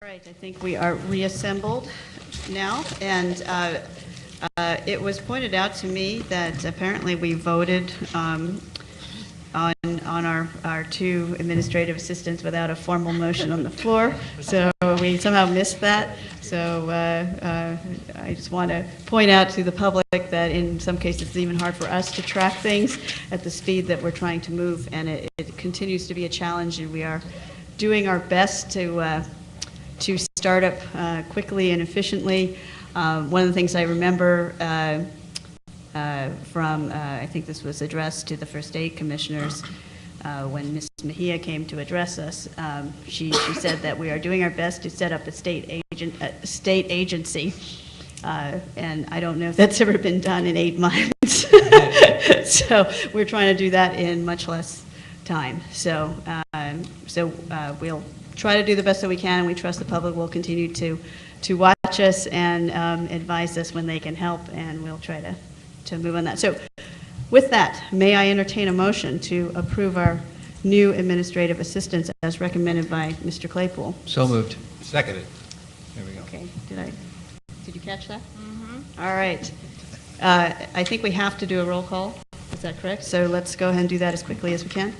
All right, I think we are reassembled now, and it was pointed out to me that apparently we voted on our two administrative assistants without a formal motion on the floor, so we somehow missed that. So I just want to point out to the public that in some cases it's even hard for us to track things at the speed that we're trying to move, and it continues to be a challenge, and we are doing our best to start up quickly and efficiently. One of the things I remember from, I think this was addressed to the First Aid Commissioners when Ms. Mejia came to address us. She said that we are doing our best to set up a state agency. And I don't know if that's ever been done in 8 months. So we're trying to do that in much less time. So we'll try to do the best that we can, and we trust the public will continue to watch us and advise us when they can help, and we'll try to move on that. So with that, may I entertain a motion to approve our new administrative assistants as recommended by Mr. Claypool? So moved. Seconded. There we go. Okay, did you catch that? Mm-hmm. All right. I think we have to do a roll call. Is that correct? So let's go ahead and do that as quickly as we can.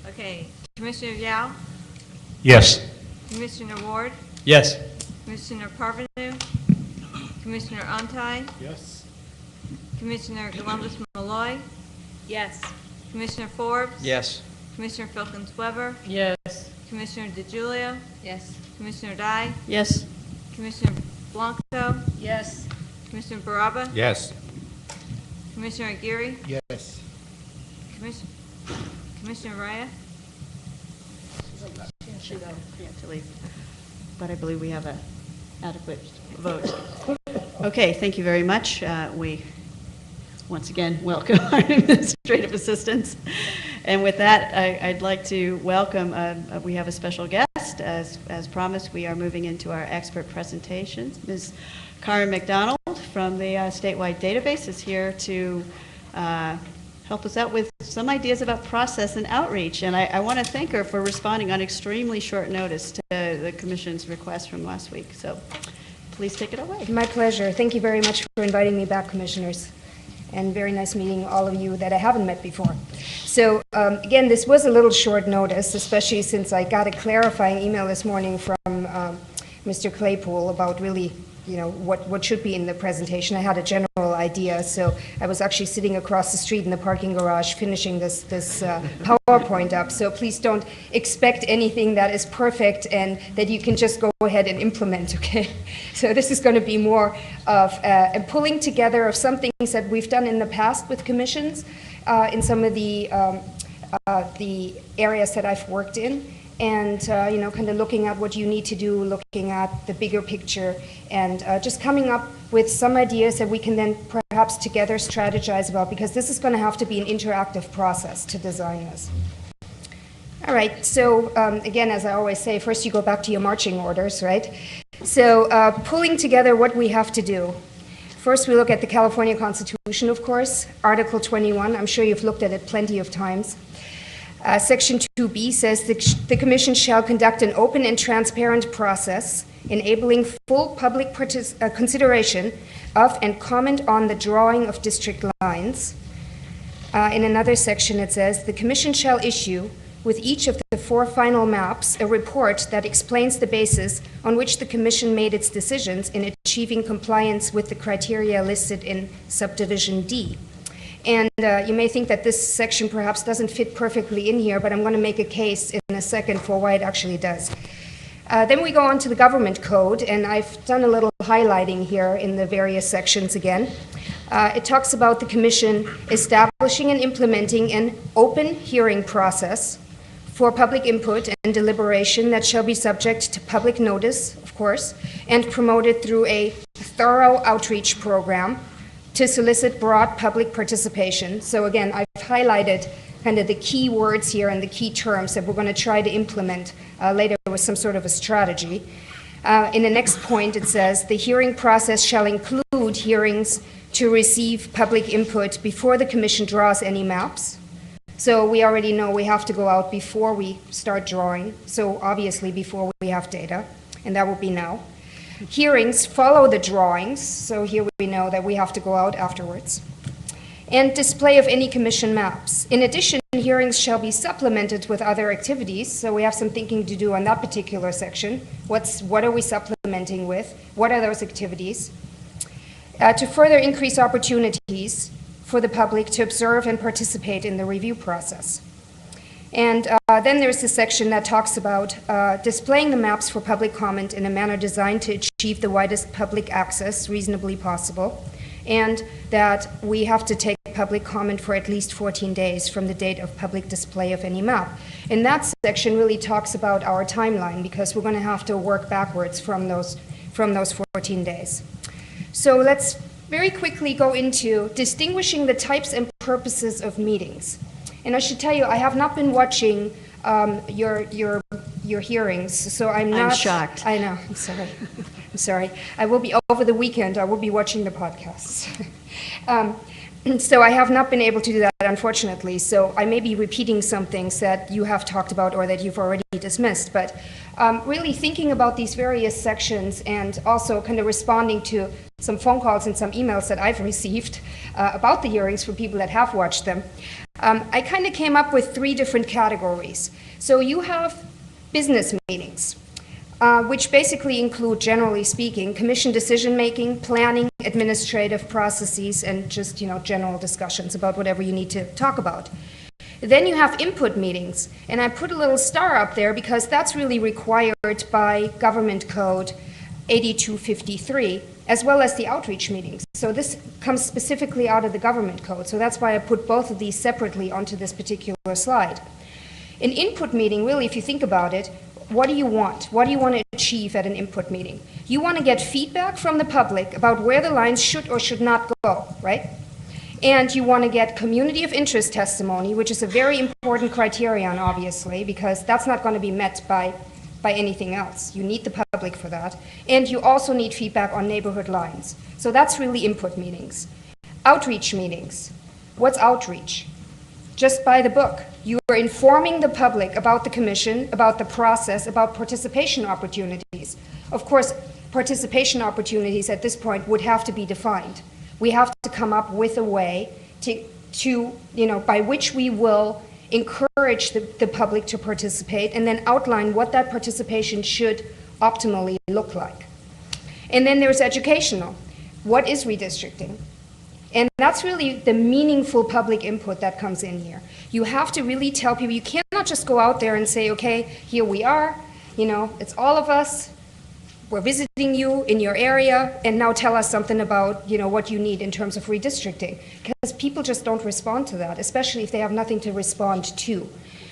Okay. Commissioner Yao? Yes. Commissioner Ward? Yes. Commissioner Parvenu? Commissioner Antai? Yes. Commissioner Columbus Malloy? Yes. Commissioner Forbes? Yes. Commissioner Filkins-Weber? Yes. Commissioner DeGiulio? Yes. Commissioner Dye? Yes. Commissioner Blanco? Yes. Commissioner Baraba? Yes. Commissioner Aguirre? Yes. Commissioner Raya? She had to leave, but I believe we have an adequate vote. Okay, thank you very much. We once again welcome our administrative assistants. And with that, I'd like to welcome, we have a special guest. As promised, we are moving into our expert presentations. Ms. Karen McDonald from the statewide database is here to help us out with some ideas about process and outreach. And I want to thank her for responding on extremely short notice to the Commission's request from last week. So please take it away. My pleasure. Thank you very much for inviting me back, Commissioners. And very nice meeting all of you that I haven't met before. So again, this was a little short notice, especially since I got a clarifying email this morning from Mr. Claypool about really, you know, what should be in the presentation. I had a general idea, so I was actually sitting across the street in the parking garage finishing this PowerPoint up. So please don't expect anything that is perfect and that you can just go ahead and implement, okay? So this is going to be more of a pulling together of some things that we've done in the past with commissions in some of the areas that I've worked in. And, you know, kind of looking at what you need to do, looking at the bigger picture, and just coming up with some ideas that we can then perhaps together strategize about, because this is going to have to be an interactive process to design this. All right, so again, as I always say, first you go back to your marching orders, right? So pulling together what we have to do. First, we look at the California Constitution, of course, Article 21. I'm sure you've looked at it plenty of times. Section 2B says the Commission shall conduct an open and transparent process enabling full public consideration of and comment on the drawing of district lines. In another section it says the Commission shall issue with each of the 4 final maps a report that explains the basis on which the Commission made its decisions in achieving compliance with the criteria listed in subdivision D. And you may think that this section perhaps doesn't fit perfectly in here, but I'm going to make a case in a second for why it actually does. Then we go on to the government code, and I've done a little highlighting here in the various sections again. It talks about the Commission establishing and implementing an open hearing process for public input and deliberation that shall be subject to public notice, of course, and promoted through a thorough outreach program to solicit broad public participation. So again, I've highlighted kind of the key words here and the key terms that we're going to try to implement later with some sort of a strategy. In the next point, it says, the hearing process shall include hearings to receive public input before the Commission draws any maps. So we already know we have to go out before we start drawing, so obviously before we have data, and that will be now. Hearings follow the drawings, so here we know that we have to go out afterwards. And display of any commission maps. In addition, hearings shall be supplemented with other activities, so we have some thinking to do on that particular section. What are we supplementing with? What are those activities? To further increase opportunities for the public to observe and participate in the review process. And then there's this section that talks about displaying the maps for public comment in a manner designed to achieve the widest public access reasonably possible, and that we have to take public comment for at least 14 days from the date of public display of any map. And that section really talks about our timeline, because we're going to have to work backwards from those 14 days. So let's very quickly go into distinguishing the types and purposes of meetings. And I should tell you, I have not been watching your hearings, so I'm not... I'm shocked. I know, I'm sorry. I'm sorry. I will be, over the weekend, I will be watching the podcasts. So I have not been able to do that, unfortunately, so I may be repeating some things that you have talked about or that you've already dismissed, but really thinking about these various sections and also kind of responding to some phone calls and some emails that I've received about the hearings from people that have watched them, I kind of came up with 3 different categories. So you have business meetings, which basically include, generally speaking, commission decision-making, planning, administrative processes, and just, general discussions about whatever you need to talk about. Then you have input meetings, and I put a little star up there because that's really required by Government Code 8253, as well as the outreach meetings. So this comes specifically out of the Government Code, so that's why I put both of these separately onto this particular slide. An input meeting, really, if you think about it, what do you want? What do you want to achieve at an input meeting? You want to get feedback from the public about where the lines should or should not go, right? And you want to get community of interest testimony, which is a very important criterion, obviously, because that's not going to be met by anything else. You need the public for that. And you also need feedback on neighborhood lines. So that's really input meetings. Outreach meetings. What's outreach? Just by the book. You are informing the public about the commission, about the process, about participation opportunities. Of course, participation opportunities at this point would have to be defined. We have to come up with a way to by which we will encourage the public to participate and then outline what that participation should optimally look like. And then there's educational. What is redistricting? And that's really the meaningful public input that comes in here. You have to really tell people, you cannot just go out there and say, okay, here we are, it's all of us, we're visiting you in your area, and now tell us something about, what you need in terms of redistricting. Because people just don't respond to that, especially if they have nothing to respond to.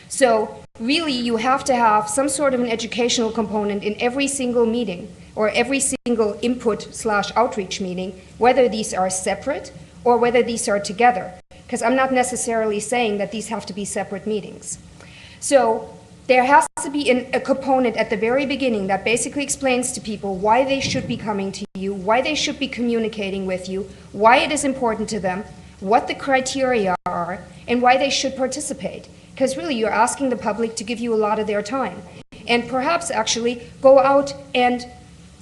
So really, you have to have some sort of an educational component in every single meeting, or every single input/outreach meeting, whether these are separate or whether these are together, because I'm not necessarily saying that these have to be separate meetings. So there has to be a component at the very beginning that basically explains to people why they should be coming to you, why they should be communicating with you, why it is important to them, what the criteria are, and why they should participate. Because really, you're asking the public to give you a lot of their time. And perhaps actually go out and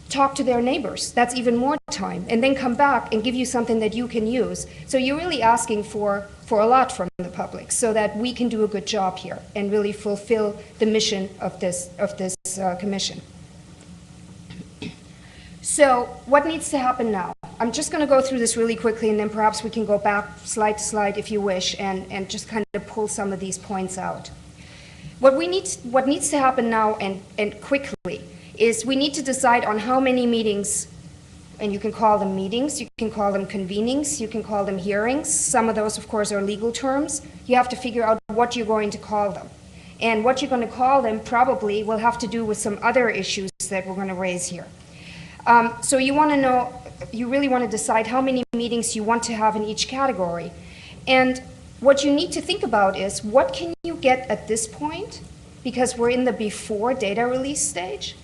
talk to their neighbors. That's even more time. And then come back and give you something that you can use. So you're really asking for a lot from the public so that we can do a good job here and really fulfill the mission of this commission. So what needs to happen now? I'm just going to go through this really quickly, and then perhaps we can go back slide to slide if you wish and just kind of pull some of these points out. What needs to happen now and quickly is we need to decide on how many meetings, and you can call them meetings, you can call them convenings, you can call them hearings. Some of those, of course, are legal terms. You have to figure out what you're going to call them. And what you're going to call them probably will have to do with some other issues that we're going to raise here. So you want to know, you really want to decide how many meetings you want to have in each category. And what you need to think about is, what can you get at this point? Because we're in the before data release stage.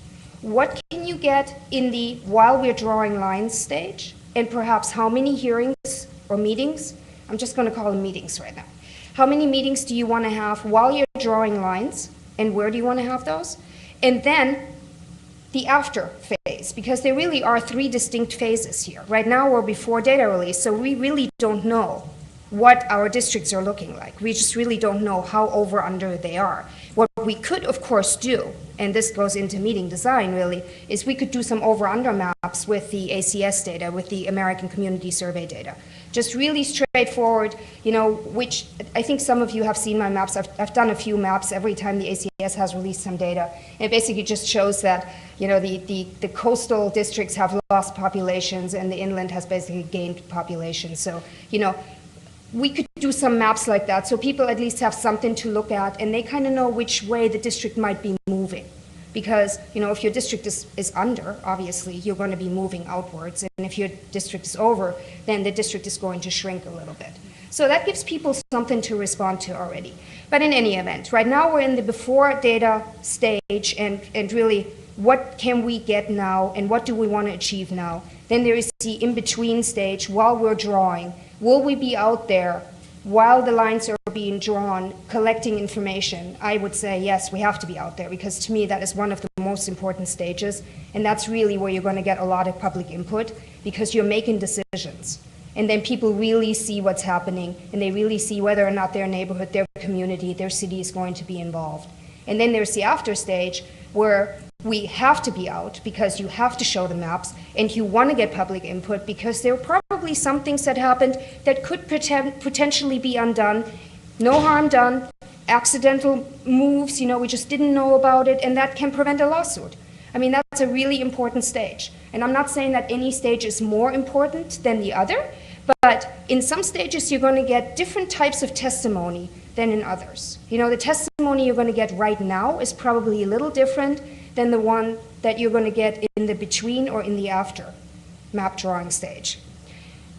What can you get in the while we're drawing lines stage? And perhaps how many hearings or meetings? I'm just going to call them meetings right now. How many meetings do you want to have while you're drawing lines, and where do you want to have those? And then the after phase, because there really are 3 distinct phases here. Right now, we're before data release, so we really don't know what our districts are looking like. We just really don't know how over under they are. What we could, of course, do, and this goes into meeting design really, is we could do some over under maps with the ACS data, with the American Community Survey data. Just really straightforward, you know, which I think some of you have seen my maps. I've done a few maps every time the ACS has released some data. And it basically just shows that, you know, the coastal districts have lost populations and the inland has basically gained population. So, you know, we could do some maps like that so people at least have something to look at and they kind of know which way the district might be moving. Because, you know, if your district is under, obviously, you're going to be moving outwards. And if your district is over, then the district is going to shrink a little bit. So that gives people something to respond to already. But in any event, right now we're in the before data stage and really what can we get now and what do we want to achieve now. Then there is the in-between stage while we're drawing. Will we be out there while the lines are being drawn, collecting information? I would say yes, we have to be out there because to me that is one of the most important stages and that's really where you're going to get a lot of public input because you're making decisions. And then people really see what's happening and they really see whether or not their neighborhood, their community, their city is going to be involved. And then there's the after stage where we have to be out because you have to show the maps and you want to get public input because there are probably some things that happened that could potentially be undone. No harm done, accidental moves, you know, we just didn't know about it and that can prevent a lawsuit. I mean, that's a really important stage. And I'm not saying that any stage is more important than the other, but in some stages you're going to get different types of testimony than in others. You know, the testimony you're going to get right now is probably a little different than the one that you're going to get in the between or in the after map drawing stage.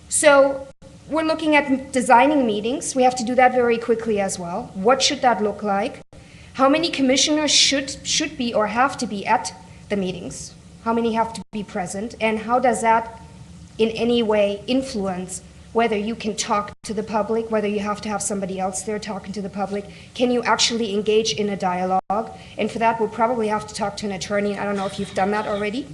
So we're looking at designing meetings. We have to do that very quickly as well. What should that look like? How many commissioners should be or have to be at the meetings? How many have to be present? And how does that in any way influence whether you can talk to the public, whether you have to have somebody else there talking to the public? Can you actually engage in a dialogue? And for that, we'll probably have to talk to an attorney. I don't know if you've done that already.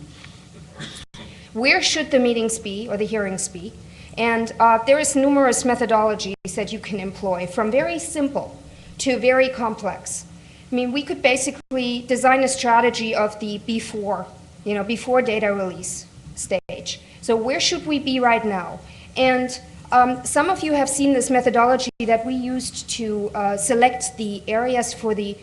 Where should the meetings be or the hearings be? And there is numerous methodologies that you can employ, from very simple to very complex. I mean, we could basically design a strategy of the before, you know, before data release stage. So where should we be right now? And some of you have seen this methodology that we used to select the areas for the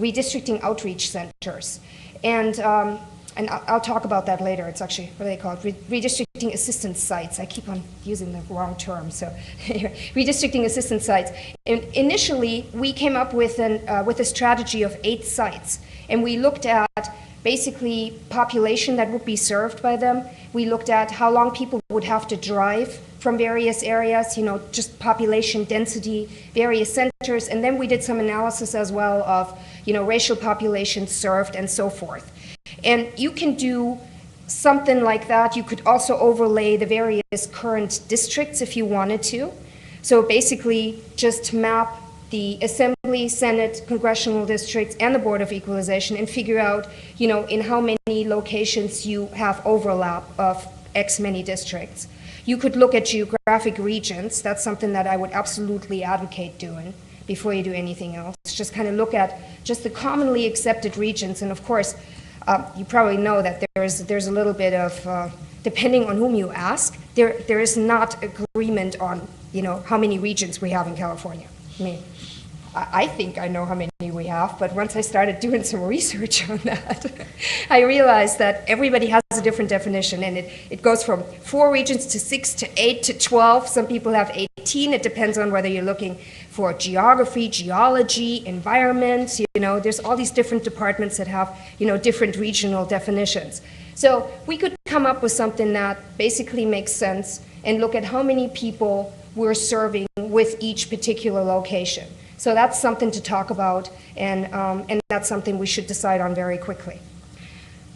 redistricting outreach centers. And I'll talk about that later. It's actually, what are they called? Redistricting assistance sites. I keep on using the wrong term. So redistricting assistance sites. And initially, we came up with a strategy of 8 sites. And we looked at basically population that would be served by them. We looked at how long people would have to drive from various areas, you know, just population density, various centers, and then we did some analysis as well of, you know, racial population served and so forth. And you can do something like that. You could also overlay the various current districts if you wanted to. So basically just map the Assembly, Senate, congressional districts, and the Board of Equalization and figure out, you know, in how many locations you have overlap of X many districts. You could look at geographic regions. That's something that I would absolutely advocate doing before you do anything else. Just kind of look at just the commonly accepted regions. And of course, you probably know that there's a little bit of, depending on whom you ask, there is not agreement on, you know, how many regions we have in California. I mean, I think I know how many we have, but once I started doing some research on that, I realized that everybody has a different definition, and it goes from 4 regions to 6 to 8 to 12. Some people have 18. It depends on whether you're looking for geography, geology, environment. You know, there's all these different departments that have, you know, different regional definitions. So we could come up with something that basically makes sense and look at how many people we're serving with each particular location. So that's something to talk about, and that's something we should decide on very quickly.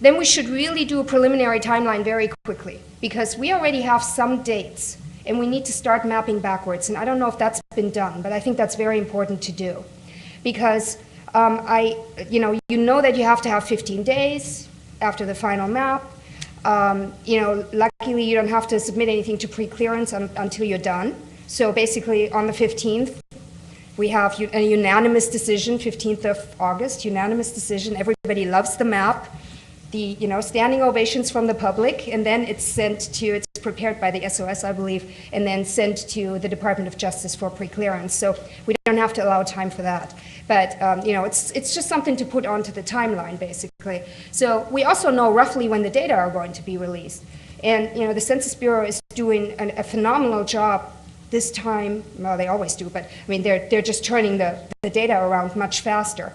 Then we should really do a preliminary timeline very quickly, because we already have some dates and we need to start mapping backwards. And I don't know if that's been done, but I think that's very important to do. Because you know that you have to have 15 days after the final map. Luckily you don't have to submit anything to pre-clearance until you're done. So basically on the 15th, we have a unanimous decision, 15th of August, unanimous decision. Everybody loves the map. The standing ovations from the public, and then it's prepared by the SOS, I believe, and then sent to the Department of Justice for pre-clearance. So we don't have to allow time for that. But it's just something to put onto the timeline, basically. So we also know roughly when the data are going to be released. And the Census Bureau is doing a phenomenal job this time. Well, they always do, but I mean they're just turning the data around much faster.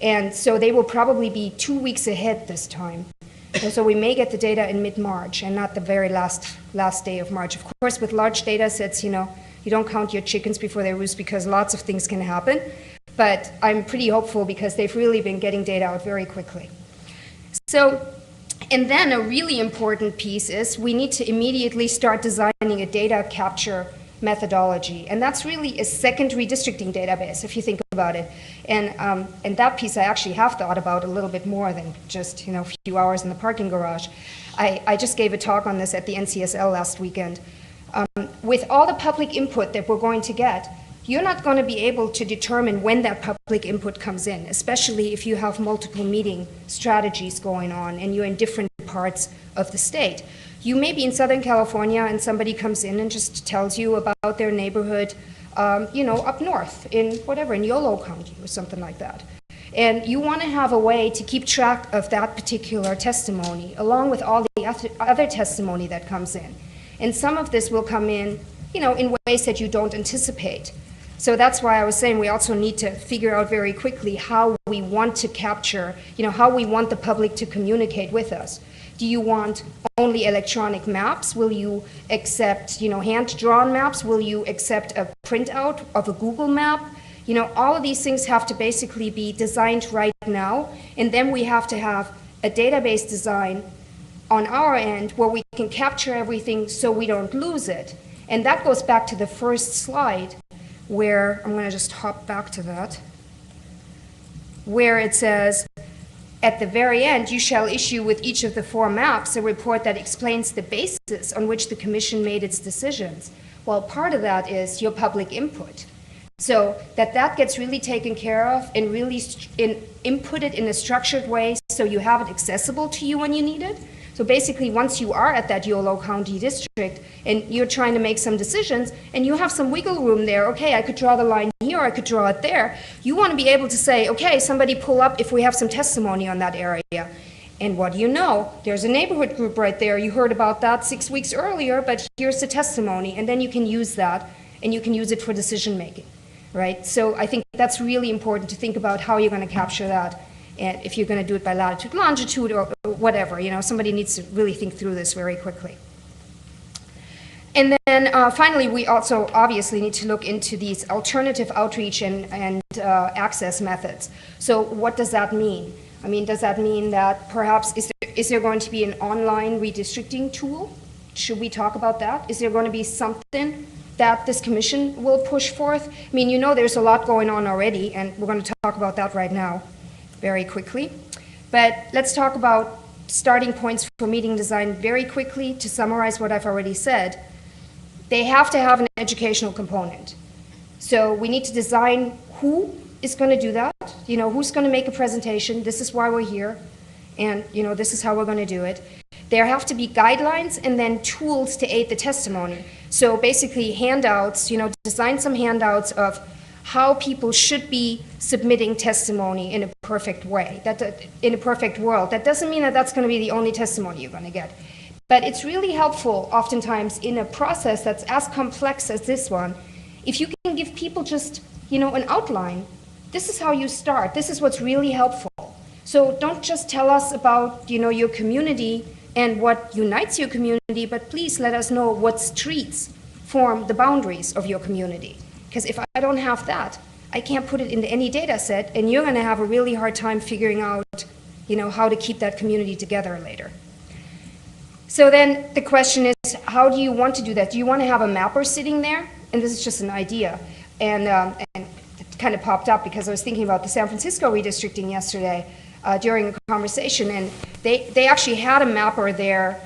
And so they will probably be 2 weeks ahead this time. And so we may get the data in mid-March and not the very last day of March. Of course, with large data sets, you don't count your chickens before they roost because lots of things can happen. But I'm pretty hopeful because they've really been getting data out very quickly. So, and then a really important piece is we need to immediately start designing a data capture methodology. And that's really a second redistricting database, if you think about it. And that piece I actually have thought about a little bit more than just a few hours in the parking garage. I just gave a talk on this at the NCSL last weekend. With all the public input that we're going to get, you're not going to be able to determine when that public input comes in, especially if you have multiple meeting strategies going on and you're in different parts of the state. You may be in Southern California and somebody comes in and just tells you about their neighborhood, up north in Yolo County or something like that. And you want to have a way to keep track of that particular testimony along with all the other testimony that comes in. And some of this will come in, in ways that you don't anticipate. So that's why I was saying we also need to figure out very quickly how we want to capture, how we want the public to communicate with us. Do you want only electronic maps? Will you accept, hand-drawn maps? Will you accept a printout of a Google map? All of these things have to basically be designed right now, and then we have to have a database design on our end where we can capture everything so we don't lose it. And that goes back to the first slide where, I'm going to just hop back to that, where it says, at the very end, you shall issue with each of the 4 maps a report that explains the basis on which the commission made its decisions. Well, part of that is your public input. So that gets really taken care of and really inputted in a structured way so you have it accessible to you when you need it. So basically, once you are at that Yolo County district and you're trying to make some decisions and you have some wiggle room there, okay, I could draw the line here, I could draw it there. You want to be able to say, okay, somebody pull up if we have some testimony on that area. And what do you know? There's a neighborhood group right there. You heard about that 6 weeks earlier, but here's the testimony. And then you can use that and you can use it for decision making, right? So I think that's really important to think about how you're going to capture that. And if you're going to do it by latitude, longitude, or whatever, somebody needs to really think through this very quickly. And then finally, we also obviously need to look into these alternative outreach and access methods. So what does that mean? I mean, does that mean that perhaps, is there going to be an online redistricting tool? Should we talk about that? Is there going to be something that this commission will push forth? I mean, there's a lot going on already, and we're going to talk about that right now very quickly. But let's talk about starting points for meeting design very quickly to summarize what I've already said. They have to have an educational component. So we need to design who is going to do that, who's going to make a presentation, this is why we're here, and this is how we're going to do it. There have to be guidelines and then tools to aid the testimony. So basically handouts, design some handouts of how people should be submitting testimony in a perfect way, in a perfect world. That doesn't mean that that's going to be the only testimony you're going to get. But it's really helpful oftentimes in a process that's as complex as this one, if you can give people just, an outline. This is how you start. This is what's really helpful. So don't just tell us about, your community and what unites your community, but please let us know what streets form the boundaries of your community. Because if I don't have that, I can't put it into any data set, and you're going to have a really hard time figuring out, how to keep that community together later. So then the question is, how do you want to do that? Do you want to have a mapper sitting there? And this is just an idea. And it kind of popped up because I was thinking about the San Francisco redistricting yesterday during a conversation. And they actually had a mapper there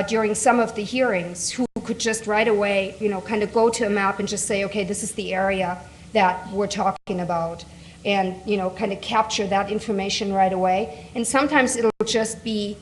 during some of the hearings who could just right away, kind of go to a map and just say, okay, this is the area that we're talking about. And, kind of capture that information right away. And sometimes it'll just be,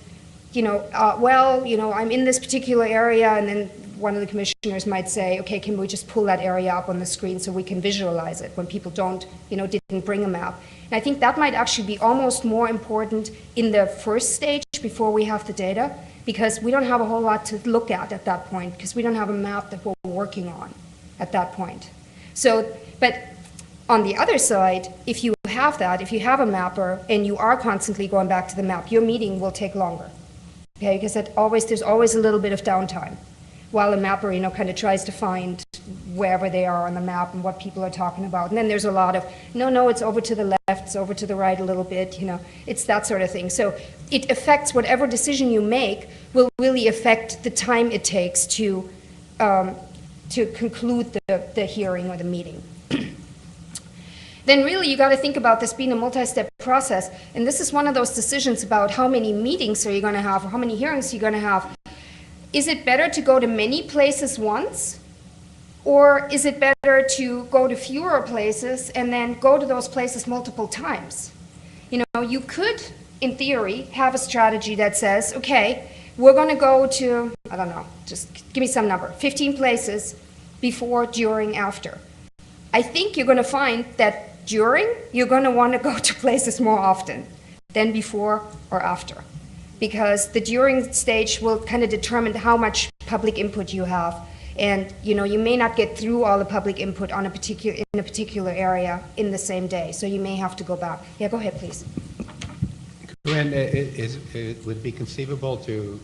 I'm in this particular area, and then one of the commissioners might say, okay, can we just pull that area up on the screen so we can visualize it when people didn't bring a map. And I think that might actually be almost more important in the first stage before we have the data, because we don't have a whole lot to look at that point, because we don't have a map that we're working on at that point. So, but on the other side, if you have that, if you have a mapper and you are constantly going back to the map, your meeting will take longer. Okay, because there's always a little bit of downtime while a mapper, kind of tries to find wherever they are on the map and what people are talking about. And then there's a lot of, no, it's over to the left, it's over to the right a little bit, it's that sort of thing. So it affects whatever decision you make will really affect the time it takes to conclude the hearing or the meeting. Then really you got to think about this being a multi-step process. And this is one of those decisions about how many meetings are you going to have or how many hearings you're going to have. Is it better to go to many places once? Or is it better to go to fewer places and then go to those places multiple times? You could, in theory, have a strategy that says, okay, we're going to go to, I don't know, just give me some number, 15 places before, during, after. I think you're going to find that during, you're going to want to go to places more often than before or after, because the during stage will kind of determine how much public input you have. And you may not get through all the public input in a particular area in the same day, so you may have to go back. Yeah, go ahead, please. Corinne, it would be conceivable to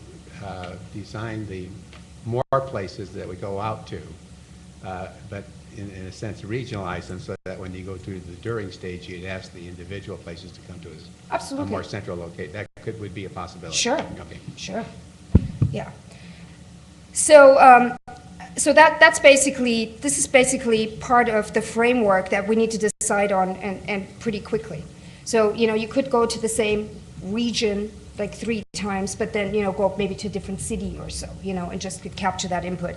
design the more places that we go out to, but in a sense regionalize them so that when you go through the during stage, you'd ask the individual places to come to us. Absolutely. A more central location. That would be a possibility. Sure. Okay. Sure. Yeah. So this is basically part of the framework that we need to decide on and pretty quickly. So, you could go to the same region like 3 times, but then, go maybe to a different city or so, and just capture that input.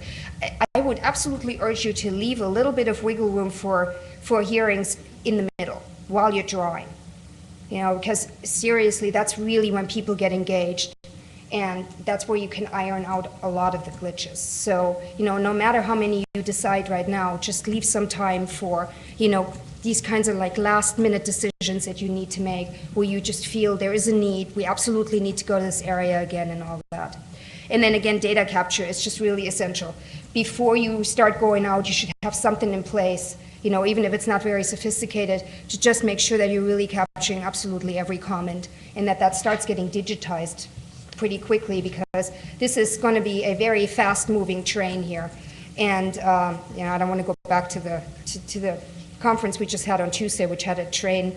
I would absolutely urge you to leave a little bit of wiggle room for hearings in the middle while you're drawing, because seriously, that's really when people get engaged, and that's where you can iron out a lot of the glitches. So, no matter how many you decide right now, just leave some time for, these kinds of like last minute decisions that you need to make, where you just feel there is a need, we absolutely need to go to this area again and all that. And then again, data capture is just really essential. Before you start going out, you should have something in place, even if it's not very sophisticated, to just make sure that you're really capturing absolutely every comment, and that starts getting digitized pretty quickly, because this is going to be a very fast-moving train here. And I don't want to go back to the conference we just had on Tuesday, which had a train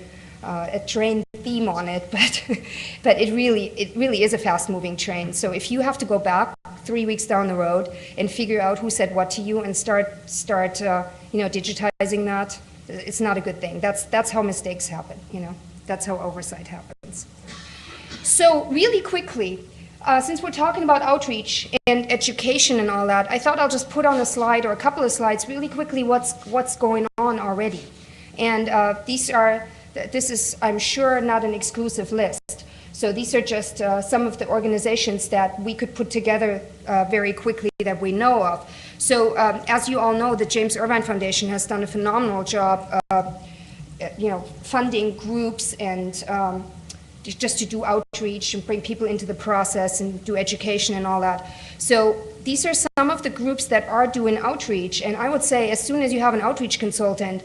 theme on it, but it really is a fast-moving train. So if you have to go back 3 weeks down the road and figure out who said what to you and start digitizing that, it's not a good thing. That's how mistakes happen. That's how oversight happens. So really quickly, since we're talking about outreach and education and all that, I thought I'll just put on a slide or a couple of slides really quickly what's going on already. And this is, I'm sure, not an exclusive list. So these are just some of the organizations that we could put together very quickly that we know of. So as you all know, the James Irvine Foundation has done a phenomenal job funding groups and just to do outreach and bring people into the process and do education and all that. So these are some of the groups that are doing outreach, and I would say as soon as you have an outreach consultant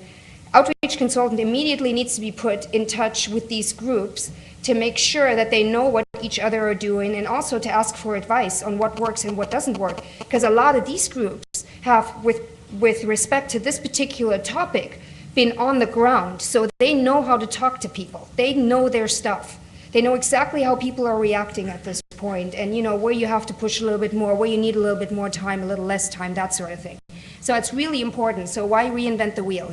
immediately needs to be put in touch with these groups to make sure that they know what each other are doing, and also to ask for advice on what works and what doesn't work. Because a lot of these groups have, with respect to this particular topic, been on the ground, so they know how to talk to people. They know their stuff. They know exactly how people are reacting at this point, and where you have to push a little bit more, where you need a little bit more time, a little less time, that sort of thing. So it's really important. So why reinvent the wheel,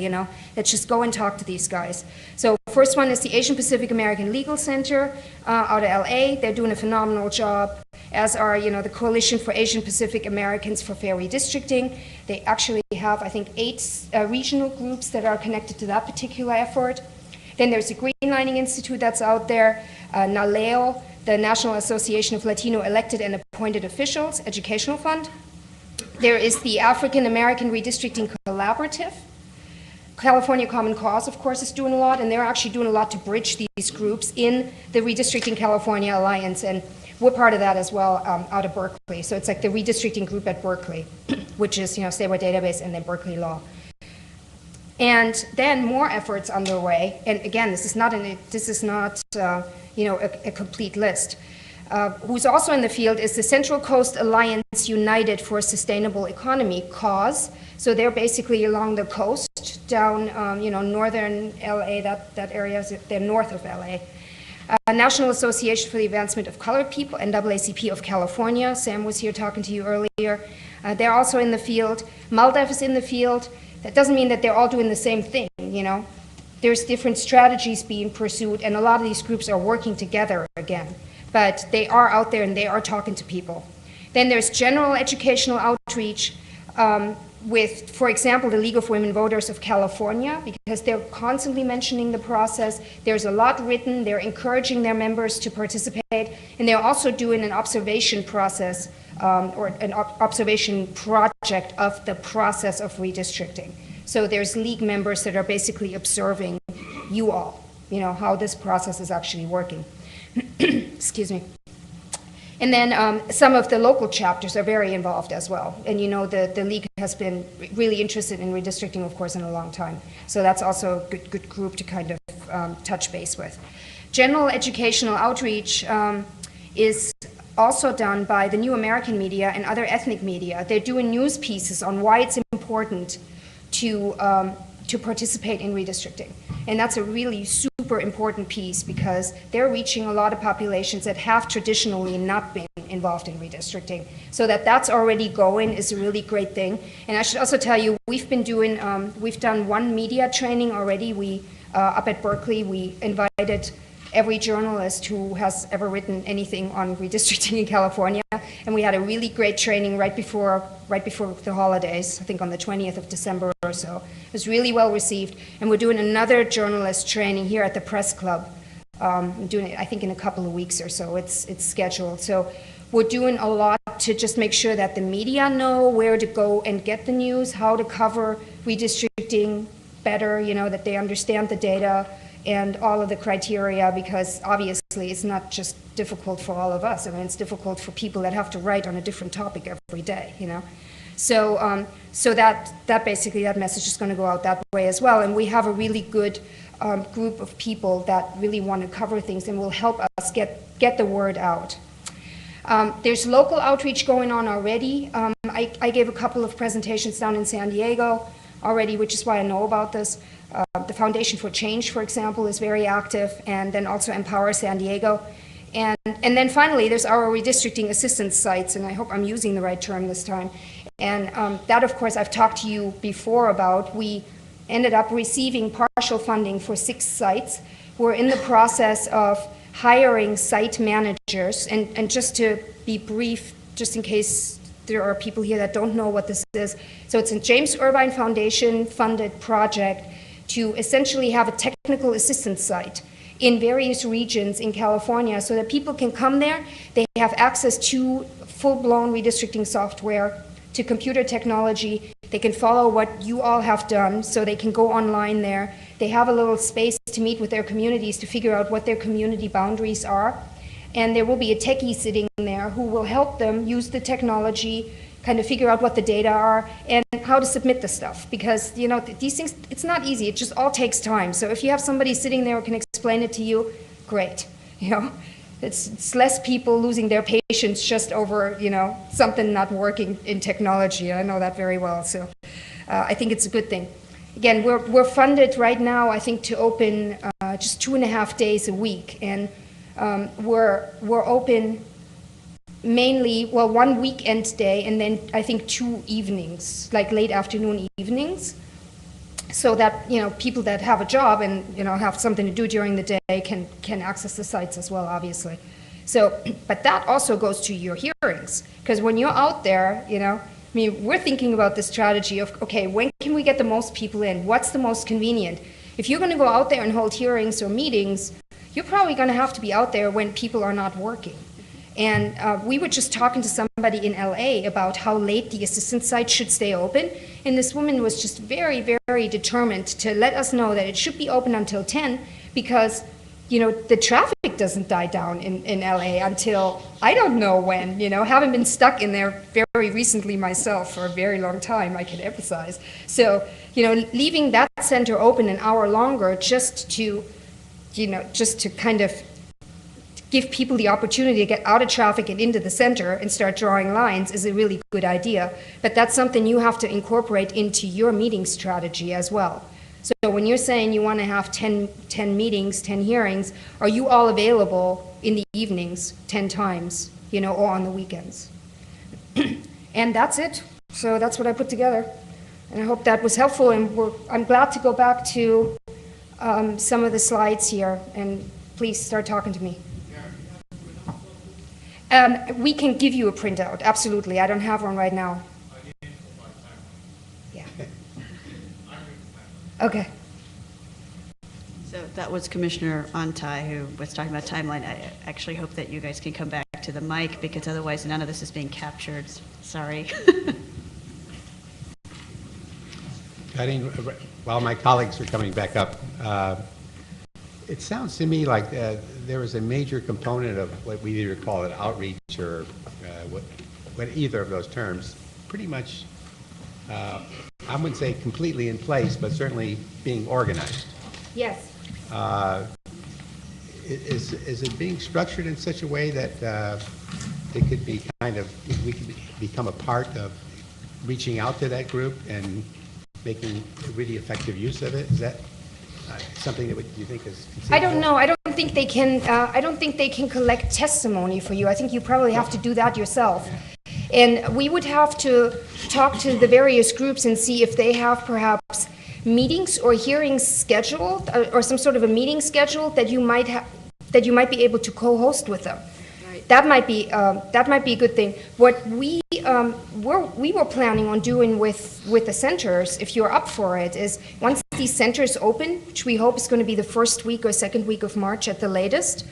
Let's just go and talk to these guys. So first one is the Asian Pacific American Legal Center out of LA. They're doing a phenomenal job, as are, the Coalition for Asian Pacific Americans for Fair Redistricting. They actually have, I think, 8 regional groups that are connected to that particular effort. Then there's the Greenlining Institute that's out there, NALEO, the National Association of Latino Elected and Appointed Officials, Educational Fund. There is the African American Redistricting Collaborative. California Common Cause, of course, is doing a lot, and they're actually doing a lot to bridge these groups in the Redistricting California Alliance, and we're part of that as well out of Berkeley. So it's like the redistricting group at Berkeley, which is, statewide database and then Berkeley law. And then more efforts underway, and again, this is not a complete list. Who's also in the field is the Central Coast Alliance United for a Sustainable Economy, CAUSE. So they're basically along the coast, down, northern LA, that area, they're north of LA. National Association for the Advancement of Colored People, NAACP of California. Sam was here talking to you earlier. They're also in the field. MALDEF is in the field. That doesn't mean that they're all doing the same thing, There's different strategies being pursued, and a lot of these groups are working together again. But they are out there and they are talking to people. Then there's general educational outreach with, for example, the League of Women Voters of California, because they're constantly mentioning the process. There's a lot written. They're encouraging their members to participate, and they're also doing an observation process or an observation project of the process of redistricting. So there's league members that are basically observing you all, how this process is actually working. Excuse me. And then some of the local chapters are very involved as well. And the league has been really interested in redistricting, of course, in a long time. So that's also a good group to kind of touch base with. General educational outreach is also done by the New American Media and other ethnic media. They're doing news pieces on why it's important to participate in redistricting. And that's a really super important piece because they're reaching a lot of populations that have traditionally not been involved in redistricting. So that's already going is a really great thing. And I should also tell you, we've done one media training already. Up at Berkeley, we invited every journalist who has ever written anything on redistricting in California, and we had a really great training right before the holidays, I think on the 20th of December or so. It was really well received, and we're doing another journalist training here at the Press Club. I'm doing it, I think, in a couple of weeks or so. It's scheduled. So we're doing a lot to just make sure that the media know where to go and get the news, how to cover redistricting better, that they understand the data and all of the criteria, because obviously it's not just difficult for all of us. I mean, it's difficult for people that have to write on a different topic every day, So, that basically, that message is going to go out that way as well. And we have a really good group of people that really want to cover things and will help us get the word out. There's local outreach going on already. I gave a couple of presentations down in San Diego already, which is why I know about this. The Foundation for Change, for example, is very active, and then also Empower San Diego. And then finally, there's our redistricting assistance sites, and I hope I'm using the right term this time. And that, of course, I've talked to you before about. We ended up receiving partial funding for 6 sites. We're in the process of hiring site managers, and just to be brief, just in case there are people here that don't know what this is. So it's a James Irvine Foundation funded project to essentially have a technical assistance site in various regions in California so that people can come there. They have access to full-blown redistricting software, to computer technology. They can follow what you all have done, so they can go online there. They have a little space to meet with their communities to figure out what their community boundaries are. And there will be a techie sitting there who will help them use the technology, kind of figure out what the data are and how to submit the stuff. Because, these things, it's not easy. It just all takes time. So if you have somebody sitting there who can explain it to you, great. It's less people losing their patience just over, something not working in technology. I know that very well. So I think it's a good thing. Again, we're funded right now, I think, to open just 2.5 days a week. And we're open mainly, well, one weekend day and then I think 2 evenings, like late afternoon evenings, so that, people that have a job and, have something to do during the day can access the sites as well, obviously. So, but that also goes to your hearings, because when you're out there, we're thinking about the strategy of, okay, when can we get the most people in? What's the most convenient? If you're going to go out there and hold hearings or meetings, you're probably going to have to be out there when people are not working. And we were just talking to somebody in LA about how late the assistance site should stay open. And this woman was just very, very determined to let us know that it should be open until 10 because, the traffic doesn't die down in LA until I don't know when, Haven't been stuck in there very recently myself for a very long time, I can emphasize. So, leaving that center open an hour longer just to kind of give people the opportunity to get out of traffic and into the center and start drawing lines is a really good idea. But that's something you have to incorporate into your meeting strategy as well. So when you're saying you want to have 10 meetings, 10 hearings, are you all available in the evenings 10 times, or on the weekends? And that's it. So that's what I put together. And I hope that was helpful. And I'm glad to go back to some of the slides here. And please start talking to me. We can give you a printout, absolutely. I don't have one right now. Yeah. Okay. So that was Commissioner Ontai who was talking about timeline. I actually hope that you guys can come back to the mic because otherwise none of this is being captured. Sorry. While my colleagues are coming back up, it sounds to me like there was a major component of what we either call it outreach or what either of those terms, pretty much, I wouldn't say completely in place, but certainly being organized. Yes. Is it being structured in such a way that it could be we could become a part of reaching out to that group and making really effective use of it? Is that something that you think is conceivable? I don't know. I don't think they can. I don't think they can collect testimony for you. I think you probably have to do that yourself. And we would have to talk to the various groups and see if they have perhaps meetings or hearings scheduled, or some sort of a meeting scheduled that you might be able to co-host with them. Right. That might be a good thing. What we were planning on doing with the centers, if you're up for it, is once these centers open, which we hope is going to be the first week or second week of March at the latest,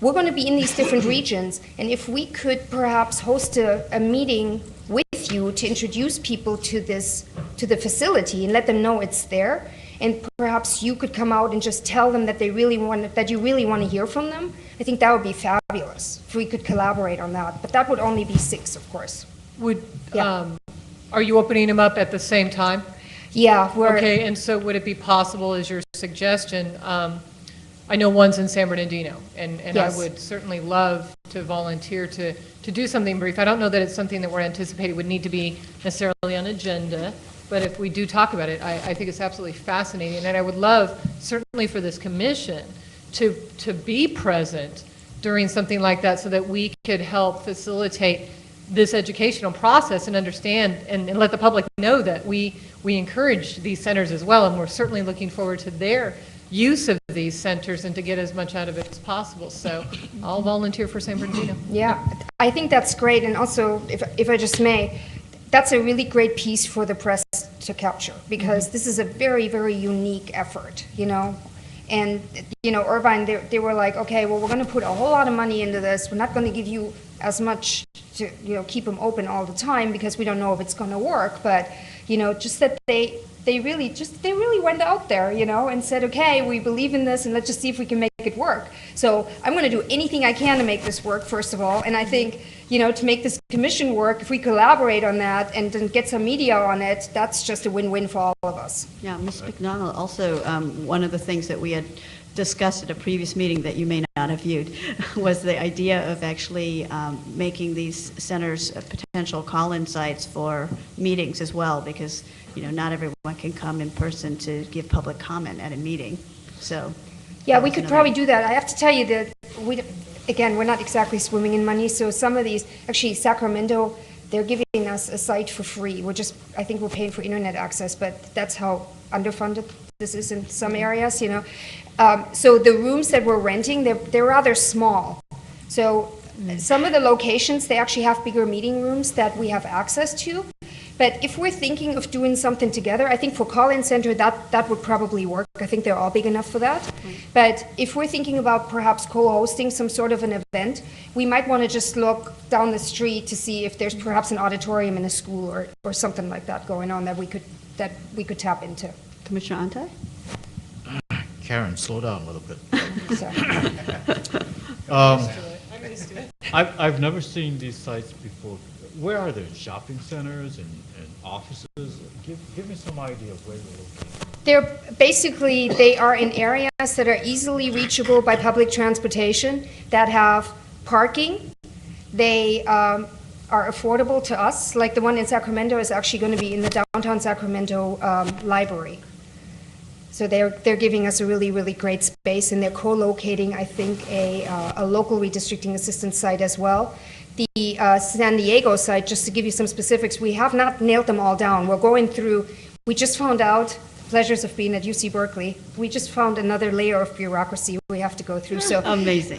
we're going to be in these different regions, and if we could perhaps host a meeting with you to introduce people to the facility and let them know it's there, and perhaps you could come out and just tell them that you really want to hear from them, I think that would be fabulous if we could collaborate on that. But that would only be 6, of course. Are you opening them up at the same time? Yeah. Okay, and so would it be possible, as your suggestion, I know one's in San Bernardino, and Yes. I would certainly love to volunteer to do something brief. I don't know that it's something that we're anticipating would need to be necessarily on agenda, but if we do talk about it, I think it's absolutely fascinating, and I would love, certainly for this commission, to be present during something like that so that we could help facilitate this educational process and understand and let the public know that we encourage these centers as well, and we're certainly looking forward to their use of these centers and to get as much out of it as possible. So I'll volunteer for San Bernardino. Yeah, I think that's great. And also, if I just may, that's a really great piece for the press to capture, because this is a very, very unique effort, And, Irvine, they were like, okay, well, we're going to put a whole lot of money into this. We're not going to give you as much to, keep them open all the time because we don't know if it's going to work. But, just that they really went out there, and said, okay, we believe in this and let's just see if we can make it work. So I'm going to do anything I can to make this work, first of all. And I think, to make this commission work, if we collaborate on that and then get some media on it, that's just a win-win for all of us. Yeah, Ms. McDonald, also, one of the things that we had discussed at a previous meeting that you may not have viewed was the idea of actually making these centers potential call-in sites for meetings as well, because not everyone can come in person to give public comment at a meeting. So yeah, we could probably do that. I have to tell you that again, we're not exactly swimming in money, so some of these, actually Sacramento, they're giving us a site for free. I think we're paying for internet access, but that's how underfunded this is in some areas, you know. So the rooms that we're renting, they're rather small. So some of the locations, they actually have bigger meeting rooms that we have access to. But if we're thinking of doing something together, I think for call-in center, that would probably work. I think they're all big enough for that. But if we're thinking about perhaps co-hosting some sort of an event, we might want to just look down the street to see if there's perhaps an auditorium in a school or something like that going on that we could tap into. Commissioner Antai? Karen, slow down a little bit. So, I've never seen these sites before. Where are they? Shopping centers and offices? Give me some idea of where they're located. they are in areas that are easily reachable by public transportation, that have parking. They are affordable to us. Like the one in Sacramento is actually going to be in the downtown Sacramento library. So they're giving us a really, really great space, and they're co-locating, I think, a local redistricting assistance site as well. The San Diego site, just to give you some specifics, we have not nailed them all down. We're going through, we just found out, pleasures of being at UC Berkeley, we just found another layer of bureaucracy we have to go through. So Amazing.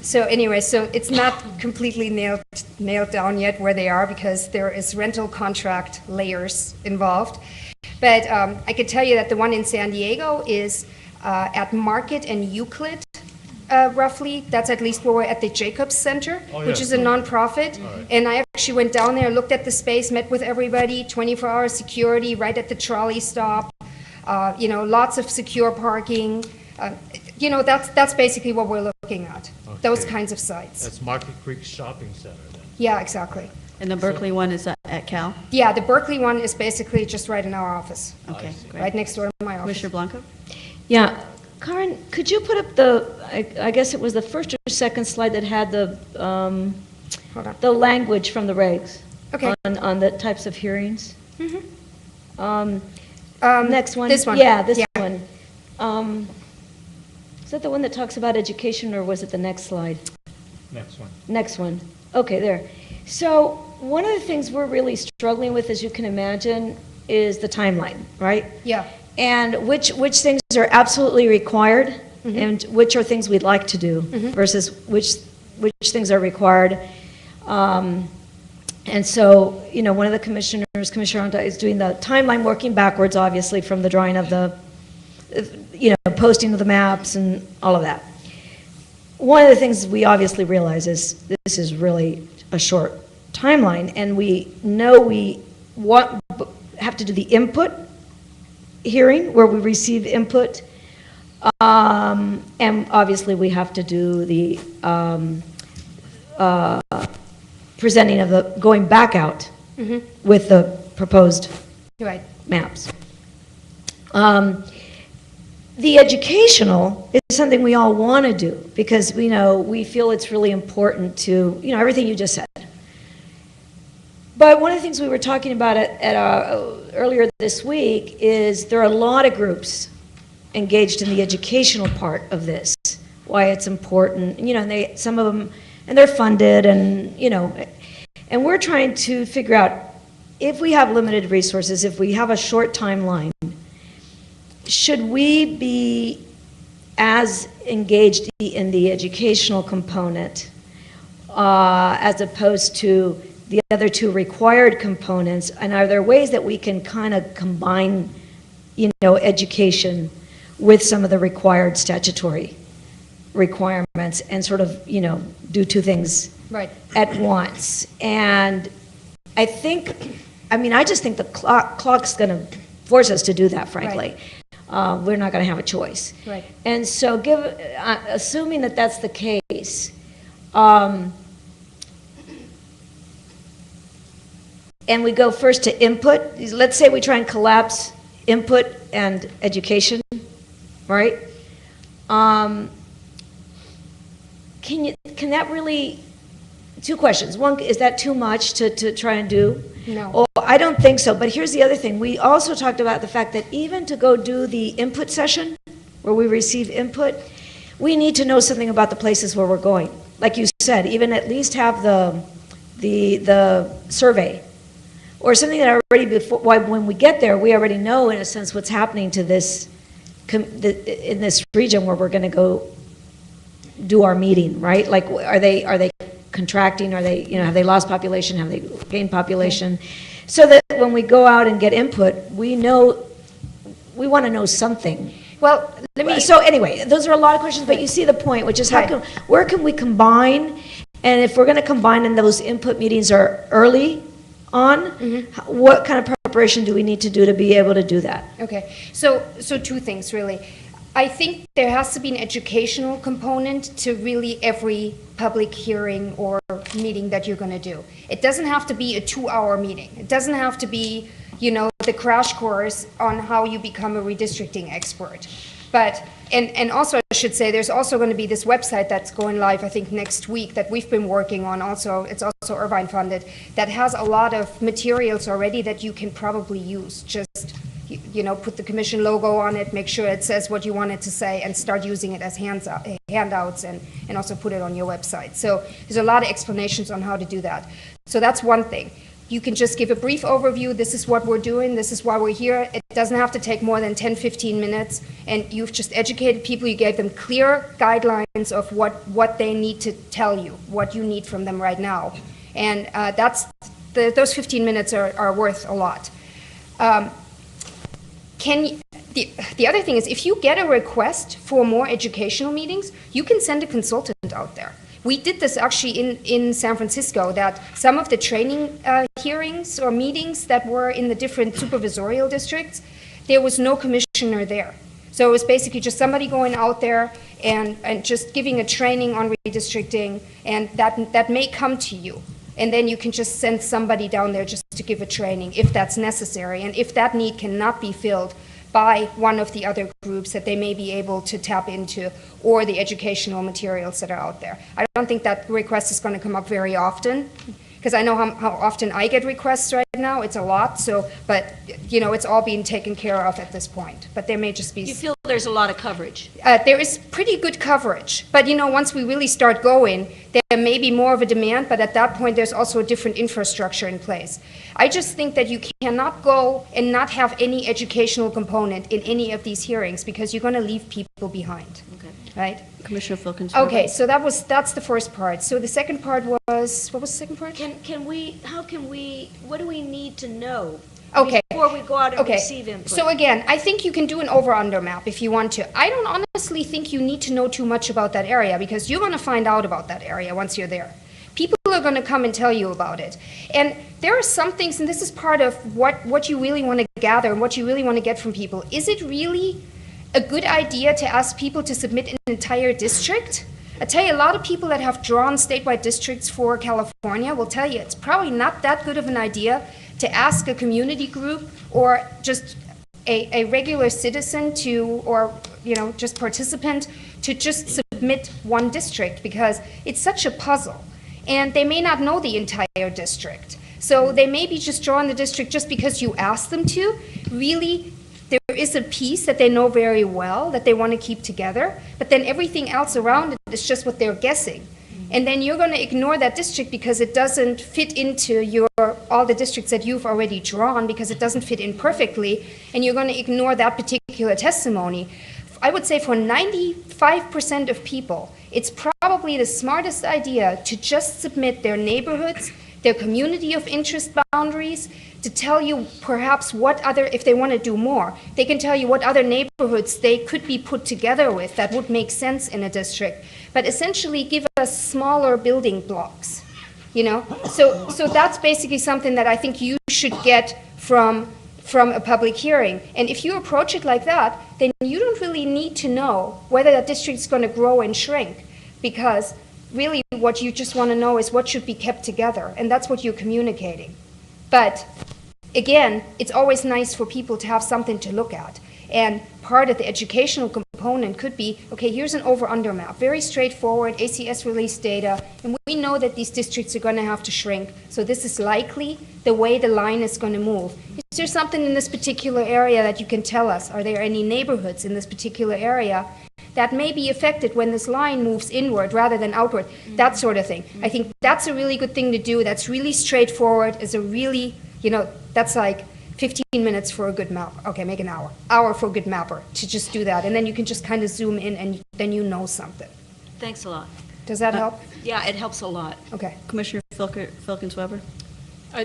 So anyway, so it's not completely nailed down yet where they are, because there is rental contract layers involved. But I could tell you that the one in San Diego is at Market and Euclid, roughly. That's at least where we're at the Jacobs Center, which is a nonprofit. And I actually went down there, looked at the space, met with everybody, 24-hour security right at the trolley stop, you know, lots of secure parking. You know, that's basically what we're looking at, those kinds of sites. That's Market Creek Shopping Center then? Yeah, exactly. And the Berkeley one is at Cal? Yeah, the Berkeley one is basically just right in our office, Okay, right great. next door to my office. Commissioner Blanco? Yeah, Karen, could you put up the, I guess it was the first or second slide that had Hold on. the language from the regs? Okay. On the types of hearings? Um, Next one? This one. Yeah, this Yeah. one. Is that the one that talks about education, or was it the next slide? Next one. Next one. Okay, there. So one of the things we're really struggling with, as you can imagine, is the timeline, right? Yeah. And which things are absolutely required, and which are things we'd like to do, versus which things are required. And so, you know, one of the commissioners, Commissioner Onta, is doing the timeline, working backwards, obviously, from the drawing of the, you know, posting of the maps and all of that. One of the things we obviously realize is this is really a short timeline, and we know we have to do the input hearing where we receive input, and obviously we have to do the presenting of the, going back out with the proposed Right. maps. The educational is something we all want to do, because we know, we feel it's really important to, you know, everything you just said. But one of the things we were talking about earlier this week is there are a lot of groups engaged in the educational part of this, why it's important, you know, and some of them, and they're funded, and, you know, and we're trying to figure out, if we have limited resources, if we have a short timeline, should we be as engaged in the educational component as opposed to the other two required components? And are there ways that we can kind of combine, you know, education with some of the required statutory requirements and sort of, you know, do two things Right. at once? And I think, I mean, I just think the clock's going to force us to do that, frankly. We're not going to have a choice. Right. And so assuming that that's the case, and we go first to input, let's say we try and collapse input and education, right? Can that really, two questions. One, is that too much to try and do? No. Oh, I don't think so, but here's the other thing. We also talked about the fact that even to go do the input session, where we receive input, we need to know something about the places where we're going. Like you said, even at least have the survey, or something that already before, when we get there, we already know in a sense what's happening to this, in this region where we're going to go do our meeting, right? Like, are they contracting? Are they, have they lost population? Have they gained population? So that when we go out and get input, we know, we want to know something. Well, let me. So anyway, those are a lot of questions, but you see the point, which is where can we combine? And if we're going to combine and those input meetings are early on, what kind of preparation do we need to do to be able to do that? Okay, so two things really. I think there has to be an educational component to really every public hearing or meeting that you're going to do. It doesn't have to be a 2-hour meeting. It doesn't have to be, the crash course on how you become a redistricting expert. But, and also I should say, there's also going to be this website that's going live, I think, next week that we've been working on also. It's also Irvine funded, that has a lot of materials already that you can probably use. Just, put the commission logo on it, make sure it says what you want it to say, and start using it as handouts and also put it on your website. So there's a lot of explanations on how to do that. So that's one thing. You can just give a brief overview. This is what we're doing. This is why we're here. It doesn't have to take more than 10, 15 minutes. And you've just educated people. You gave them clear guidelines of what they need to tell you, what you need from them right now. And those 15 minutes are worth a lot. The other thing is, if you get a request for more educational meetings, you can send a consultant out there. We did this actually in San Francisco, that some of the training hearings or meetings that were in the different supervisorial districts, there was no commissioner there. So it was basically just somebody going out there and just giving a training on redistricting, and that may come to you. And then you can just send somebody down there just to give a training if that's necessary. And if that need cannot be filled by one of the other groups that they may be able to tap into, or the educational materials that are out there. I don't think that request is going to come up very often, because I know how often I get requests right now. It's a lot, but it's all being taken care of at this point. But there may just be... You feel there's a lot of coverage? There is pretty good coverage, but once we really start going, there may be more of a demand, but at that point there's also a different infrastructure in place. I just think that you cannot go and not have any educational component in any of these hearings, because you're going to leave people behind. Okay. Right? Commissioner Filkins. Okay, so that's the first part. So the second part was, what was the second part? What do we need to know? Okay. Before we go out and receive input? So again, I think you can do an over-under map if you want to. I don't honestly think you need to know too much about that area, because you're going to find out about that area once you're there. People are going to come and tell you about it. And there are some things, and this is part of what you really want to gather and what you really want to get from people. Is it really a good idea to ask people to submit an entire district? I tell you, a lot of people that have drawn statewide districts for California will tell you it's probably not that good of an idea to ask a community group or just a regular citizen or just participant to just submit one district, because it's such a puzzle. And they may not know the entire district. So they may be just drawing the district just because you asked them to. Really, there is a piece that they know very well that they want to keep together, but then everything else around it is just what they're guessing. And then you're going to ignore that district because it doesn't fit into all the districts that you've already drawn, because it doesn't fit in perfectly, and you're going to ignore that particular testimony. I would say for 95% of people, it's probably the smartest idea to just submit their neighborhoods, their community of interest boundaries, to tell you perhaps if they want to do more, they can tell you what other neighborhoods they could be put together with that would make sense in a district, but essentially give us smaller building blocks, So that's basically something that I think you should get from a public hearing. And if you approach it like that, then you don't really need to know whether that district is going to grow and shrink, because really what you just want to know is what should be kept together, and that's what you're communicating. But again, it's always nice for people to have something to look at. And part of the educational component could be, okay, here's an over-under map, very straightforward, ACS release data, and we know that these districts are going to have to shrink, so this is likely the way the line is going to move. Is there something in this particular area that you can tell us? Are there any neighborhoods in this particular area that may be affected when this line moves inward rather than outward, that sort of thing. I think that's a really good thing to do. That's really straightforward. Is a really, that's like 15 minutes for a good map. Okay, make an hour for a good mapper to just do that. And then you can just kind of zoom in and then you know something. Thanks a lot. Does that help? Yeah, it helps a lot. Okay. Commissioner Filkins-Weber?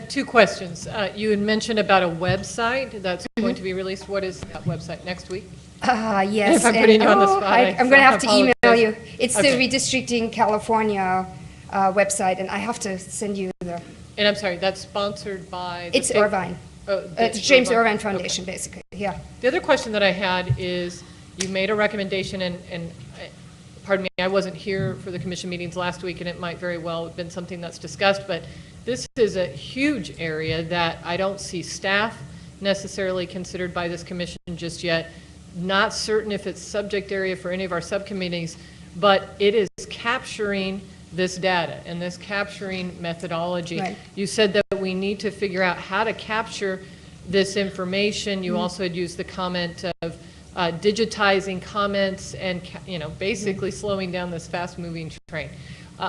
2 questions. You had mentioned about a website that's going to be released. What is that website, next week? Yes. If I'm putting you on the spot, I'm going to have to email apologize. you. It's Okay. the Redistricting California website, and I have to send you the, And I'm sorry, that's sponsored by? the it's state- Irvine. Oh, It's James Irvine Okay. Foundation, basically, yeah. The other question that I had is, you made a recommendation, and pardon me, I wasn't here for the commission meetings last week, and it might very well have been something that's discussed, but this is a huge area that I don't see staff necessarily considered by this commission just yet. Not certain if it's subject area for any of our subcommittees, but it is capturing this data and this capturing methodology. Right. You said that we need to figure out how to capture this information. You also had used the comment of digitizing comments and, basically slowing down this fast-moving train.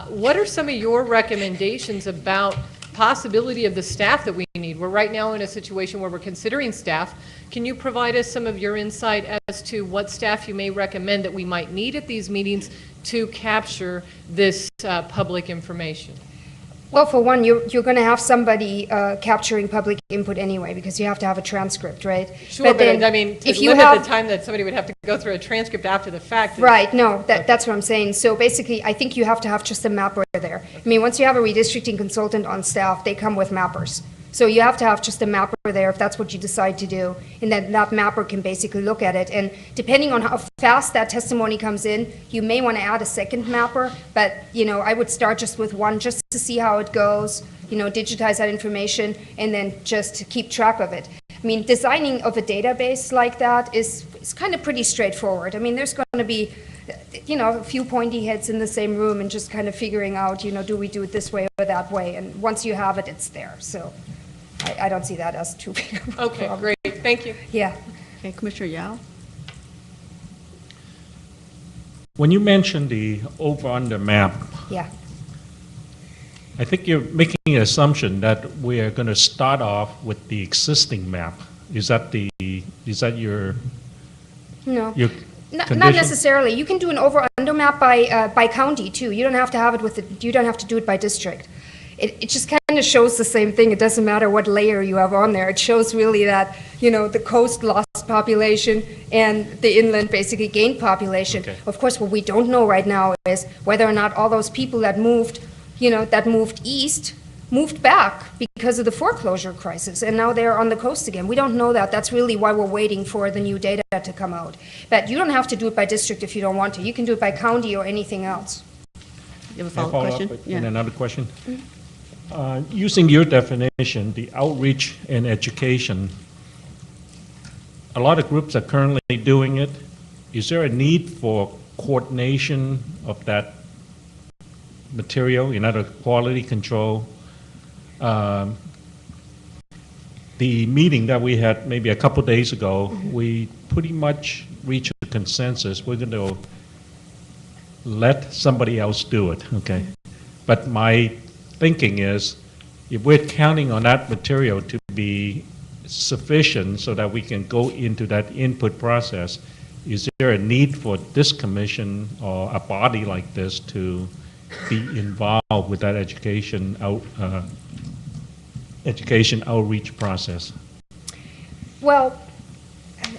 What are some of your recommendations about possibility of the staff that we need? We're right now in a situation where we're considering staff. Can you provide us some of your insight as to what staff you may recommend that we might need at these meetings to capture this public information? Well, for one, you're going to have somebody capturing public input anyway, because you have to have a transcript, right? Sure, but then I mean, to if you limit have, the time that somebody would have to go through a transcript after the fact. right, no, that's what I'm saying. So basically, I think you have to have just a mapper there. I mean, once you have a redistricting consultant on staff, they come with mappers. So you have to have just a mapper there if that's what you decide to do, and then that mapper can basically look at it. And depending on how fast that testimony comes in, you may want to add a second mapper, but, I would start just with one just to see how it goes, digitize that information, and then just keep track of it. I mean, designing of a database like that is kind of pretty straightforward. I mean, there's going to be a few pointy heads in the same room and just kind of figuring out, do we do it this way or that way? And once you have it, it's there. So I don't see that as too big of a problem. Okay, great, thank you. Yeah. Okay, Commissioner Yao? When you mentioned the over-under map, Yeah. I think you're making an assumption that we are going to start off with the existing map. Is that your No. your Not condition? necessarily. You can do an over-under map by county too. You don't have to have it you don't have to do it by district. It just kind of shows the same thing. It doesn't matter what layer you have on there. It shows really that, the coast lost population and the inland basically gained population. Okay. Of course, what we don't know right now is whether or not all those people that moved east, moved back because of the foreclosure crisis, and now they're on the coast again. We don't know that. That's really why we're waiting for the new data to come out. But you don't have to do it by district if you don't want to. You can do it by county or anything else. You have a Can I follow-up follow question? up with Yeah. another question? Using your definition, the outreach and education, a lot of groups are currently doing it. Is there a need for coordination of that material, quality control? The meeting that we had maybe a couple days ago, we pretty much reached a consensus. We're going to let somebody else do it, okay? But my thinking is, if we're counting on that material to be sufficient so that we can go into that input process, is there a need for this commission or a body like this to be involved with that education outreach process? Well,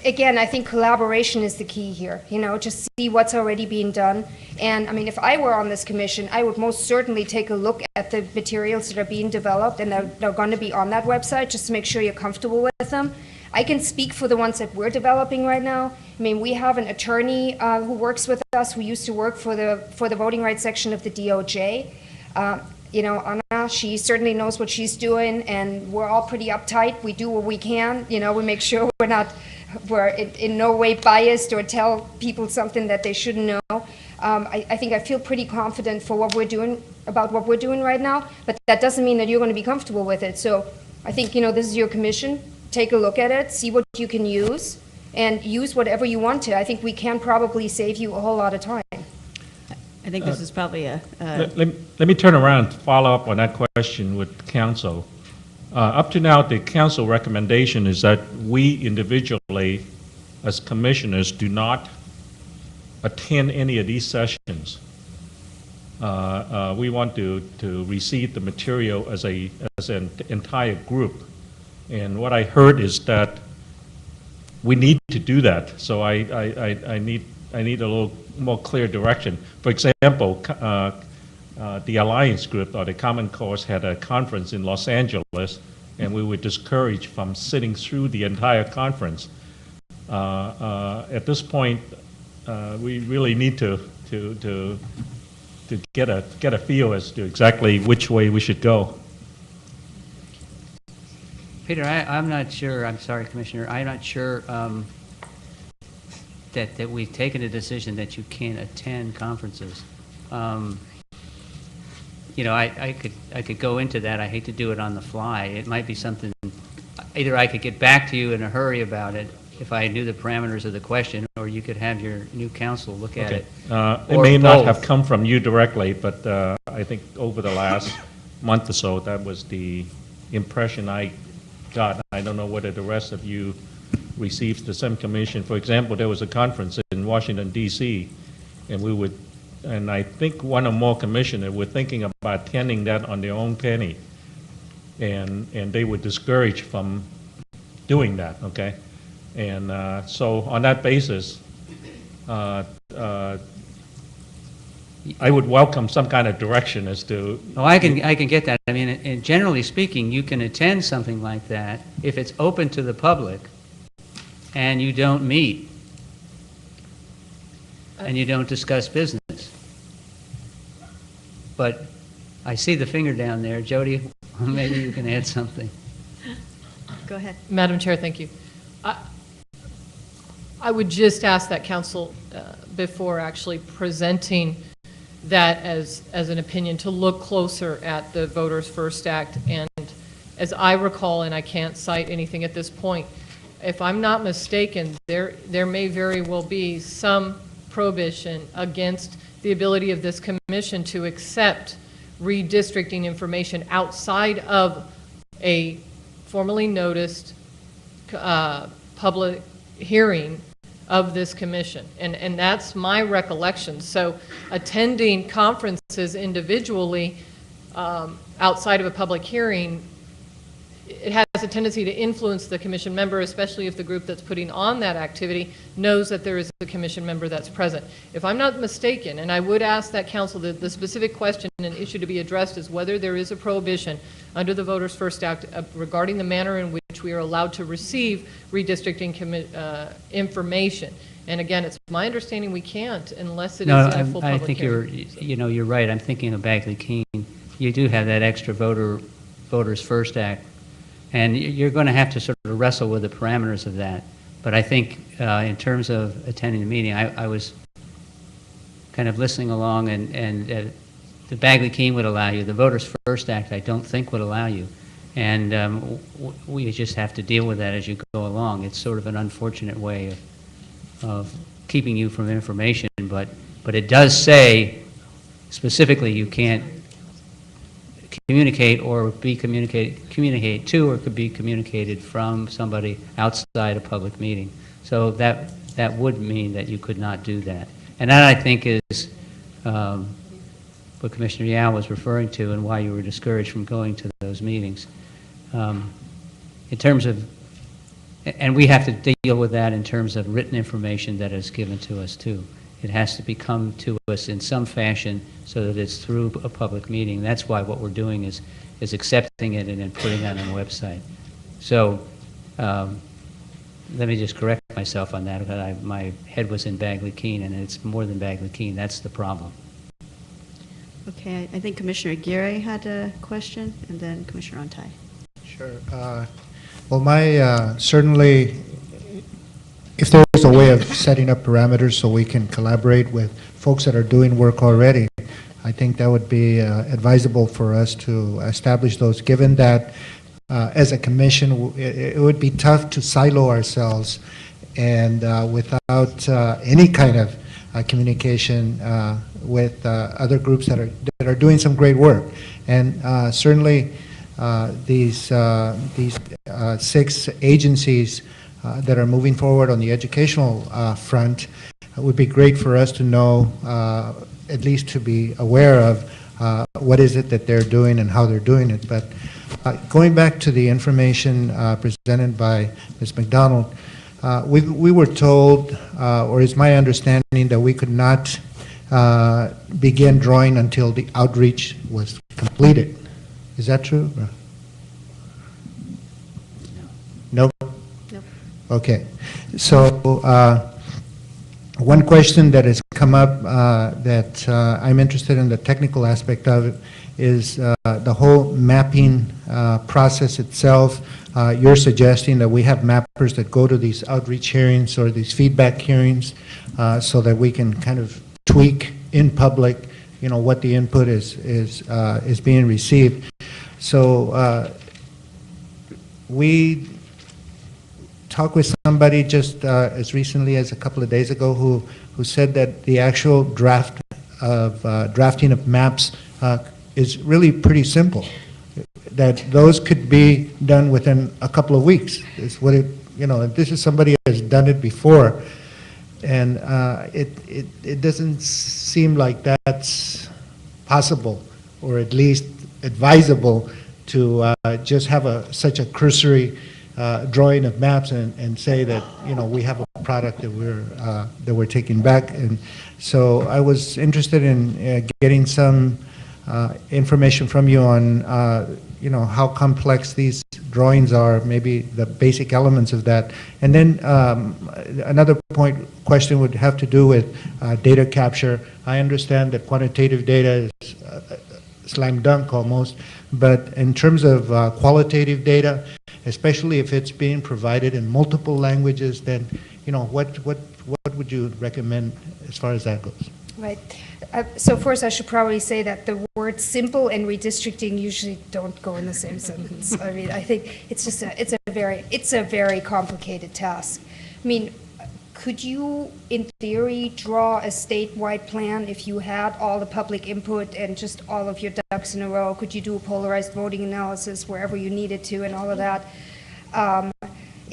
again, I think collaboration is the key here, just see what's already being done. And I mean, if I were on this commission, I would most certainly take a look at the materials that are being developed and they're going to be on that website just to make sure you're comfortable with them. I can speak for the ones that we're developing right now. I mean, we have an attorney who works with us, who used to work for the voting rights section of the DOJ. Anna, she certainly knows what she's doing, and we're all pretty uptight. We do what we can. We make sure we're in no way biased or tell people something that they shouldn't know. I think I feel pretty confident for about what we're doing right now, but that doesn't mean that you're going to be comfortable with it. So I think, this is your commission. Take a look at it, see what you can use, and use whatever you want to. I think we can probably save you a whole lot of time. I think this is probably a, Let me turn around and follow up on that question with council. Up to now, the council recommendation is that we individually, as commissioners, do not attend any of these sessions. We want to receive the material as an entire group. And what I heard is that we need to do that. So I need a little more clear direction. For example, the Alliance Group or the Common Cause had a conference in Los Angeles, and we were discouraged from sitting through the entire conference. At this point, we really need to get a feel as to exactly which way we should go. Peter, I'm not sure, I'm sorry, Commissioner, I'm not sure that we've taken a decision that you can't attend conferences. You know, I could go into that. I hate to do it on the fly. It might be something, either I could get back to you in a hurry about it if I knew the parameters of the question, or you could have your new counsel look at it. It Or may not have both. come from you directly, but I think over the last month or so, that was the impression I got. I don't know whether the rest of you received the same commission. For example, there was a conference in Washington, D.C., and I think one or more commissioners were thinking about attending that on their own penny, and they were discouraged from doing that, okay? And so on that basis, I would welcome some kind of direction as to... Oh, I can get that. I mean, and generally speaking, you can attend something like that if it's open to the public and you don't meet and you don't discuss business. But I see the finger down there. Jody, maybe you can add something. go ahead. Madam Chair, thank you. I would just ask that council, before actually presenting that as an opinion, to look closer at the Voters First Act. And as I recall, and I can't cite anything at this point, if I'm not mistaken, there may very well be some prohibition against the ability of this commission to accept redistricting information outside of a formally noticed public hearing of this commission. And that's my recollection. So attending conferences individually outside of a public hearing, it has a tendency to influence the commission member, especially if the group that's putting on that activity knows that there is a commission member that's present. If I'm not mistaken, and I would ask that council, the specific question and issue to be addressed is whether there is a prohibition under the Voters First Act regarding the manner in which we are allowed to receive redistricting information. And again, it's my understanding we can't unless it is in a full I public think hearing. you're right. I'm thinking of Bagley-Keene. You do have that extra Voters First Act. And you're going to have to sort of wrestle with the parameters of that. But I think in terms of attending the meeting, I was kind of listening along, and the Bagley-Keene would allow you. The Voters First Act, I don't think, would allow you. And we just have to deal with that as you go along. It's sort of an unfortunate way of keeping you from information, but it does say specifically you can't communicate or be communicate to or could be communicated from somebody outside a public meeting. So that would mean that you could not do that. And that, I think, is what Commissioner Yao was referring to and why you were discouraged from going to those meetings. In terms of, and we have to deal with that in terms of written information that is given to us too. It has to become to us in some fashion so that it's through a public meeting. That's why what we're doing is accepting it and then putting it on a website. So let me just correct myself on that, because my head was in Bagley-Keene, and it's more than Bagley-Keene. That's the problem. Okay, I think Commissioner Aguirre had a question, and then Commissioner Ontai. Sure. Well, certainly, if there is a way of setting up parameters so we can collaborate with folks that are doing work already, I think that would be advisable for us to establish those, given that as a commission, it would be tough to silo ourselves and without any kind of communication with other groups that are doing some great work. And certainly these 6 agencies that are moving forward on the educational front, it would be great for us to know, at least to be aware of what is it that they're doing and how they're doing it. But going back to the information presented by Ms. McDonald, we were told, or it's my understanding, that we could not begin drawing until the outreach was completed. Is that true? No. Nope. Nope. Okay. So one question that has come up that I'm interested in the technical aspect of it is the whole mapping process itself. You're suggesting that we have mappers that go to these outreach hearings or these feedback hearings so that we can kind of tweak in public, you know, what the input is being received. So we talked with somebody just as recently as a couple of days ago who said that the actual drafting of maps is really pretty simple, that those could be done within a couple of weeks. Is what it, you know, this is somebody who has done it before, and it doesn't seem like that's possible, or at least advisable, to just have such a cursory drawing of maps and say that, you know, we have a product that we're taking back. And so I was interested in getting some information from you on you know, how complex these drawings are, maybe the basic elements of that. And then another question would have to do with data capture. I understand that quantitative data is slam dunk almost, but in terms of qualitative data, especially if it's being provided in multiple languages, then, you know, what would you recommend as far as that goes? Right. So first, I should probably say that the word simple and redistricting usually don't go in the same sentence. I mean, I think it's just it's a very complicated task. I mean, could you, in theory, draw a statewide plan if you had all the public input and just all of your ducks in a row? Could you do a polarized voting analysis wherever you needed to and all of that?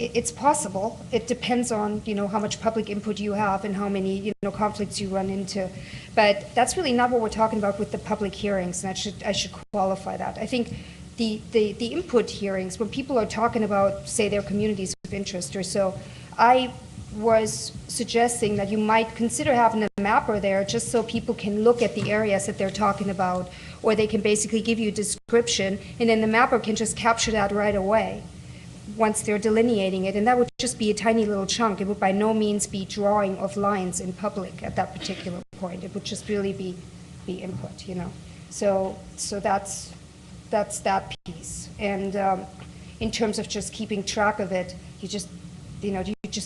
It's possible. It depends on, you know, how much public input you have and how many, you know, conflicts you run into. But that's really not what we're talking about with the public hearings, and I should qualify that. I think the input hearings, when people are talking about, say, their communities of interest or so, I was suggesting that you might consider having a mapper there just so people can look at the areas that they're talking about, or they can basically give you a description, and then the mapper can just capture that right away once they're delineating it, and that would just be a tiny little chunk. It would by no means be drawing of lines in public at that particular point. It would just really be input, you know. So that's that piece. And in terms of just keeping track of it, you just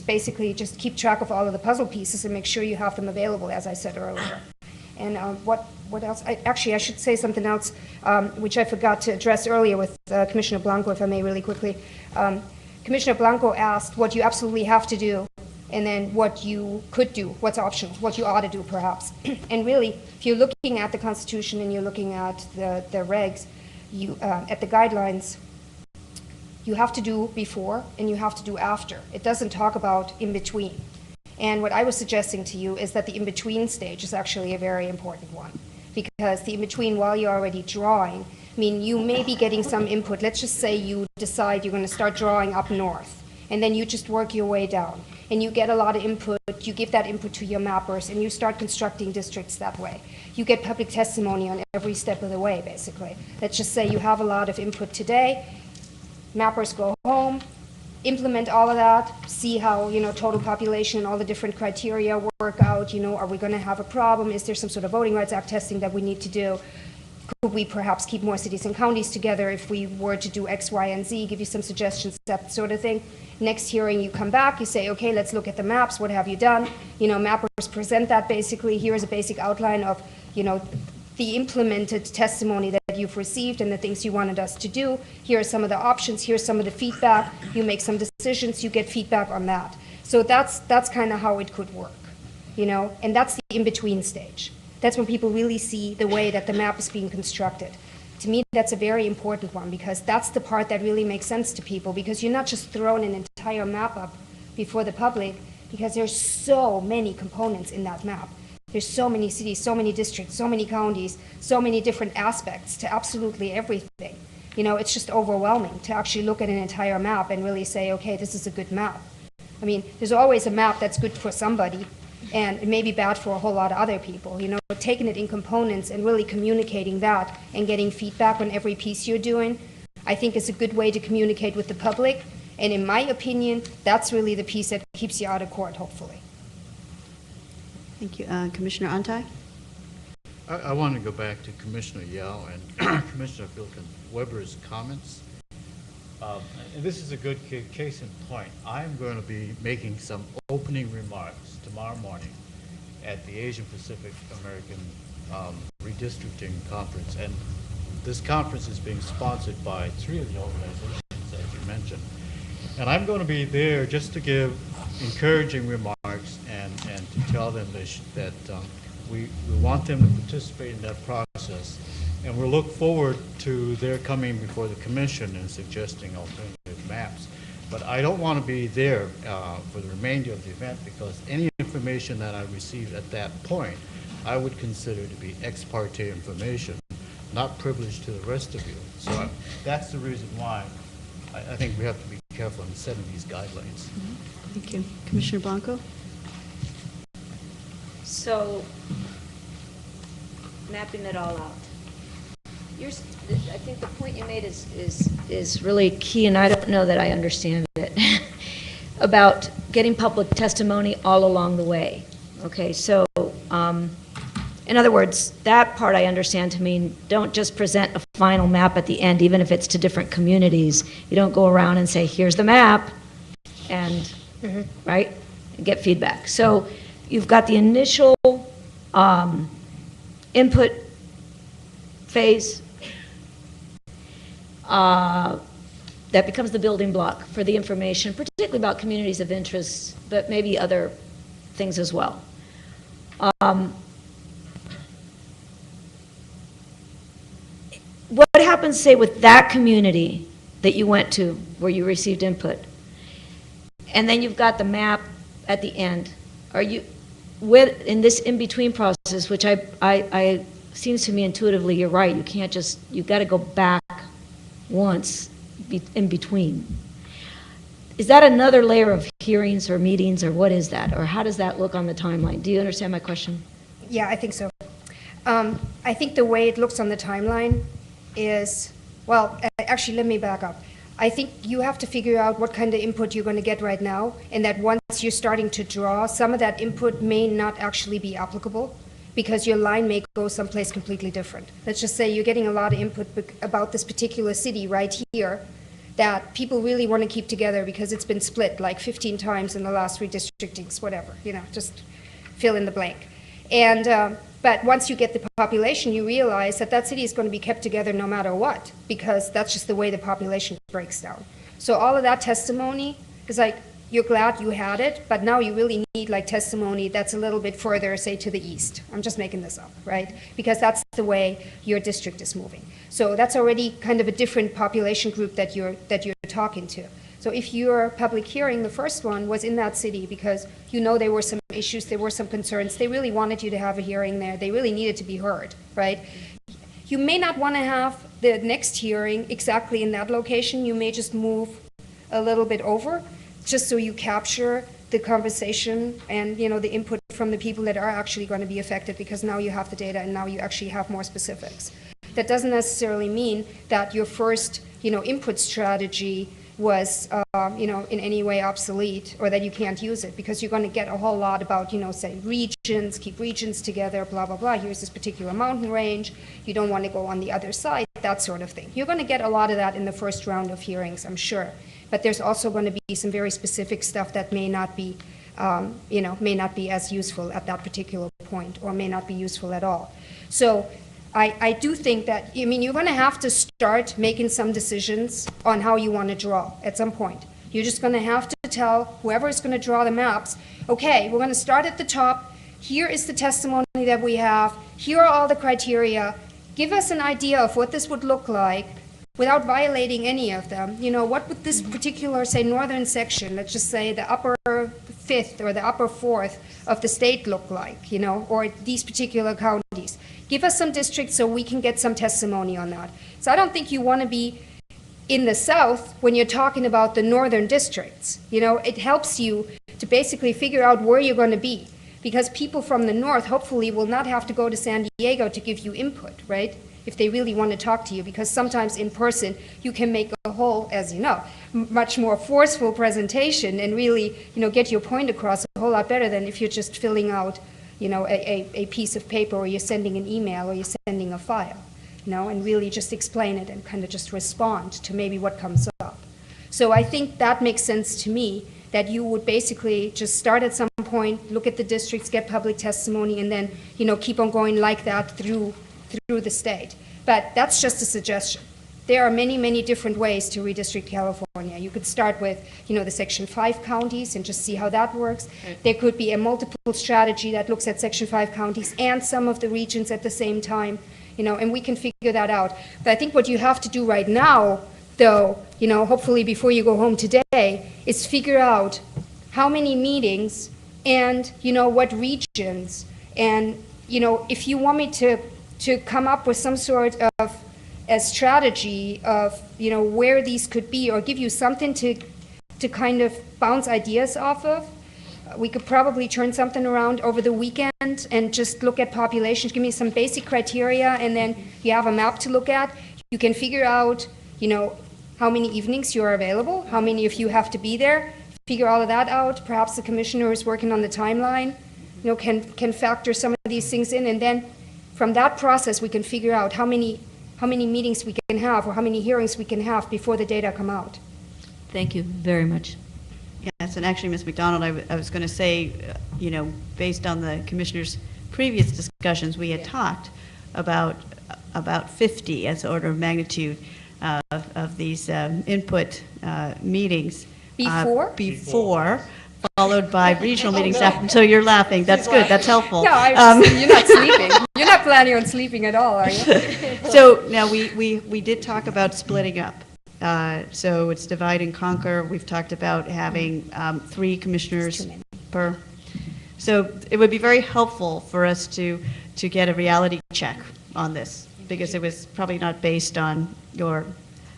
basically just keep track of all of the puzzle pieces and make sure you have them available, as I said earlier. And what else? Actually, I should say something else, which I forgot to address earlier with Commissioner Blanco, if I may, really quickly. Commissioner Blanco asked what you absolutely have to do, and then what you could do, what's optional, what you ought to do, perhaps. And really, if you're looking at the Constitution and you're looking at the regs, at the guidelines, you have to do before and you have to do after. It doesn't talk about in between. And what I was suggesting to you is that the in-between stage is actually a very important one, because the in-between, while you're already drawing, I mean, you may be getting some input. Let's just say you decide you're going to start drawing up north, and then you just work your way down, and you get a lot of input. You give that input to your mappers, and you start constructing districts that way. You get public testimony on every step of the way, basically. Let's just say you have a lot of input today. Mappers go home, implement all of that, see how, you know, total population and all the different criteria work out. You know, are we going to have a problem? Is there some sort of Voting Rights Act testing that we need to do? Could we perhaps keep more cities and counties together if we were to do X, Y, and Z, give you some suggestions, that sort of thing. Next hearing, you come back, you say, okay, let's look at the maps, what have you done? You know, mappers present that basically. Here's a basic outline of, you know, the implemented testimony that you've received and the things you wanted us to do. Here are some of the options, here's some of the feedback. You make some decisions, you get feedback on that. So that's kind of how it could work, you know, and that's the in-between stage. That's when people really see the way that the map is being constructed. To me, that's a very important one, because that's the part that really makes sense to people, because you're not just throwing an entire map up before the public, because there's so many components in that map. There's so many cities, so many districts, so many counties, so many different aspects to absolutely everything. You know, it's just overwhelming to actually look at an entire map and really say, okay, this is a good map. I mean, there's always a map that's good for somebody, and it may be bad for a whole lot of other people. You know, taking it in components and really communicating that and getting feedback on every piece you're doing, I think is a good way to communicate with the public. And in my opinion, that's really the piece that keeps you out of court, hopefully. Thank you. Commissioner Antai? I want to go back to Commissioner Yao and Commissioner Weber's comments. And this is a good case in point. I'm going to be making some opening remarks tomorrow morning at the Asian Pacific American Redistricting Conference. And this conference is being sponsored by 3 of the organizations that you mentioned. And I'm going to be there just to give encouraging remarks and to tell them that we want them to participate in that process. And we'll look forward to their coming before the commission and suggesting alternative maps. But I don't want to be there for the remainder of the event, because any information that I receive at that point, I would consider to be ex parte information, not privileged to the rest of you. So that's the reason why I think we have to be careful in setting these guidelines. Thank you. Commissioner Blanco? So, mapping it all out. I think the point you made is really key, and I don't know that I understand it, about getting public testimony all along the way. Okay, so in other words, that part I understand to mean don't just present a final map at the end, even if it's to different communities. You don't go around and say, here's the map, and, right, and get feedback. So you've got the initial input phase that becomes the building block for the information, particularly about communities of interest, but maybe other things as well. What happens, say, with that community that you went to where you received input, and then you've got the map at the end? Are you, in this in-between process, which I seems to me intuitively you're right, you can't just, you've got to go back once in between. Is that another layer of hearings or meetings, or what is that? Or how does that look on the timeline? Do you understand my question? Yeah, I think so. I think the way it looks on the timeline is, well, actually, let me back up. I think you have to figure out what kind of input you're going to get right now, and that once you're starting to draw, some of that input may not actually be applicable, because your line may go someplace completely different. Let's just say you're getting a lot of input about this particular city right here that people really want to keep together because it's been split like 15 times in the last redistrictings, whatever, you know, just fill in the blank. And, but once you get the population, you realize that that city is going to be kept together no matter what, because that's just the way the population breaks down. So all of that testimony is like, you're glad you had it, but now you really need like testimony that's a little bit further, say, to the east. I'm just making this up, right? Because that's the way your district is moving. So that's already kind of a different population group that you're talking to. So if your public hearing, the first one, was in that city because you know there were some issues, there were some concerns, they really wanted you to have a hearing there, they really needed to be heard, right? You may not want to have the next hearing exactly in that location. You may just move a little bit over, just so you capture the conversation and, you know, the input from the people that are actually going to be affected, because now you have the data and now you actually have more specifics. That doesn't necessarily mean that your first, you know, input strategy was, you know, in any way obsolete, or that you can't use it, because you're going to get a whole lot about, you know, say regions, keep regions together, blah, blah, blah. Here's this particular mountain range. You don't want to go on the other side, that sort of thing. You're going to get a lot of that in the first round of hearings, I'm sure. But there's also going to be some very specific stuff that may not be, you know, may not be as useful at that particular point, or may not be useful at all. So I do think that, I mean, you're going to have to start making some decisions on how you want to draw at some point. You're just going to have to tell whoever is going to draw the maps, okay, we're going to start at the top. Here is the testimony that we have. Here are all the criteria. Give us an idea of what this would look like without violating any of them. You know, what would this particular, say, northern section, let's just say the upper fifth or the upper fourth of the state look like, you know, or these particular counties. Give us some districts so we can get some testimony on that. So I don't think you want to be in the south when you're talking about the northern districts. You know, it helps you to basically figure out where you're going to be, because people from the north hopefully will not have to go to San Diego to give you input, right? If they really want to talk to you, because sometimes in person you can make a whole, as you know, much more forceful presentation and really, you know, get your point across a whole lot better than if you're just filling out, you know, a piece of paper, or you're sending an email, or you're sending a file, you know, and really just explain it and kind of just respond to maybe what comes up. So I think that makes sense to me, that you would basically just start at some point, look at the districts, get public testimony, and then, you know, keep on going like that through the state. But that's just a suggestion. There are many, many different ways to redistrict California. You could start with, you know, the Section 5 counties and just see how that works. There could be a multiple strategy that looks at Section 5 counties and some of the regions at the same time, you know, and we can figure that out. But I think what you have to do right now, though, you know, hopefully before you go home today, is figure out how many meetings and, you know, what regions. And, you know, if you want me to come up with some sort of a strategy of, you know, where these could be, or give you something to kind of bounce ideas off of, we could probably turn something around over the weekend and just look at populations. Give me some basic criteria, and then you have a map to look at. You can figure out, you know, how many evenings you are available, how many of you have to be there, figure all of that out. Perhaps the commissioner who's working on the timeline, you know, can factor some of these things in, and then from that process we can figure out how many meetings we can have, or how many hearings we can have before the data come out. Thank you very much. Yes, and actually, Ms. McDonald, I was going to say, you know, based on the commissioner's previous discussions, we had talked about 50 as order of magnitude of these input meetings. Before, followed by regional meetings after. So you're laughing. That's good. That's helpful. No, you're not sleeping. You're not planning on sleeping at all, are you? So now we did talk about splitting up. So it's divide and conquer. We've talked about having 3 commissioners per. So it would be very helpful for us to get a reality check on this, because it was probably not based on your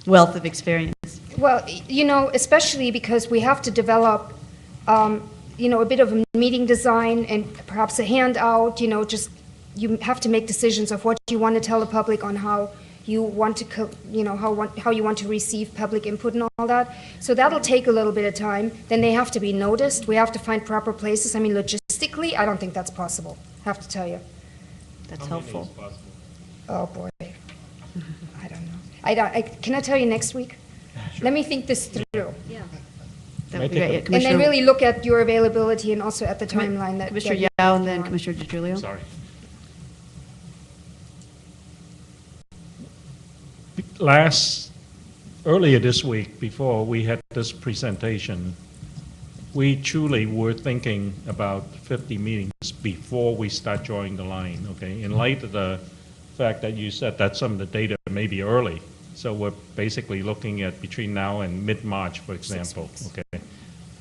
wealth of experience. Well, you know, especially because we have to develop, you know, a bit of a meeting design and perhaps a handout, you know, just you have to make decisions of what you want to tell the public on how you want to, you know, how you want to receive public input and all that. So that'll take a little bit of time. Then they have to be noticed. We have to find proper places. I mean, logistically, I don't think that's possible, I have to tell you. That's helpful. Oh, boy. I don't know. Can I tell you next week? Sure. Let me think this through. Yeah. That would be great. And then really look at your availability and also at the timeline that Commissioner Yao and then Commissioner DiGiulio. Sorry. Earlier this week, before we had this presentation, we truly were thinking about 50 meetings before we start drawing the line, okay? In light of the fact that you said that some of the data may be early, so we're basically looking at between now and mid-March, for example, okay?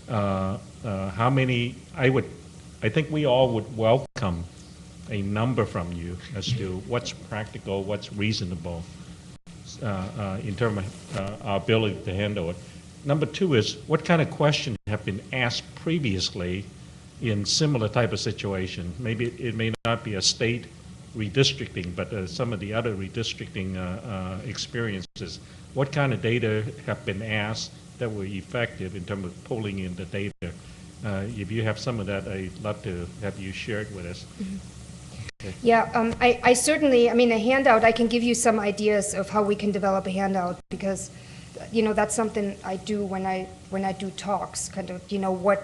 How many, I think we all would welcome a number from you as to what's practical, what's reasonable, in terms of our ability to handle it. Number 2 is, what kind of questions have been asked previously in similar type of situation? Maybe it may not be a state redistricting, but some of the other redistricting experiences. What kind of data have been asked that were effective in terms of pulling in the data? If you have some of that, I'd love to have you share it with us. Mm-hmm. Okay. Yeah, I certainly, I mean, a handout, I can give you some ideas of how we can develop a handout, because, you know, that's something I do when I do talks, kind of, you know,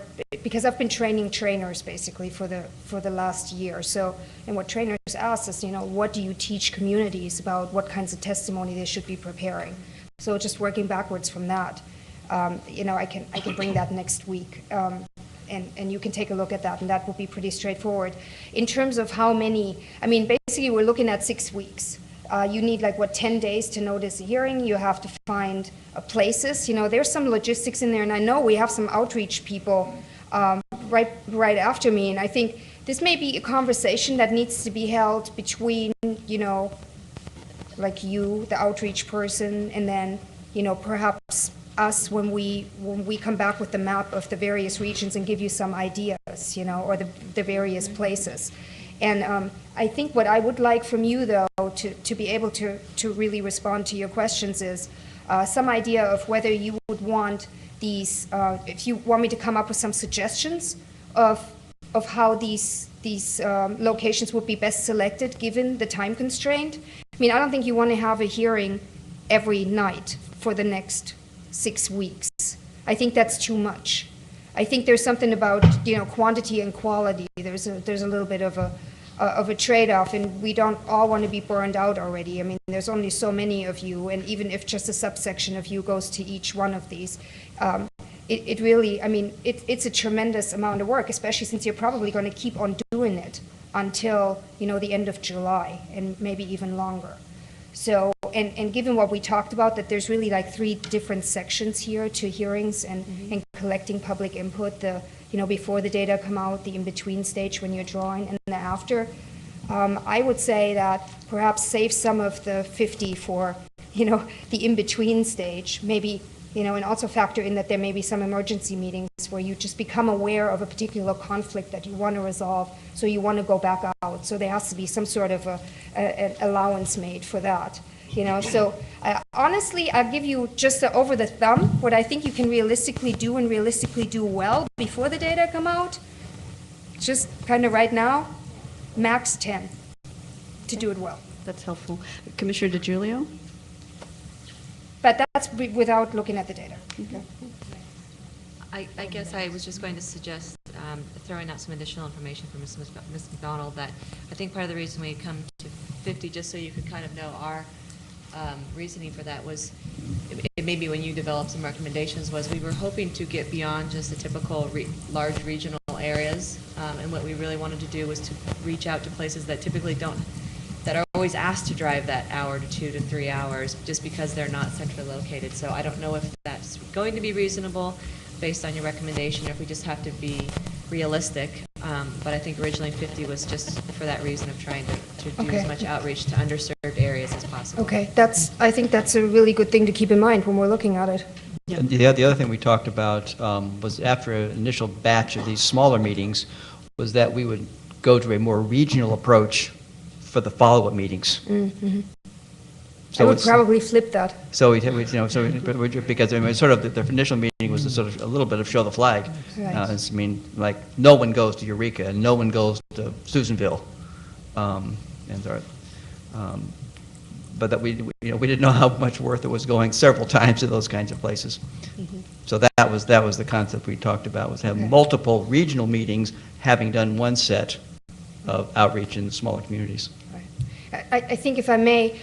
because I've been training trainers basically for the last year. So, and what trainers ask is, you know, what do you teach communities about what kinds of testimony they should be preparing? So just working backwards from that. I can bring that next week. And you can take a look at that, and that will be pretty straightforward. In terms of how many, basically we're looking at 6 weeks. You need 10 days to notice a hearing. You have to find places. There's some logistics in there, and I know we have some outreach people right after me, and I think this may be a conversation that needs to be held between, you, the outreach person, and then, perhaps us when we come back with the map of the various regions and give you some ideas, or the various places. And I think what I would like from you, though, to be able to really respond to your questions is some idea of whether you would want these, if you want me to come up with some suggestions of how these locations would be best selected given the time constraint. I don't think you want to have a hearing every night for the next 6 weeks. I think that's too much. I think there's something about, quantity and quality. There's a little bit of a trade-off, and we don't all want to be burned out already. There's only so many of you, and even if just a subsection of you goes to each one of these, it really, it's a tremendous amount of work, especially since you're probably going to keep on doing it until, the end of July, and maybe even longer. So, and given what we talked about, that there's really 3 different sections here to hearings and collecting public input, before the data come out, the in-between stage when you're drawing, and the after, I would say that perhaps save some of the 50 for, the in-between stage, maybe, and also factor in that there may be some emergency meetings where you just become aware of a particular conflict that you want to resolve, so you want to go back out. So there has to be some sort of an allowance made for that. So honestly, I'll give you just over the thumb what I think you can realistically do and realistically do well before the data come out. Just kind of right now, max 10 to do it well. That's helpful. Commissioner DeGiulio? But that's without looking at the data. Okay. I guess I was just going to suggest throwing out some additional information for Ms. McDonald, that I think part of the reason we come to 50, just so you could kind of know our reasoning for that, was maybe when you developed some recommendations, was we were hoping to get beyond just the typical large regional areas, and what we really wanted to do was to reach out to places that typically that are always asked to drive that hour to 2 to 3 hours just because they're not centrally located. So I don't know if that's going to be reasonable based on your recommendation, or if we just have to be realistic. But I think originally 50 was just for that reason of trying to do as much outreach to underserved areas as possible. Okay, I think that's a really good thing to keep in mind when we're looking at it. Yeah. The other thing we talked about was after an initial batch of these smaller meetings, was that we would go to a more regional approach for the follow-up meetings. Mm-hmm. So I would probably flip that. So because sort of the initial meeting was sort of a little bit of show the flag. Right. No one goes to Eureka and no one goes to Susanville, but that we didn't know how much worth it was going several times to those kinds of places. Mm-hmm. So that was the concept we talked about, was having multiple regional meetings, having done one set of outreach in smaller communities. I think, if I may,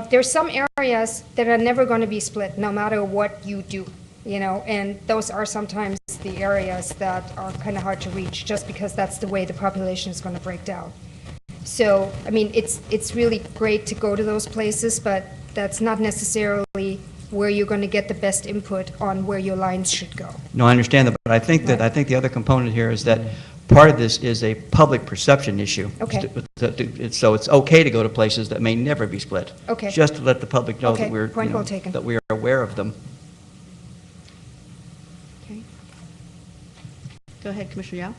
there's some areas that are never going to be split, no matter what you do, and those are sometimes the areas that are kind of hard to reach, just because that's the way the population is going to break down. So, it's really great to go to those places, but that's not necessarily where you're going to get the best input on where your lines should go. No, I understand that, but I think the other component here is that part of this is a public perception issue. Okay. So it's okay to go to places that may never be split. Okay. Just to let the public know that we're, Point well taken. that we are aware of them. Okay. Go ahead, Commissioner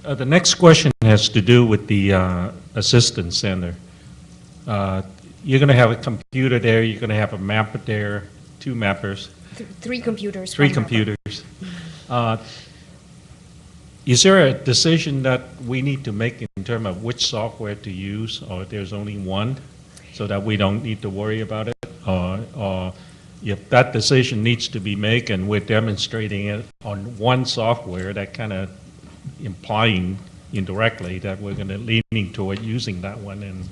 Yao. The next question has to do with the assistance center. You're going to have a computer there, you're going to have a mapper there, 2 mappers. 3 computers. 3 computers. Is there a decision that we need to make in terms of which software to use, or there's only one, so that we don't need to worry about it? Or if that decision needs to be made and we're demonstrating it on one software, that kind of implying indirectly that we're going to leaning toward using that one, and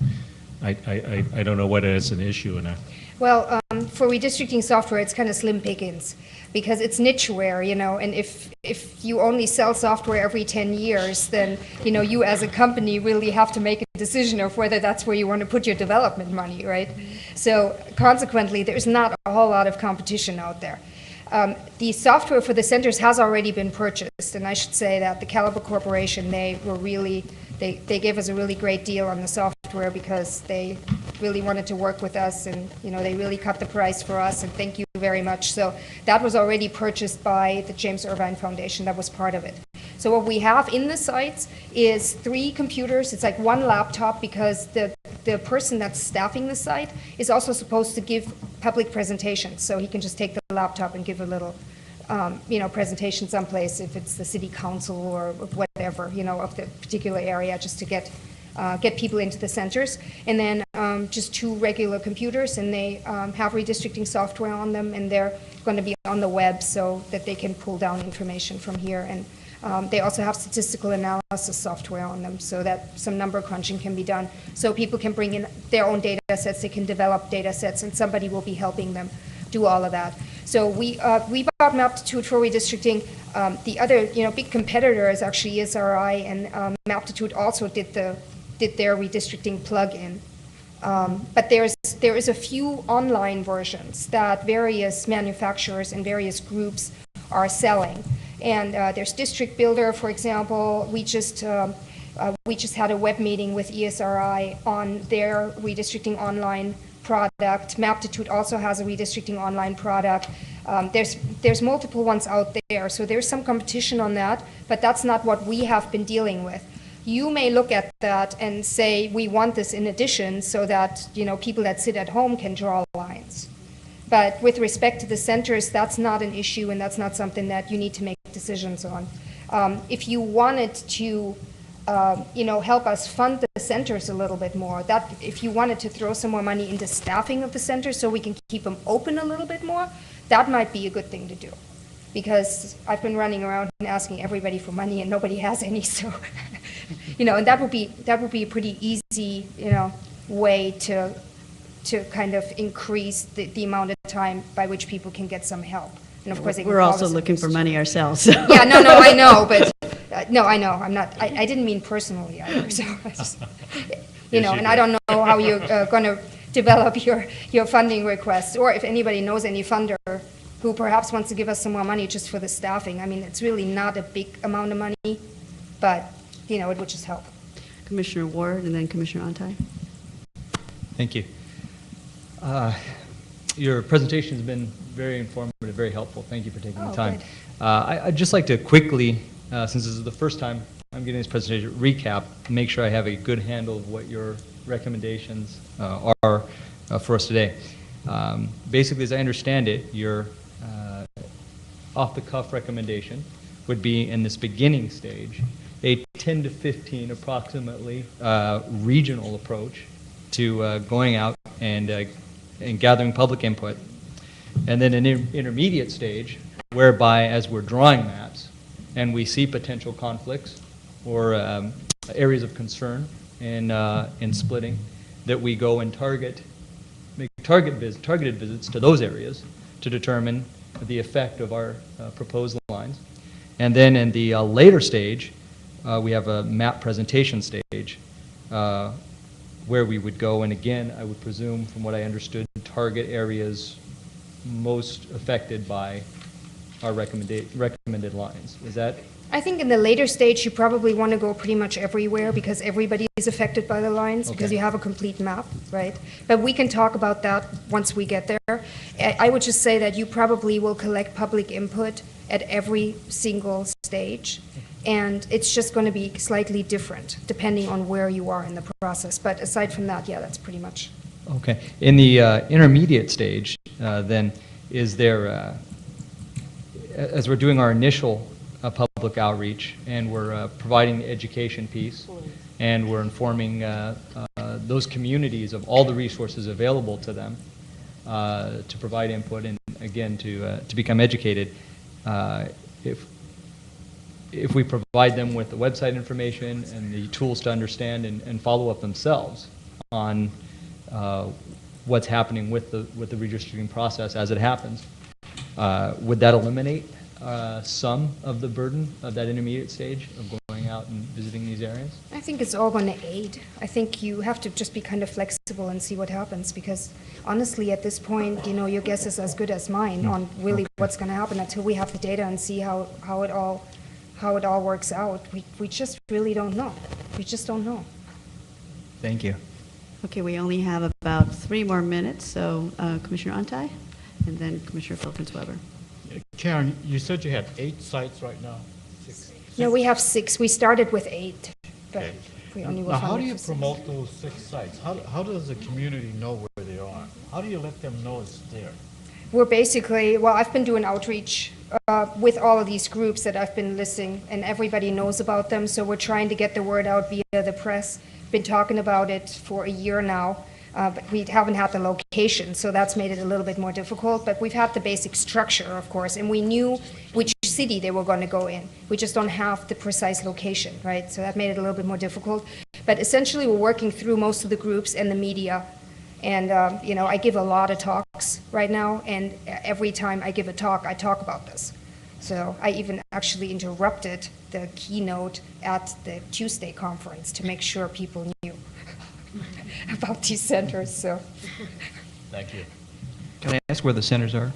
I don't know whether it's an issue or not. Well, for redistricting software, it's kind of slim pickings because it's nicheware, and if you only sell software every 10 years, then, you as a company really have to make a decision of whether that's where you want to put your development money, right? So consequently, there's not a whole lot of competition out there. The software for the centers has already been purchased, and I should say that the Caliber Corporation, they gave us a really great deal on the software because they really wanted to work with us, and they really cut the price for us, and thank you very much. So that was already purchased by the James Irvine Foundation. That was part of it. So what we have in the sites is 3 computers. It's like 1 laptop because the person that's staffing the site is also supposed to give public presentations. So he can just take the laptop and give a little presentation someplace, if it's the city council or whatever, of the particular area, just to get people into the centers. And then just 2 regular computers, and they have redistricting software on them, and they're going to be on the web so that they can pull down information from here. And they also have statistical analysis software on them so that some number crunching can be done. So people can bring in their own data sets, they can develop data sets, and somebody will be helping them do all of that. So we bought Maptitude for redistricting. The other big competitor is actually ESRI, and Maptitude also did their redistricting plugin. But there is a few online versions that various manufacturers and various groups are selling. And there's District Builder, for example. We just had a web meeting with ESRI on their redistricting online product. Maptitude also has a redistricting online product. There's multiple ones out there, so there's some competition on that, but that's not what we have been dealing with. You may look at that and say, we want this in addition so that people that sit at home can draw lines. But with respect to the centers, that's not an issue, and that's not something that you need to make decisions on. If you wanted to help us fund the centers a little bit more, if you wanted to throw some more money into staffing of the centers so we can keep them open a little bit more, that might be a good thing to do. Because I've been running around and asking everybody for money and nobody has any, so, and that would be a pretty easy, way to kind of increase the amount of time by which people can get some help. And of course, they can We're call also us looking for money ourselves. Yeah, no, I know, but, no, I know, I'm not, I didn't mean personally either, so, I just, and I don't know how you're going to develop your funding request, or if anybody knows any funder who perhaps wants to give us some more money just for the staffing. I mean, it's really not a big amount of money, but, it would just help. Commissioner Ward and then Commissioner Antai. Thank you. Your presentation has been very informative, very helpful. Thank you for taking the time. I'd just like to quickly, since this is the first time I'm getting this presentation, recap, make sure I have a good handle of what your recommendations are for us today. Basically, as I understand it, your off-the-cuff recommendation would be in this beginning stage, a 10 to 15 approximately regional approach to going out and gathering public input. And then an intermediate stage whereby, as we're drawing maps and we see potential conflicts or areas of concern in splitting, that we go and make targeted visits to those areas to determine the effect of our proposed lines. And then in the later stage, we have a map presentation stage where we would go and, again, I would presume, from what I understood, target areas most affected by our recommended lines. Is that? I think in the later stage, you probably want to go pretty much everywhere because everybody is affected by the lines because you have a complete map, right? But we can talk about that once we get there. I would just say that you probably will collect public input at every single stage, and it's just going to be slightly different depending on where you are in the process. But aside from that, yeah, that's pretty much. Okay. In the intermediate stage, then, is there, as we're doing our initial public outreach and we're providing the education piece and we're informing those communities of all the resources available to them to provide input and, again, to become educated, if we provide them with the website information and the tools to understand and follow up themselves on what's happening with the redistricting process as it happens. Would that eliminate some of the burden of that intermediate stage of going out and visiting these areas? I think it's all going to aid. I think you have to just be kind of flexible and see what happens, because honestly, at this point, you know, your guess is as good as mine on really what's going to happen until we have the data and see how it all works out. We just really don't know. We just don't know. Thank you. Okay, we only have about 3 more minutes, so Commissioner Antai, and then Commissioner Filkins-Weber. Karen, you said you had 8 sites right now? No, we have 6. We started with 8, but Okay. we only were Now, how do funded you for 6. promote those 6 sites? How does the community know where they are? How do you let them know it's there? We're basically, well, I've been doing outreach with all of these groups that I've been listing, and everybody knows about them, so we're trying to get the word out via the press. Been talking about it for a year now, but we haven't had the location, so that's made it a little bit more difficult, but we've had the basic structure, of course, and we knew which city they were going to go in. We just don't have the precise location, right? So that made it a little bit more difficult. But essentially, we're working through most of the groups and the media. And, you know, I give a lot of talks right now, and every time I give a talk, I talk about this. So I even actually interrupted the keynote at the Tuesday conference to make sure people knew about these centers, so. Thank you. Can I ask where the centers are?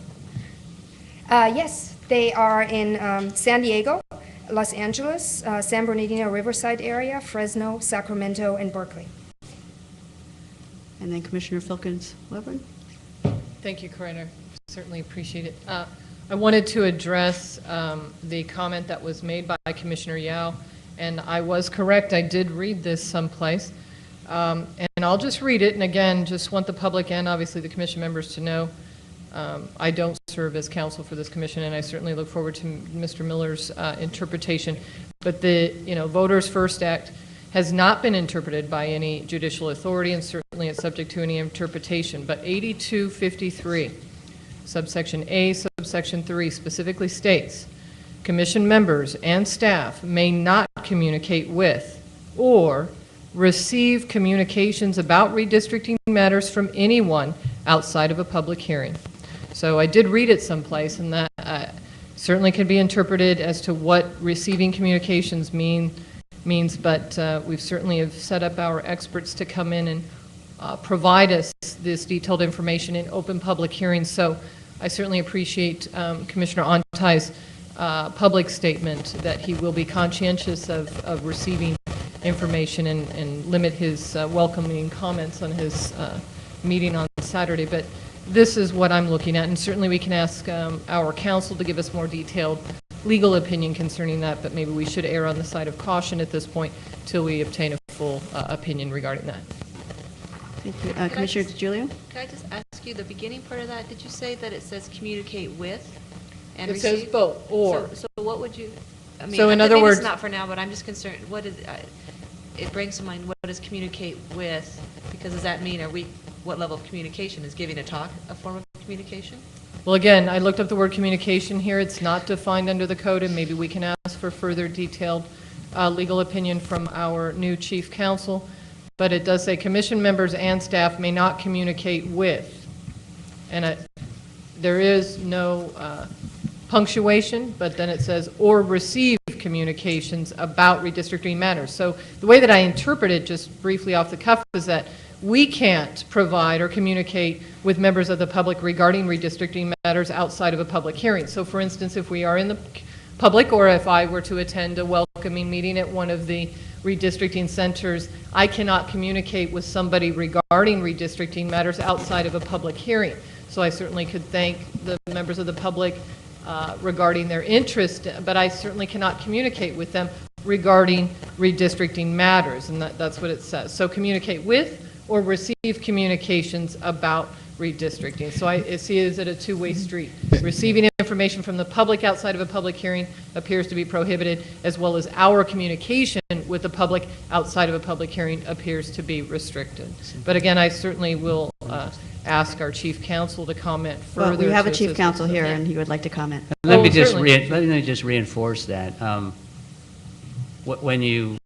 Yes, they are in San Diego, Los Angeles, San Bernardino Riverside area, Fresno, Sacramento, and Berkeley. And then Commissioner Filkins-Weber. Thank you, Corinne. I certainly appreciate it. I wanted to address the comment that was made by Commissioner Yao, and I was correct. I did read this someplace. And I'll just read it, and again, just want the public and obviously the commission members to know I don't serve as counsel for this commission, and I certainly look forward to Mr. Miller's interpretation. But the Voters First Act has not been interpreted by any judicial authority, and certainly it's subject to any interpretation. But 8253, subsection A, subsection 3, specifically states, commission members and staff may not communicate with or receive communications about redistricting matters from anyone outside of a public hearing. So I did read it someplace, and that certainly can be interpreted as to what receiving communications means, but we certainly have set up our experts to come in and provide us this detailed information in open public hearings. So I certainly appreciate Commissioner Antai's public statement that he will be conscientious of receiving information and limit his welcoming comments on his meeting on Saturday. But this is what I'm looking at, and certainly we can ask our counsel to give us more detailed legal opinion concerning that, but maybe we should err on the side of caution at this point till we obtain a full opinion regarding that. Thank you. Commissioner DeGiulio? Could I just ask you, the beginning part of that, did you say that it says communicate with and It receive? says both, or. So what would you, I mean, So in other maybe words- it's not for now, but I'm just concerned, what is, it brings to mind, what does communicate with? Because does that mean, what level of communication? Is giving a talk a form of communication? Well, again, I looked up the word communication here. It's not defined under the code, and maybe we can ask for further detailed legal opinion from our new chief counsel. But it does say commission members and staff may not communicate with. And there is no punctuation, but then it says, or receive communications about redistricting matters. So the way that I interpret it, just briefly off the cuff, is that we can't provide or communicate with members of the public regarding redistricting matters outside of a public hearing. So for instance, if we are in the public, or if I were to attend a welcoming meeting at one of the redistricting centers, I cannot communicate with somebody regarding redistricting matters outside of a public hearing. So I certainly could thank the members of the public regarding their interest, but I certainly cannot communicate with them regarding redistricting matters, and that's what it says. So communicate with or receive communications about redistricting. So I see it as a two-way street. Receiving information from the public outside of a public hearing appears to be prohibited, as well as our communication with the public outside of a public hearing appears to be restricted. But again, I certainly will ask our chief counsel to comment further. Well, we have a to chief assist counsel us. here, and he would like to comment. Let Oh, me just certainly. reinforce that. When you,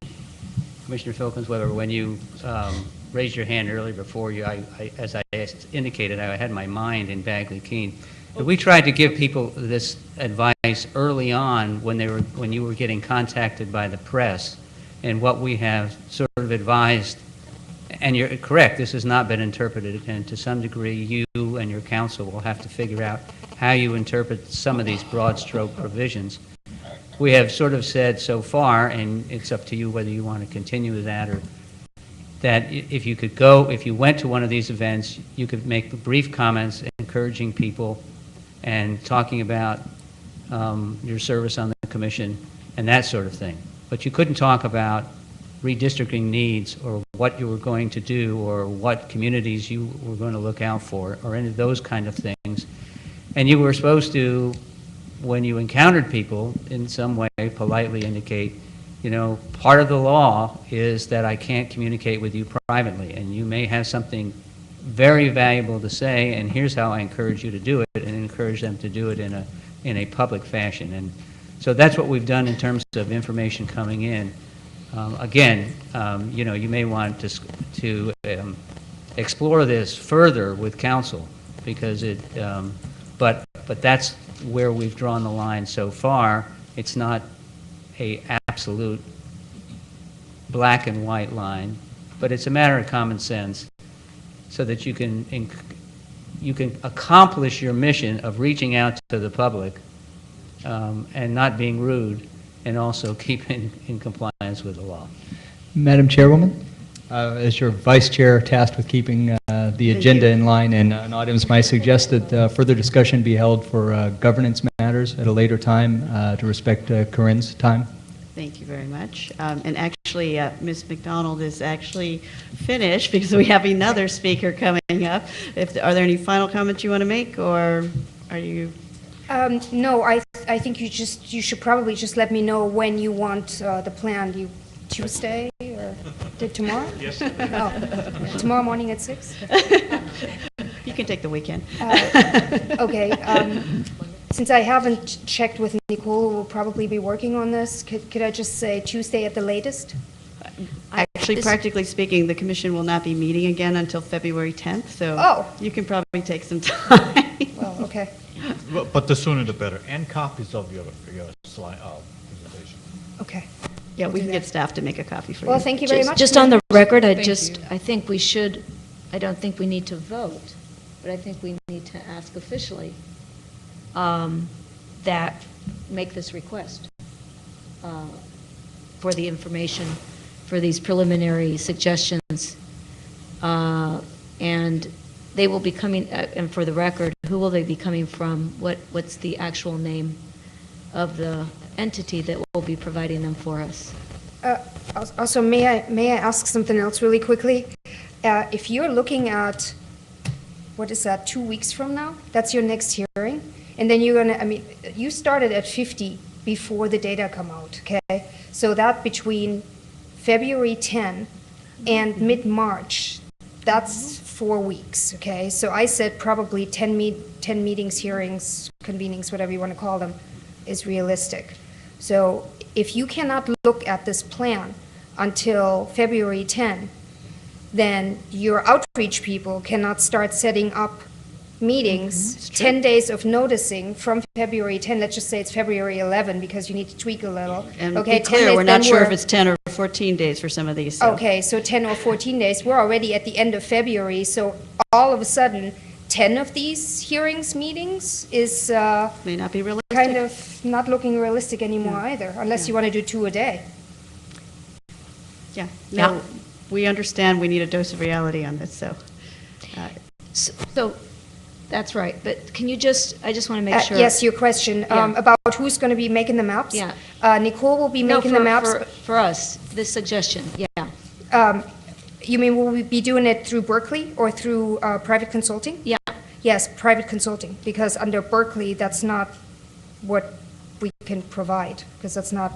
Commissioner Filkins-Weber, when you raised your hand earlier before you, as I indicated, I had my mind in Bagley Keene. But we tried to give people this advice early on when you were getting contacted by the press, and what we have sort of advised. And you're correct, this has not been interpreted, and to some degree, you and your council will have to figure out how you interpret some of these broad stroke provisions. We have sort of said so far, and it's up to you whether you want to continue with that, or that if you went to one of these events, you could make brief comments encouraging people and talking about your service on the commission and that sort of thing. But you couldn't talk about redistricting needs or what you were going to do or what communities you were going to look out for or any of those kind of things. And you were supposed to, when you encountered people, in some way politely indicate, you know, part of the law is that I can't communicate with you privately, and you may have something very valuable to say, and here's how I encourage you to do it, and encourage them to do it in a public fashion. And so that's what we've done in terms of information coming in. Again, you know, you may want to explore this further with council, because but that's where we've drawn the line so far. It's not a absolute black and white line, but it's a matter of common sense, so that you can accomplish your mission of reaching out to the public and not being rude, and also keeping in compliance with the law. Madam Chairwoman, as your vice chair tasked with keeping the agenda in line and items, might I suggest that further discussion be held for governance matters at a later time to respect Corinne's time? Thank you very much. And actually, Ms. McDonald is actually finished because we have another speaker coming up. Are there any final comments you want to make, or are you? No, I think you should probably just let me know when you want the plan. Tuesday or tomorrow? Yes. Oh, tomorrow morning at 6? You can take the weekend. Okay. Since I haven't checked with Nicole, who will probably be working on this, could I just say Tuesday at the latest? Actually, practically speaking, the commission will not be meeting again until February 10th, so you can probably take some time. Well, okay. But the sooner the better, and copies of your slide presentation. Okay. Yeah, we can get staff to make a copy for you. Well, thank you very much. Just on the record, I Thank think we should, I don't think we need to vote, but I think we need to ask officially that, make this request for the information, for these preliminary suggestions. And they will be coming, and for the record, who will they be coming from? What's the actual name of the entity that will be providing them for us? Also, may I ask something else really quickly? If you're looking at, what is that, 2 weeks from now? That's your next hearing? And then you're going to, I mean, you started at 50 before the data come out, okay? So that between February 10 and mid-March, that's 4 weeks, okay? So I said probably 10 meetings, hearings, convenings, whatever you want to call them, is realistic. So if you cannot look at this plan until February 10, then your outreach people cannot start setting up meetings, 10 days of noticing from February 10, let's just say it's February 11 because you need to tweak a little. And Okay, be 10 clear, days, we're not then sure if it's 10 or 14 days for some of these. So. Okay, so 10 or 14 days, we're already at the end of February, so all of a sudden, 10 of these hearings, meetings is may not be realistic. kind of not looking realistic anymore either, unless you want to do 2 a day. Yeah, no, we understand we need a dose of reality on this, so. So, that's right, but can you I just want to make sure. Yes, your question about who's going to be making the maps? Yeah. Nicole will be No, making the maps. for us, this suggestion, yeah. You mean, will we be doing it through Berkeley or through private consulting? Yeah. Yes, private consulting, because under Berkeley, that's not what we can provide, because that's not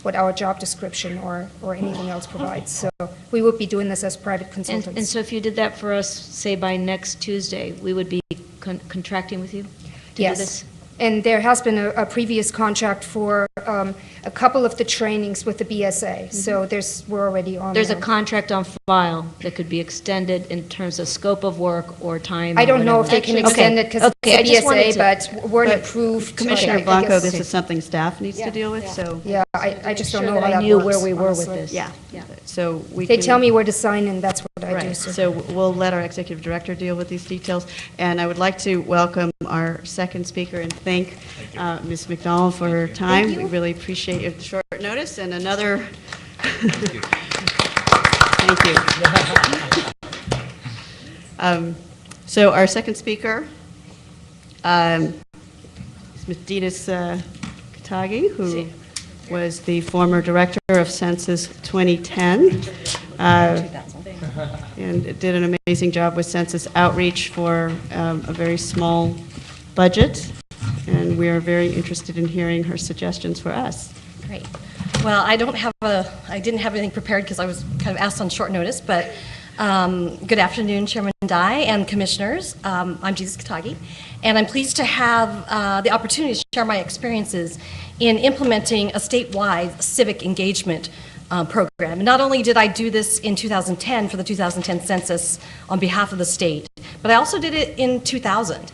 what our job description or anything else provides. So we would be doing this as private consultants. And so if you did that for us, say by next Tuesday, we would be contracting with you to do Yes. this? And there has been a previous contract for a couple of the trainings with the BSA, so we're already on There's a there. contract on file that could be extended in terms of scope of work or time. I or don't know if whatever. they can Okay, extend it because okay, I it's just a wanted BSA, to- but we're an But approved. Commissioner I Blanco, guess- this is something staff needs to deal with, so. Yeah, I just don't Sure know that how I that knew works, where we were with honestly. this. Yeah, so we They can- tell me where to sign, and that's what I do. Right, so we'll let our executive director deal with these details. And I would like to welcome our second speaker and thank Ms. McDonald for her time. We really appreciate your short notice and another. Thank you. So our second speaker is Ms. Dinas Katagi, who was the former director of Census 2010. And did an amazing job with census outreach for a very small budget. And we are very interested in hearing her suggestions for us. Great. Well, I didn't have anything prepared because I was kind of asked on short notice, but good afternoon, Chairman Dye and Commissioners. I'm Jesus Katagi, and I'm pleased to have the opportunity to share my experiences in implementing a statewide civic engagement program. Not only did I do this in 2010 for the 2010 census on behalf of the state, but I also did it in 2000.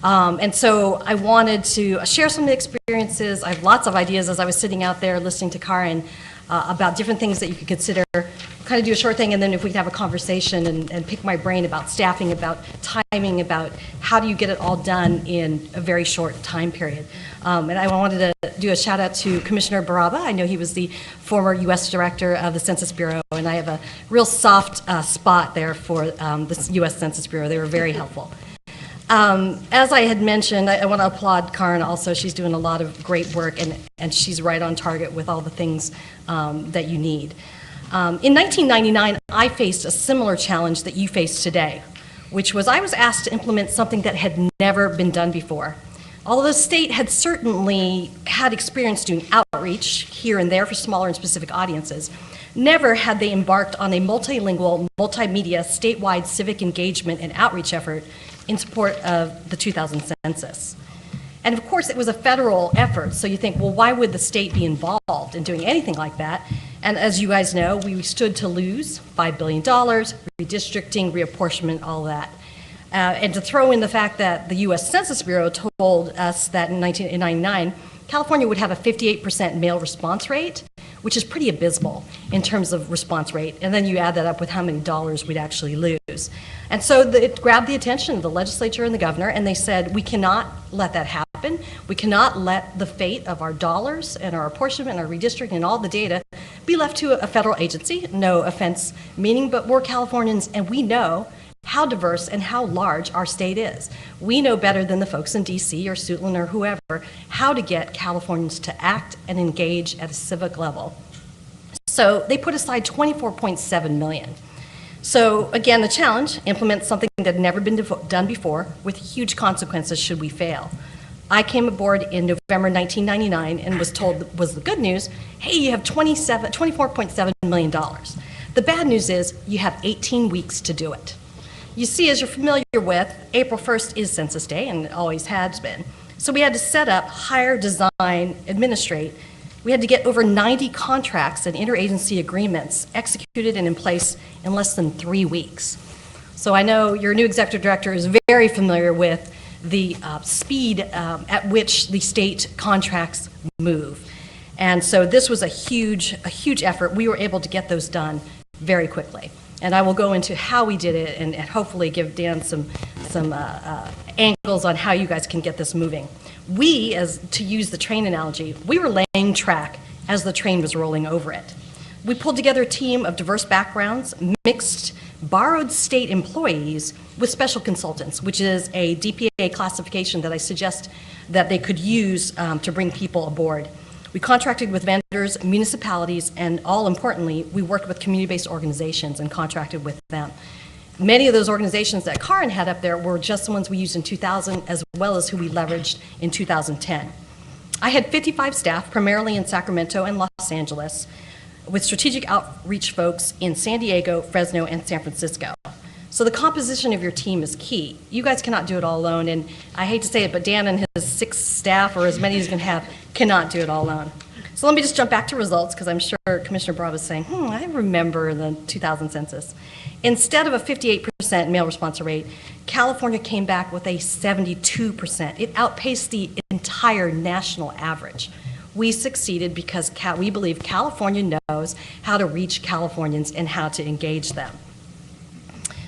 And so I wanted to share some of the experiences. I have lots of ideas as I was sitting out there listening to Karen about different things that you could consider. Kind of do a short thing, and then if we could have a conversation and pick my brain about staffing, about timing, about how do you get it all done in a very short time period. And I wanted to do a shout out to Commissioner Baraba. I know he was the former U.S. Director of the Census Bureau, and I have a real soft spot there for the U.S. Census Bureau. They were very helpful. As I had mentioned, I want to applaud Karen also. She's doing a lot of great work, and she's right on target with all the things that you need. In 1999, I faced a similar challenge that you face today, which was I was asked to implement something that had never been done before. Although the state had certainly had experience doing outreach here and there for smaller and specific audiences, never had they embarked on a multilingual, multimedia, statewide civic engagement and outreach effort in support of the 2000 census. And of course, it was a federal effort, so you think, well, why would the state be involved in doing anything like that? And as you guys know, we stood to lose $5 billion, redistricting, reapportionment, all that. And to throw in the fact that the U.S. Census Bureau told us that in 1999, California would have a 58% male response rate, which is pretty abysmal in terms of response rate. And then you add that up with how many dollars we'd actually lose. And so it grabbed the attention of the legislature and the governor, and they said, we cannot let that happen. We cannot let the fate of our dollars and our apportionment and our redistricting and all the data be left to a federal agency. No offense meaning, but we're Californians, and we know how diverse and how large our state is. We know better than the folks in DC or Suitland or whoever how to get Californians to act and engage at a civic level. So they put aside $24.7 million. So again, the challenge, implement something that had never been done before with huge consequences should we fail. I came aboard in November 1999 and was told, was the good news, hey, you have $24.7 million. The bad news is you have 18 weeks to do it. You see, as you're familiar with, April 1st is Census Day, and it always has been. So we had to set up, hire, design, administrate. We had to get over 90 contracts and interagency agreements executed and in place in less than 3 weeks. So I know your new executive director is very familiar with the speed at which the state contracts move. And so this was a huge effort. We were able to get those done very quickly. And I will go into how we did it and hopefully give Dan some angles on how you guys can get this moving. We, as to use the train analogy, we were laying track as the train was rolling over it. We pulled together a team of diverse backgrounds, mixed, borrowed state employees with special consultants, which is a DPA classification that I suggest that they could use to bring people aboard. We contracted with vendors, municipalities, and all importantly, we worked with community-based organizations and contracted with them. Many of those organizations that Karen had up there were just the ones we used in 2000, as well as who we leveraged in 2010. I had 55 staff, primarily in Sacramento and Los Angeles, with strategic outreach folks in San Diego, Fresno, and San Francisco. So the composition of your team is key. You guys cannot do it all alone, and I hate to say it, but Dan and his 6 staff, or as many as he can have, cannot do it all alone. So let me just jump back to results, because I'm sure Commissioner Barab is saying, I remember the 2000 census. Instead of a 58% male response rate, California came back with a 72%. It outpaced the entire national average. We succeeded because we believe California knows how to reach Californians and how to engage them.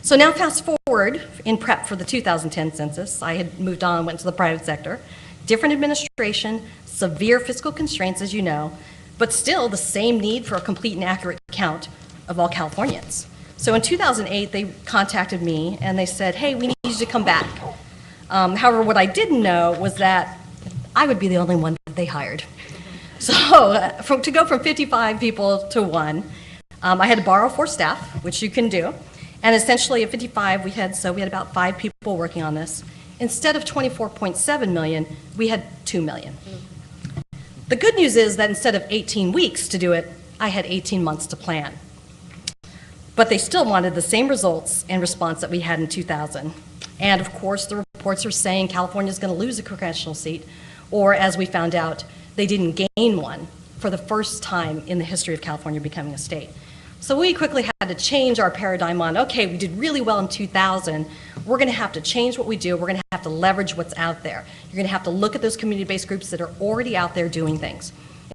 So now fast forward in prep for the 2010 census. I had moved on and went to the private sector. Different administration, severe fiscal constraints, as you know, but still the same need for a complete and accurate count of all Californians. So in 2008, they contacted me and they said, hey, we need you to come back. However, what I didn't know was that I would be the only one that they hired. So to go from 55 people to 1, I had to borrow 4 staff, which you can do. And essentially at 55, we had about 5 people working on this. Instead of 24.7 million, we had 2 million. The good news is that instead of 18 weeks to do it, I had 18 months to plan. But they still wanted the same results and response that we had in 2000. And of course, the reports are saying California is going to lose a congressional seat, or as we found out, they didn't gain one for the first time in the history of California becoming a state. So we quickly had to change our paradigm on, okay, we did really well in 2000. We're going to have to change what we do. We're going to have to leverage what's out there. You're going to have to look at those community-based groups that are already out there doing things.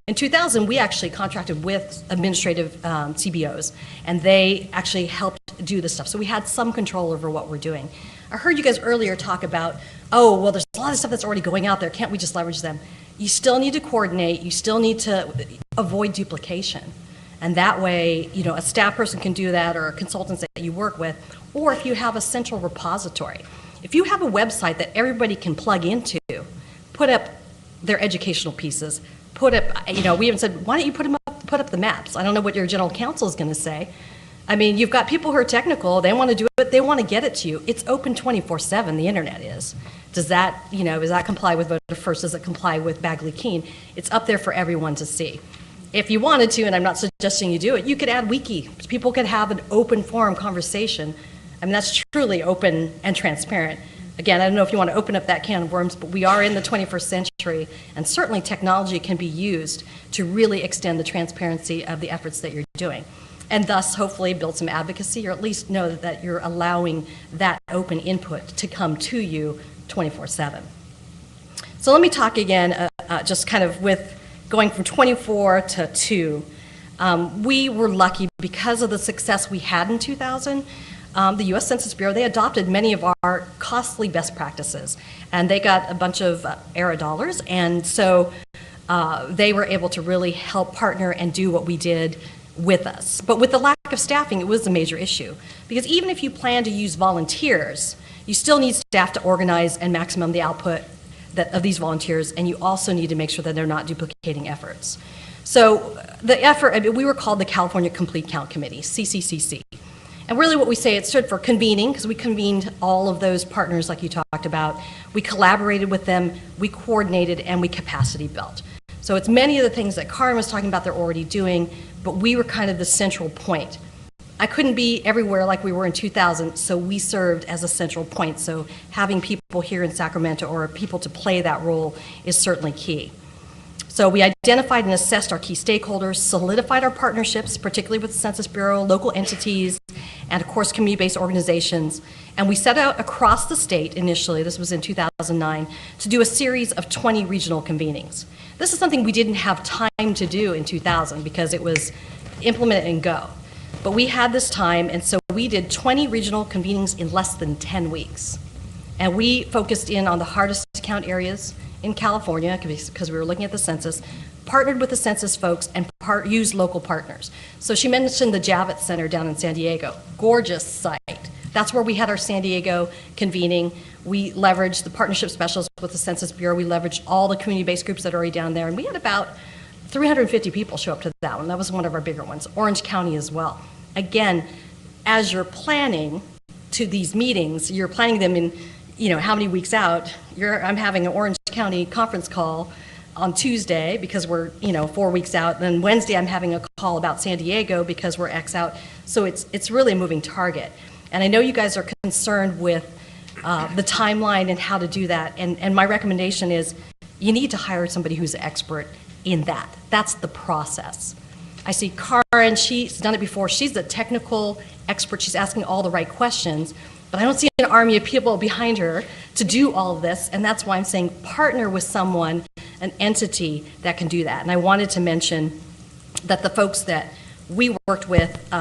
In 2000, we actually contracted with administrative CBOs, and they actually helped do this stuff. So we had some control over what we're doing. I heard you guys earlier talk about, oh, well, there's a lot of stuff that's already going out there. Can't we just leverage them? You still need to coordinate. You still need to avoid duplication. And that way, a staff person can do that, or consultants that you work with, or if you have a central repository. If you have a website that everybody can plug into, put up their educational pieces, put up, we even said, why don't you put up the maps? I don't know what your general counsel is going to say. I mean, you've got people who are technical, they want to do it, they want to get it to you. It's open 24/7, the internet is. Does that, does that comply with Voter First? Does it comply with Bagley-Keene? It's up there for everyone to see. If you wanted to, and I'm not suggesting you do it, you could add wiki. People could have an open forum conversation. I mean, that's truly open and transparent. Again, I don't know if you want to open up that can of worms, but we are in the 21st century, and certainly technology can be used to really extend the transparency of the efforts that you're doing, and thus hopefully build some advocacy, or at least know that you're allowing that open input to come to you 24/7. So let me talk again, just kind of with going from 24 to 2. We were lucky because of the success we had in 2000. The U.S. Census Bureau, they adopted many of our costly best practices, and they got a bunch of ERA dollars, and so they were able to really help partner and do what we did with us. But with the lack of staffing, it was a major issue, because even if you plan to use volunteers, you still need staff to organize and maximum the output of these volunteers, and you also need to make sure that they're not duplicating efforts. So the effort, we were called the California Complete Count Committee, CCCC. And really what we say, it stood for convening, because we convened all of those partners like you talked about. We collaborated with them, we coordinated, and we capacity built. So it's many of the things that Karen was talking about they're already doing, but we were kind of the central point. I couldn't be everywhere like we were in 2000, so we served as a central point. So having people here in Sacramento or people to play that role is certainly key. So we identified and assessed our key stakeholders, solidified our partnerships, particularly with the Census Bureau, local entities, and of course community-based organizations. And we set out across the state initially, this was in 2009, to do a series of 20 regional convenings. This is something we didn't have time to do in 2000 because it was implement and go. But we had this time, and so we did 20 regional convenings in less than 10 weeks. And we focused in on the hardest to count areas in California, because we were looking at the census, partnered with the census folks, and used local partners. So she mentioned the Javits Center down in San Diego. Gorgeous site. That's where we had our San Diego convening. We leveraged the partnership specialists with the Census Bureau. We leveraged all the community-based groups that are already down there, and we had about 350 people show up to that one. That was one of our bigger ones. Orange County as well. Again, as you're planning to these meetings, you're planning them in, how many weeks out. I'm having an Orange County conference call on Tuesday because we're, 4 weeks out. Then Wednesday I'm having a call about San Diego because we're X out. So it's really a moving target. And I know you guys are concerned with the timeline and how to do that. And my recommendation is you need to hire somebody who's an expert in that. That's the process. I see Karen, she's done it before. She's the technical expert. She's asking all the right questions. But I don't see an army of people behind her to do all of this. And that's why I'm saying partner with someone, an entity that can do that. And I wanted to mention that the folks that we worked with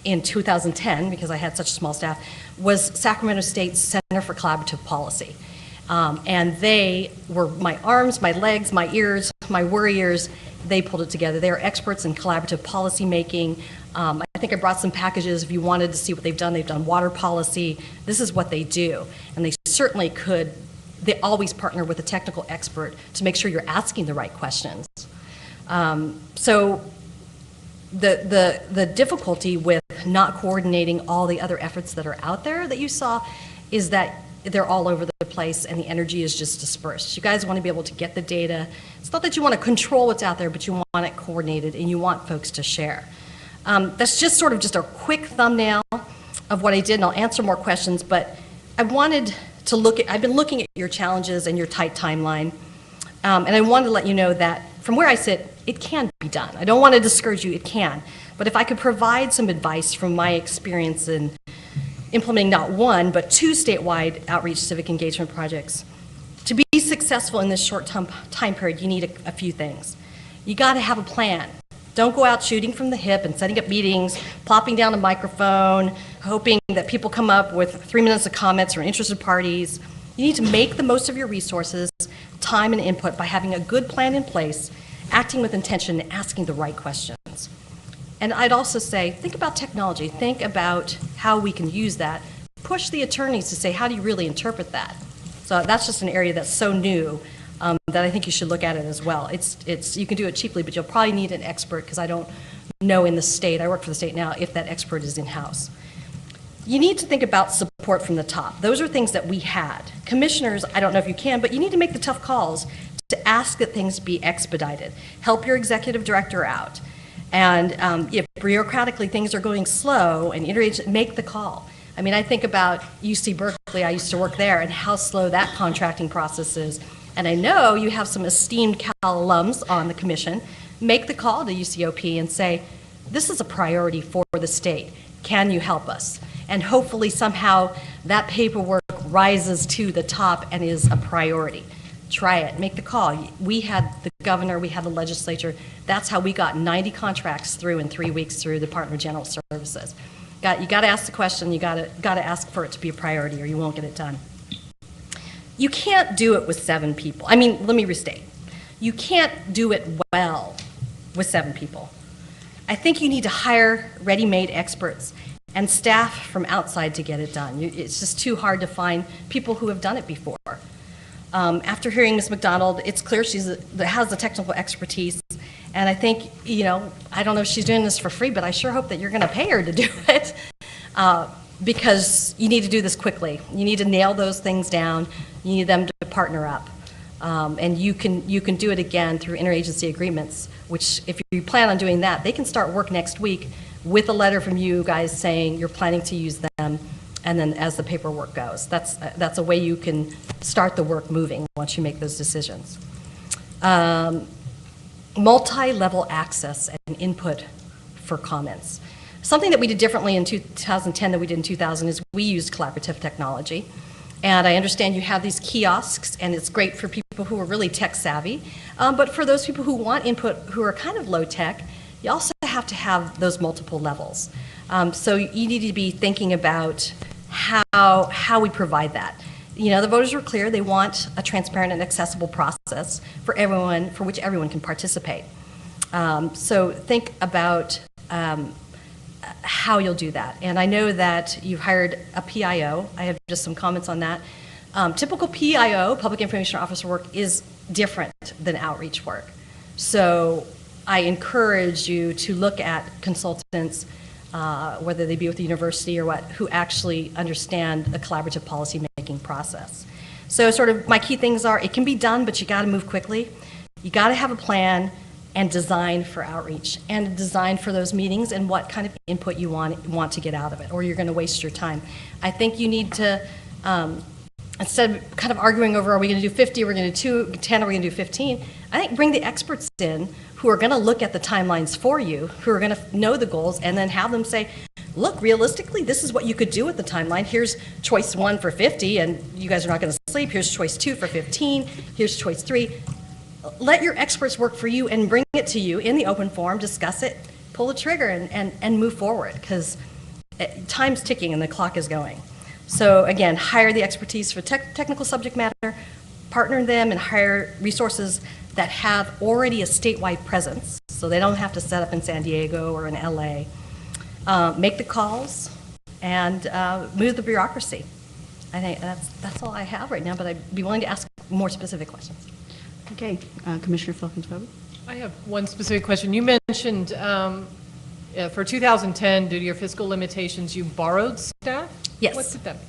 in 2010, because I had such a small staff, was Sacramento State Center for Collaborative Policy. And they were my arms, my legs, my ears, my warriors. They pulled it together. They are experts in collaborative policy making. I think I brought some packages if you wanted to see what they've done. They've done water policy. This is what they do. And they certainly could, they always partner with a technical expert to make sure you're asking the right questions. So the difficulty with not coordinating all the other efforts that are out there that you saw is that they're all over the place and the energy is just dispersed. You guys want to be able to get the data. It's not that you want to control what's out there, but you want it coordinated and you want folks to share. That's just sort of just a quick thumbnail of what I did, and I'll answer more questions, but I wanted to look at, I've been looking at your challenges and your tight timeline, and I wanted to let you know that from where I sit, it can be done. I don't want to discourage you, it can. But if I could provide some advice from my experience in implementing not one, but 2 statewide outreach civic engagement projects, to be successful in this short time period, you need a few things. You got to have a plan. Don't go out shooting from the hip and setting up meetings, plopping down a microphone, hoping that people come up with 3 minutes of comments from interested parties. You need to make the most of your resources, time, and input by having a good plan in place, acting with intention, and asking the right questions. And I'd also say, think about technology. Think about how we can use that. Push the attorneys to say, how do you really interpret that? So that's just an area that's so new that I think you should look at it as well. You can do it cheaply, but you'll probably need an expert, because I don't know in the state, I work for the state now, if that expert is in-house. You need to think about support from the top. Those are things that we had. Commissioners, I don't know if you can, but you need to make the tough calls to ask that things be expedited. Help your executive director out. And if bureaucratically things are going slow, and make the call. I mean, I think about UC Berkeley, I used to work there, and how slow that contracting process is. And I know you have some esteemed Cal alums on the commission. Make the call to UCOP and say, this is a priority for the state. Can you help us? And hopefully somehow that paperwork rises to the top and is a priority. Try it, make the call. We had the governor, we had the legislature. That's how we got 90 contracts through in 3 weeks through the Department of General Services. You got to ask the question, you got to ask for it to be a priority, or you won't get it done. You can't do it with 7 people. I mean, let me restate. You can't do it well with 7 people. I think you need to hire ready-made experts and staff from outside to get it done. It's just too hard to find people who have done it before. After hearing Ms. McDonald, it's clear she has the technical expertise, and I think, I don't know if she's doing this for free, but I sure hope that you're going to pay her to do it, because you need to do this quickly. You need to nail those things down. You need them to partner up, and you can do it again through interagency agreements, which if you plan on doing that, they can start work next week with a letter from you guys saying you're planning to use them. And then as the paperwork goes, that's a way you can start the work moving once you make those decisions. Multi-level access and input for comments. Something that we did differently in 2010 than we did in 2000 is we used collaborative technology. And I understand you have these kiosks, and it's great for people who are really tech savvy. But for those people who want input who are kind of low tech, you also have to have those multiple levels. So you need to be thinking about how we provide that. The voters were clear. They want a transparent and accessible process for everyone, for which everyone can participate. So think about how you'll do that. And I know that you've hired a PIO. I have just some comments on that. Typical PIO, Public Information Officer work, is different than outreach work. So I encourage you to look at consultants, whether they be with the university or what, who actually understand the collaborative policy-making process. So sort of my key things are, it can be done, but you got to move quickly. You got to have a plan, and design for outreach and design for those meetings and what kind of input you want to get out of it, or you're going to waste your time. I think you need to, instead of kind of arguing over, are we going to do 50, are we going to do 10, are we going to do 15, I think bring the experts in who are going to look at the timelines for you, who are going to know the goals, and then have them say, look, realistically, this is what you could do with the timeline. Here's choice 1 for 50, and you guys are not going to sleep. Here's choice 2 for 15. Here's choice 3. Let your experts work for you and bring it to you in the open forum, discuss it, pull the trigger, and move forward, because time's ticking and the clock is going. So again, hire the expertise for technical subject matter, partner them, and hire resources that have already a statewide presence, so they don't have to set up in San Diego or in LA. Make the calls and move the bureaucracy. I think that's all I have right now, but I'd be willing to ask more specific questions. Okay, Commissioner Filkins-Weber. I have one specific question. You mentioned for 2010, due to your fiscal limitations, you borrowed staff? Yes. What did that mean?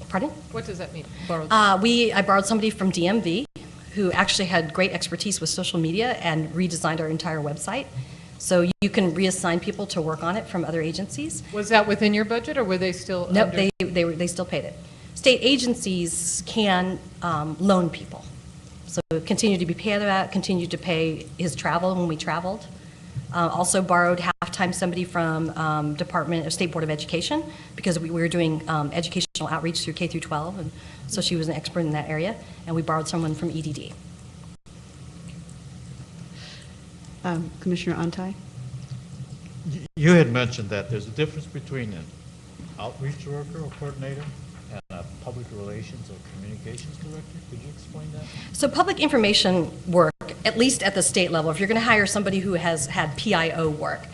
Pardon? What does that mean, borrowed? I borrowed somebody from DMV who actually had great expertise with social media and redesigned our entire website. So you can reassign people to work on it from other agencies. Was that within your budget, or were they still Nope, under? they still paid it. State agencies can loan people. So continue to be paid that, continue to pay his travel when we traveled. Also borrowed half-time somebody from Department of State Board of Education, because we were doing educational outreach through K through 12, and so she was an expert in that area, and we borrowed someone from EDD. Commissioner Antai? You had mentioned that there's a difference between an outreach worker or coordinator and a public relations or communications director. Could you explain that? So public information work, at least at the state level, if you're going to hire somebody who has had PIO work,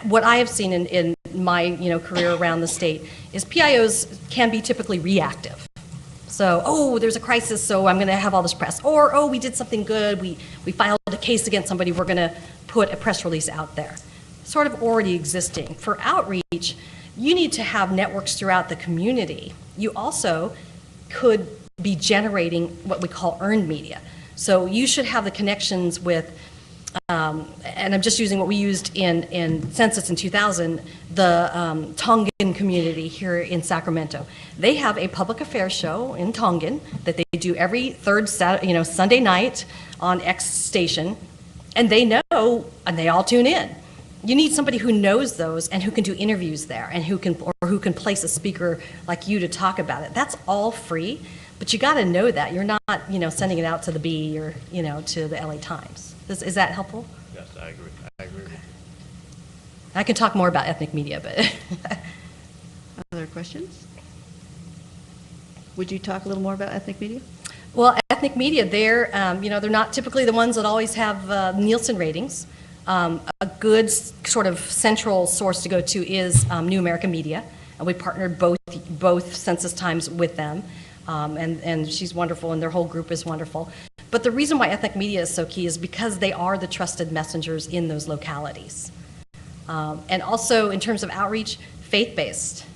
what I have seen in my career around the state is PIOs can be typically reactive. So, oh, there's a crisis, so I'm going to have all this press. Or, oh, we did something good, we filed a case against somebody, we're going to put a press release out there. Sort of already existing. For outreach, you need to have networks throughout the community. You also could be generating what we call earned media. So you should have the connections with, and I'm just using what we used in census in 2000, the Tongan community here in Sacramento. They have a public affairs show in Tongan that they do every third Sunday night on X station, and they know, and they all tune in. You need somebody who knows those and who can do interviews there, and who can place a speaker like you to talk about it. That's all free, but you got to know that. You're not, sending it out to the Bee or, to the LA Times. Is that helpful? Yes, I agree. I agree with you. I can talk more about ethnic media, but. Other questions? Would you talk a little more about ethnic media? Well, ethnic media, they're not typically the ones that always have Nielsen ratings. A good sort of central source to go to is New American Media, and we partnered both Census Times with them, and she's wonderful, and their whole group is wonderful. But the reason why ethnic media is so key is because they are the trusted messengers in those localities. And also, in terms of outreach, faith-based.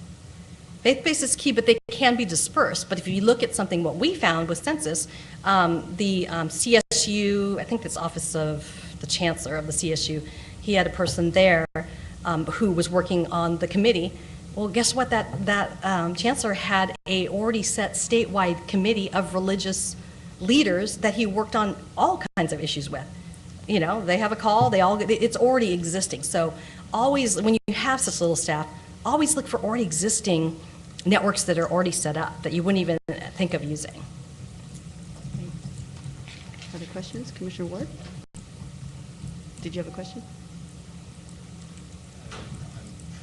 Faith-based is key, but they can be dispersed. But if you look at something, what we found with census, the CSU, I think that's Office of the Chancellor of the CSU, he had a person there who was working on the committee. Well, guess what? That Chancellor had a already set statewide committee of religious leaders that he worked on all kinds of issues with. They have a call, it's already existing. So always, when you have such little staff, always look for already existing networks that are already set up that you wouldn't even think of using. Other questions? Commissioner Ward? Did you have a question? I'm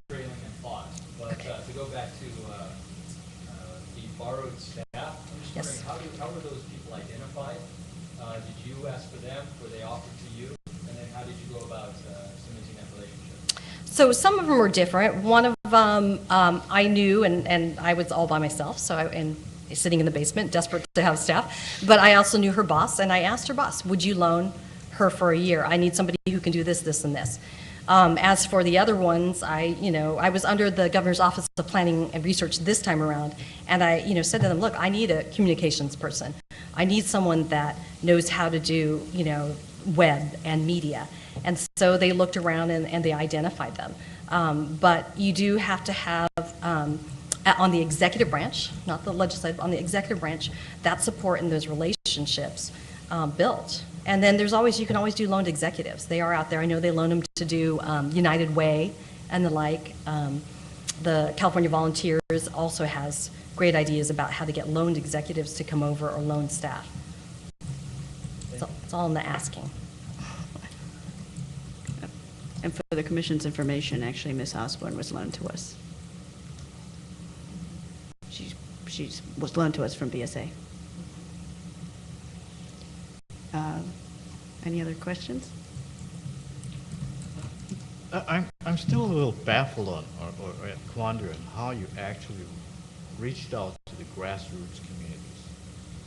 trailing in thought, but to go back to the borrowed staff, I'm just wondering, how were those people identified? Did you ask for them? Were they offered to you? And then how did you go about cementing that relationship? So some of them were different. One of them I knew, and I was all by myself, and sitting in the basement, desperate to have staff. But I also knew her boss, and I asked her boss, would you loan her for a year? I need somebody who can do this, this, and this. As for the other ones, I was under the Governor's Office of Planning and Research this time around, and I, said to them, look, I need a communications person. I need someone that knows how to do, web and media. And so they looked around and they identified them. But you do have to have, on the executive branch, not the legislative, on the executive branch, that support and those relationships built. And then you can always do loaned executives. They are out there. I know they loan them to do United Way and the like. The California Volunteers also has great ideas about how to get loaned executives to come over or loaned staff. It's all in the asking. And for the commission's information, actually, Ms. Osborne was loaned to us. She was loaned to us from BSA. Any other questions? I'm still a little baffled on, or wondering how you actually reached out to the grassroots communities.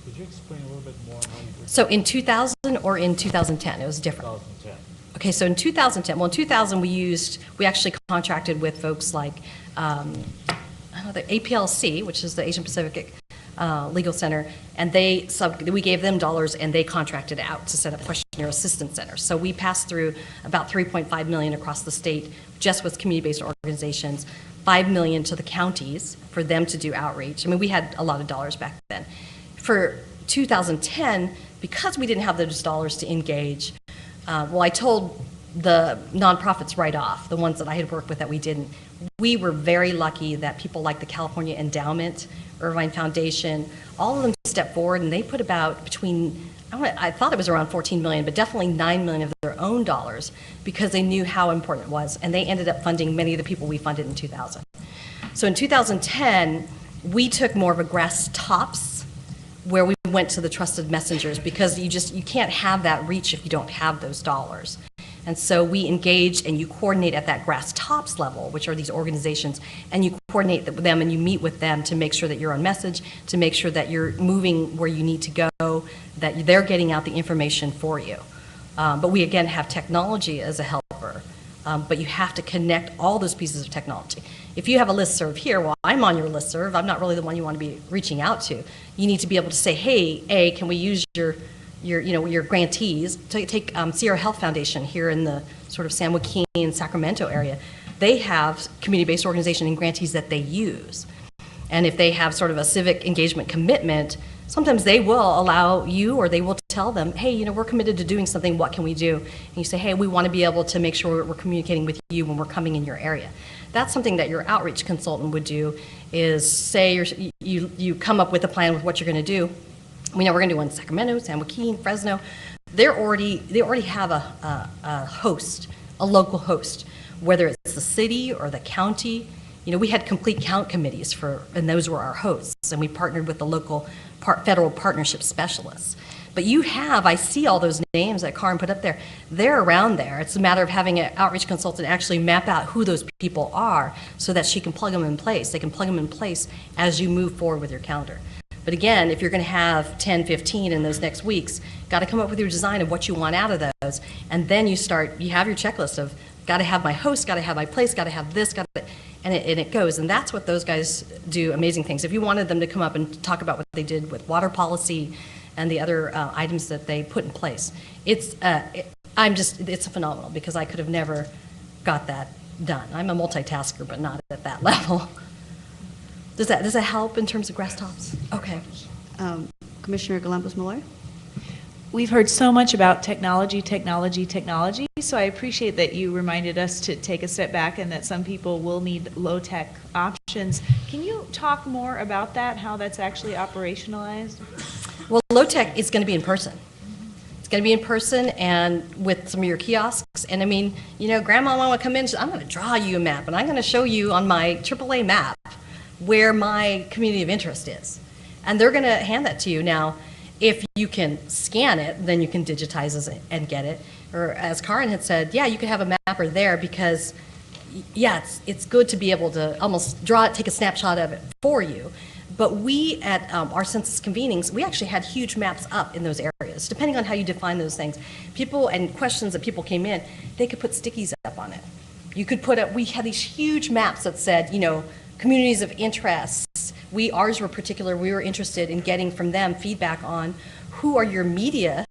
Could you explain a little bit more on how you did So in 2000 or in 2010, it was different? 2010. Okay, so in 2010, well, in 2000 we actually contracted with folks like the APLC, which is the Asian Pacific Legal Center, and we gave them dollars and they contracted out to set up questionnaire assistance centers. So we passed through about $3.5 million across the state just with community-based organizations, $5 million to the counties for them to do outreach. I mean, we had a lot of dollars back then. For 2010, because we didn't have those dollars to engage, I told the nonprofits right off, the ones that I had worked with that we didn't. We were very lucky that people like the California Endowment, Irvine Foundation, all of them stepped forward and they put about I thought it was around 14 million, but definitely 9 million of their own dollars because they knew how important it was. And they ended up funding many of the people we funded in 2000. So in 2010, we took more of a grass tops where we went to the trusted messengers because you can't have that reach if you don't have those dollars. And so we engage and you coordinate at that grass tops level, which are these organizations, and you coordinate with them and you meet with them to make sure that you're on message, to make sure that you're moving where you need to go, that they're getting out the information for you. But we, again, have technology as a helper, but you have to connect all those pieces of technology. If you have a listserv here, well, I'm on your listserv, I'm not really the one you want to be reaching out to. You need to be able to say, hey, can we use your grantees. Take Sierra Health Foundation here in the sort of San Joaquin, Sacramento area. They have community-based organization and grantees that they use. And if they have sort of a civic engagement commitment, sometimes they will allow you or they will tell them, hey, we're committed to doing something, what can we do? And you say, hey, we want to be able to make sure we're communicating with you when we're coming in your area. That's something that your outreach consultant would do is say you come up with a plan with what you're going to do. We know we're going to do one in Sacramento, San Joaquin, Fresno. They already have a host, a local host, whether it's the city or the county. We had complete count committees and those were our hosts, and we partnered with the local federal partnership specialists. But I see all those names that Karen put up there. They're around there. It's a matter of having an outreach consultant actually map out who those people are so that she can plug them in place. They can plug them in place as you move forward with your calendar. But again, if you're going to have 10, 15 in those next weeks, got to come up with your design of what you want out of those. And then you have your checklist of got to have my host, got to have my place, got to have this, and it goes. And that's what those guys do, amazing things. If you wanted them to come up and talk about what they did with water policy and the other items that they put in place, it's phenomenal because I could have never got that done. I'm a multitasker, but not at that level. Does that help in terms of grass tops? Okay. Commissioner Galambos-Malloy? We've heard so much about technology, so I appreciate that you reminded us to take a step back and that some people will need low-tech options. Can you talk more about that, how that's actually operationalized? Well, low-tech is going to be in person. It's going to be in person and with some of your kiosks. And I mean, Grandma want to come in, I'm going to draw you a map, and I'm going to show you on my AAA map where my community of interest is. And they're going to hand that to you. Now, if you can scan it, then you can digitize it and get it. Or as Karen had said, yeah, you can have a mapper there because, yeah, it's good to be able to almost draw it, take a snapshot of it for you. But we, at our census convenings, we actually had huge maps up in those areas, depending on how you define those things. People and questions that people came in, they could put stickies up on it. You could put we had these huge maps that said, communities of interest. Ours were particular, we were interested in getting from them feedback on who are your media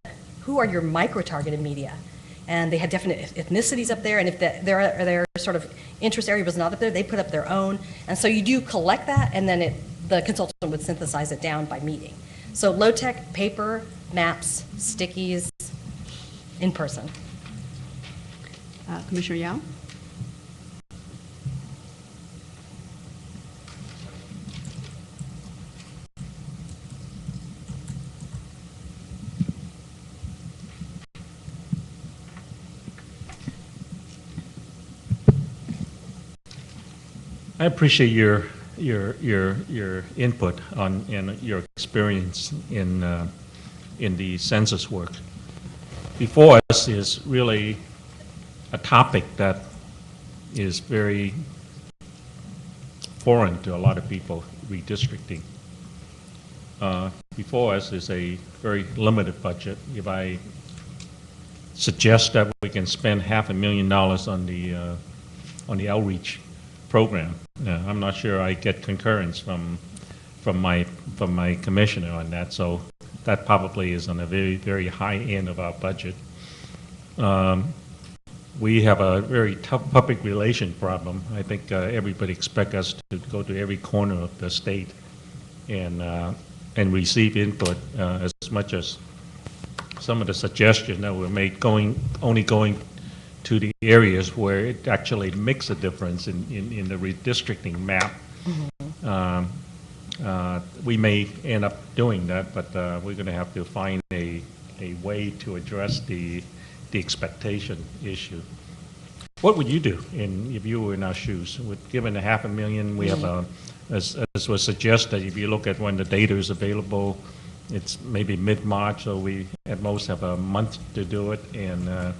who are your micro-targeted media? And they had definite ethnicities up there, and if their sort of interest area was not up there, they put up their own. And so you do collect that, and then the consultant would synthesize it down by meeting. So low-tech, paper, maps, stickies, in person. Commissioner Yao? I appreciate your input on and your experience in the census work. Before us is really a topic that is very foreign to a lot of people, redistricting. Before us is a very limited budget. If I suggest that we can spend $500,000 on the outreach program, I'm not sure I get concurrence from my commissioner on that. So that probably is on a very, very high end of our budget. We have a very tough public relation problem. I think everybody expects us to go to every corner of the state and receive input as much as some of the suggestions that were made only going to the areas where it actually makes a difference in the redistricting map. We may end up doing that, but we're going to have to find a way to address the expectation issue. What would you do if you were in our shoes? Given the $500,000, we have as was suggested, if you look at when the data is available, it's maybe mid-March, so we at most have a month to do it. And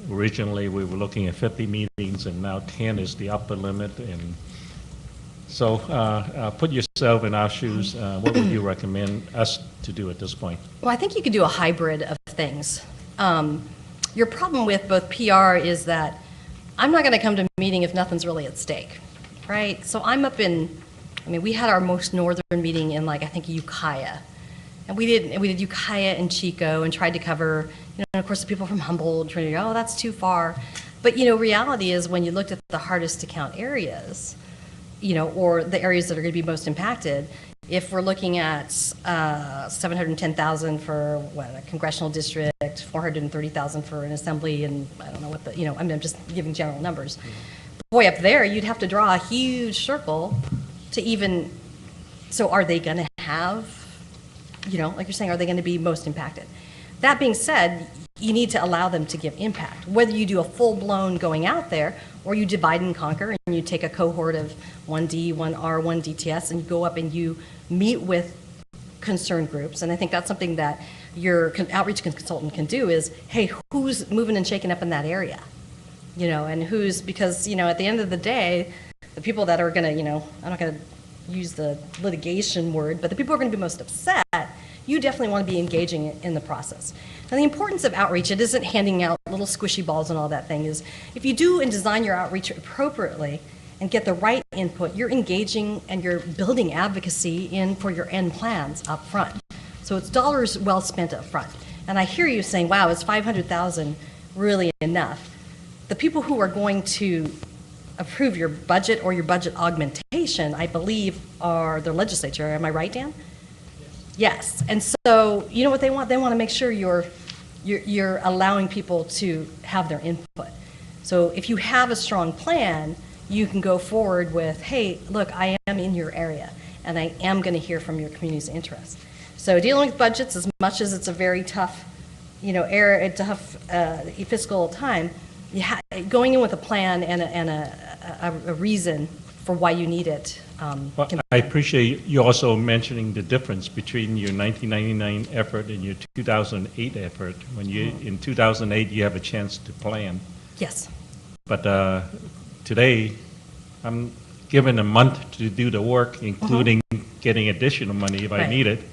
originally we were looking at 50 meetings, and now 10 is the upper limit. And so put yourself in our shoes. What would you recommend us to do at this point? Well, I think you could do a hybrid of things. Your problem with both PR is that I'm not going to come to a meeting if nothing's really at stake, right? So I'm up we had our most northern meeting in, I think, Ukiah. And we did Ukiah and Chico and tried to cover, of course, the people from Humboldt trying to go, oh, that's too far. But, reality is when you looked at the hardest to count areas, or the areas that are going to be most impacted, if we're looking at 710,000 for a congressional district, 430,000 for an assembly, and I don't know what I'm just giving general numbers. Boy, up there, you'd have to draw a huge circle to even, so are they going to have, like you're saying, are they going to be most impacted? That being said, you need to allow them to give impact. Whether you do a full-blown going out there, or you divide and conquer, and you take a cohort of 1D, 1R, 1 DTS, and you go up and you meet with concerned groups. And I think that's something that your outreach consultant can do is, hey, who's moving and shaking up in that area? And who's, because, at the end of the day, the people that are going to, I'm not going to use the litigation word, but the people who are going to be most upset, you definitely want to be engaging in the process. And the importance of outreach, it isn't handing out little squishy balls and all that thing, is if you do and design your outreach appropriately and get the right input, you're engaging and you're building advocacy in for your end plans up front. So it's dollars well spent up front. And I hear you saying, wow, is $500,000 really enough? The people who are going to approve your budget or your budget augmentation, I believe, are the legislature. Am I right, Dan? Yes. And so, you know what they want? They want to make sure you're allowing people to have their input. So if you have a strong plan, you can go forward with, hey, look, I am in your area, and I am going to hear from your community's interests. So dealing with budgets, as much as it's a very tough, fiscal time, going in with a plan and a reason for why you need it. I appreciate you also mentioning the difference between your 1999 effort and your 2008 effort. When in 2008, you have a chance to plan. Yes. But today, I'm given a month to do the work, including getting additional money if I need it.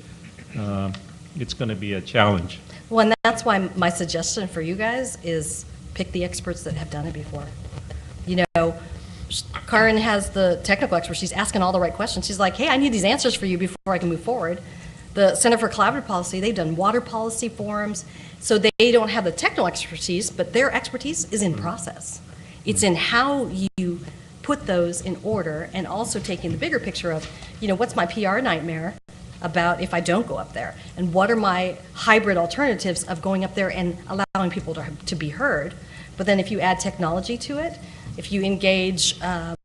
It's going to be a challenge. Well, and that's why my suggestion for you guys is pick the experts that have done it before. Karen has the technical expert. She's asking all the right questions. She's like, hey, I need these answers for you before I can move forward. The Center for Collaborative Policy, they've done water policy forums, so they don't have the technical expertise, but their expertise is in process. It's in how you put those in order, and also taking the bigger picture of, what's my PR nightmare about if I don't go up there? And what are my hybrid alternatives of going up there and allowing people to be heard? But then if you add technology to it, if you engage, the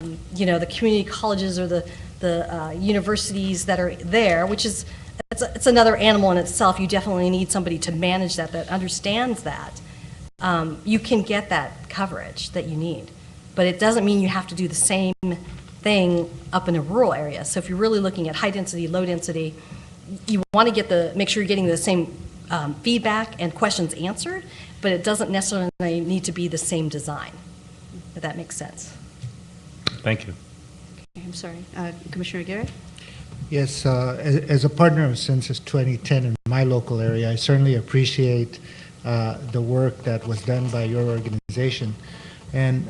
community colleges or the universities that are there, which is, it's another animal in itself. You definitely need somebody to manage that understands that. You can get that coverage that you need. But it doesn't mean you have to do the same thing up in a rural area. So if you're really looking at high density, low density, you want to make sure you're getting the same feedback and questions answered, but it doesn't necessarily need to be the same design, if that makes sense. Thank you. I'm sorry. Commissioner Aguirre? Yes, as a partner of Census 2010 in my local area, I certainly appreciate the work that was done by your organization. And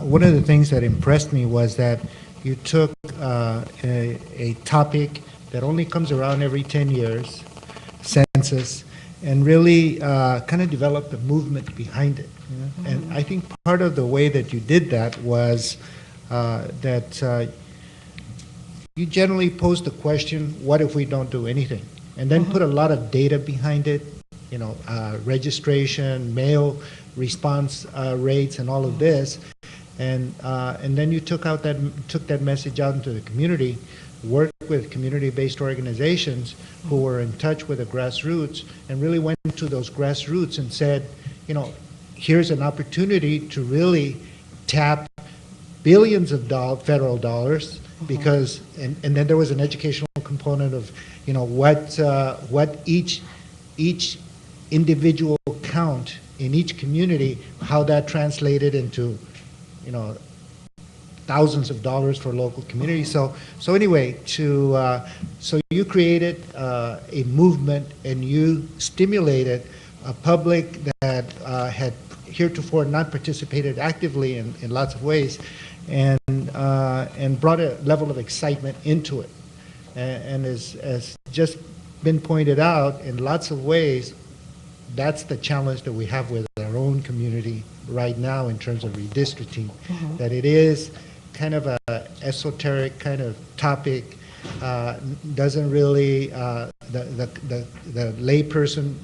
one of the things that impressed me was that you took a topic that only comes around every 10 years, census, and really kind of developed a movement behind it. And I think part of the way that you did that was that you generally posed the question, what if we don't do anything? And then put a lot of data behind it, registration, mail response rates, and all of this. And then you took that message out into the community, worked with community-based organizations who were in touch with the grassroots, and really went to those grassroots and said, here's an opportunity to really tap billions of federal dollars, because, and then there was an educational component of, what each individual count in each community, how that translated into, thousands of dollars for local communities. So anyway, so you created a movement, and you stimulated a public that had heretofore not participated actively in lots of ways, and brought a level of excitement into it. And as just been pointed out, in lots of ways, that's the challenge that we have with our own community right now in terms of redistricting, that it is kind of a esoteric kind of topic, doesn't really, the layperson,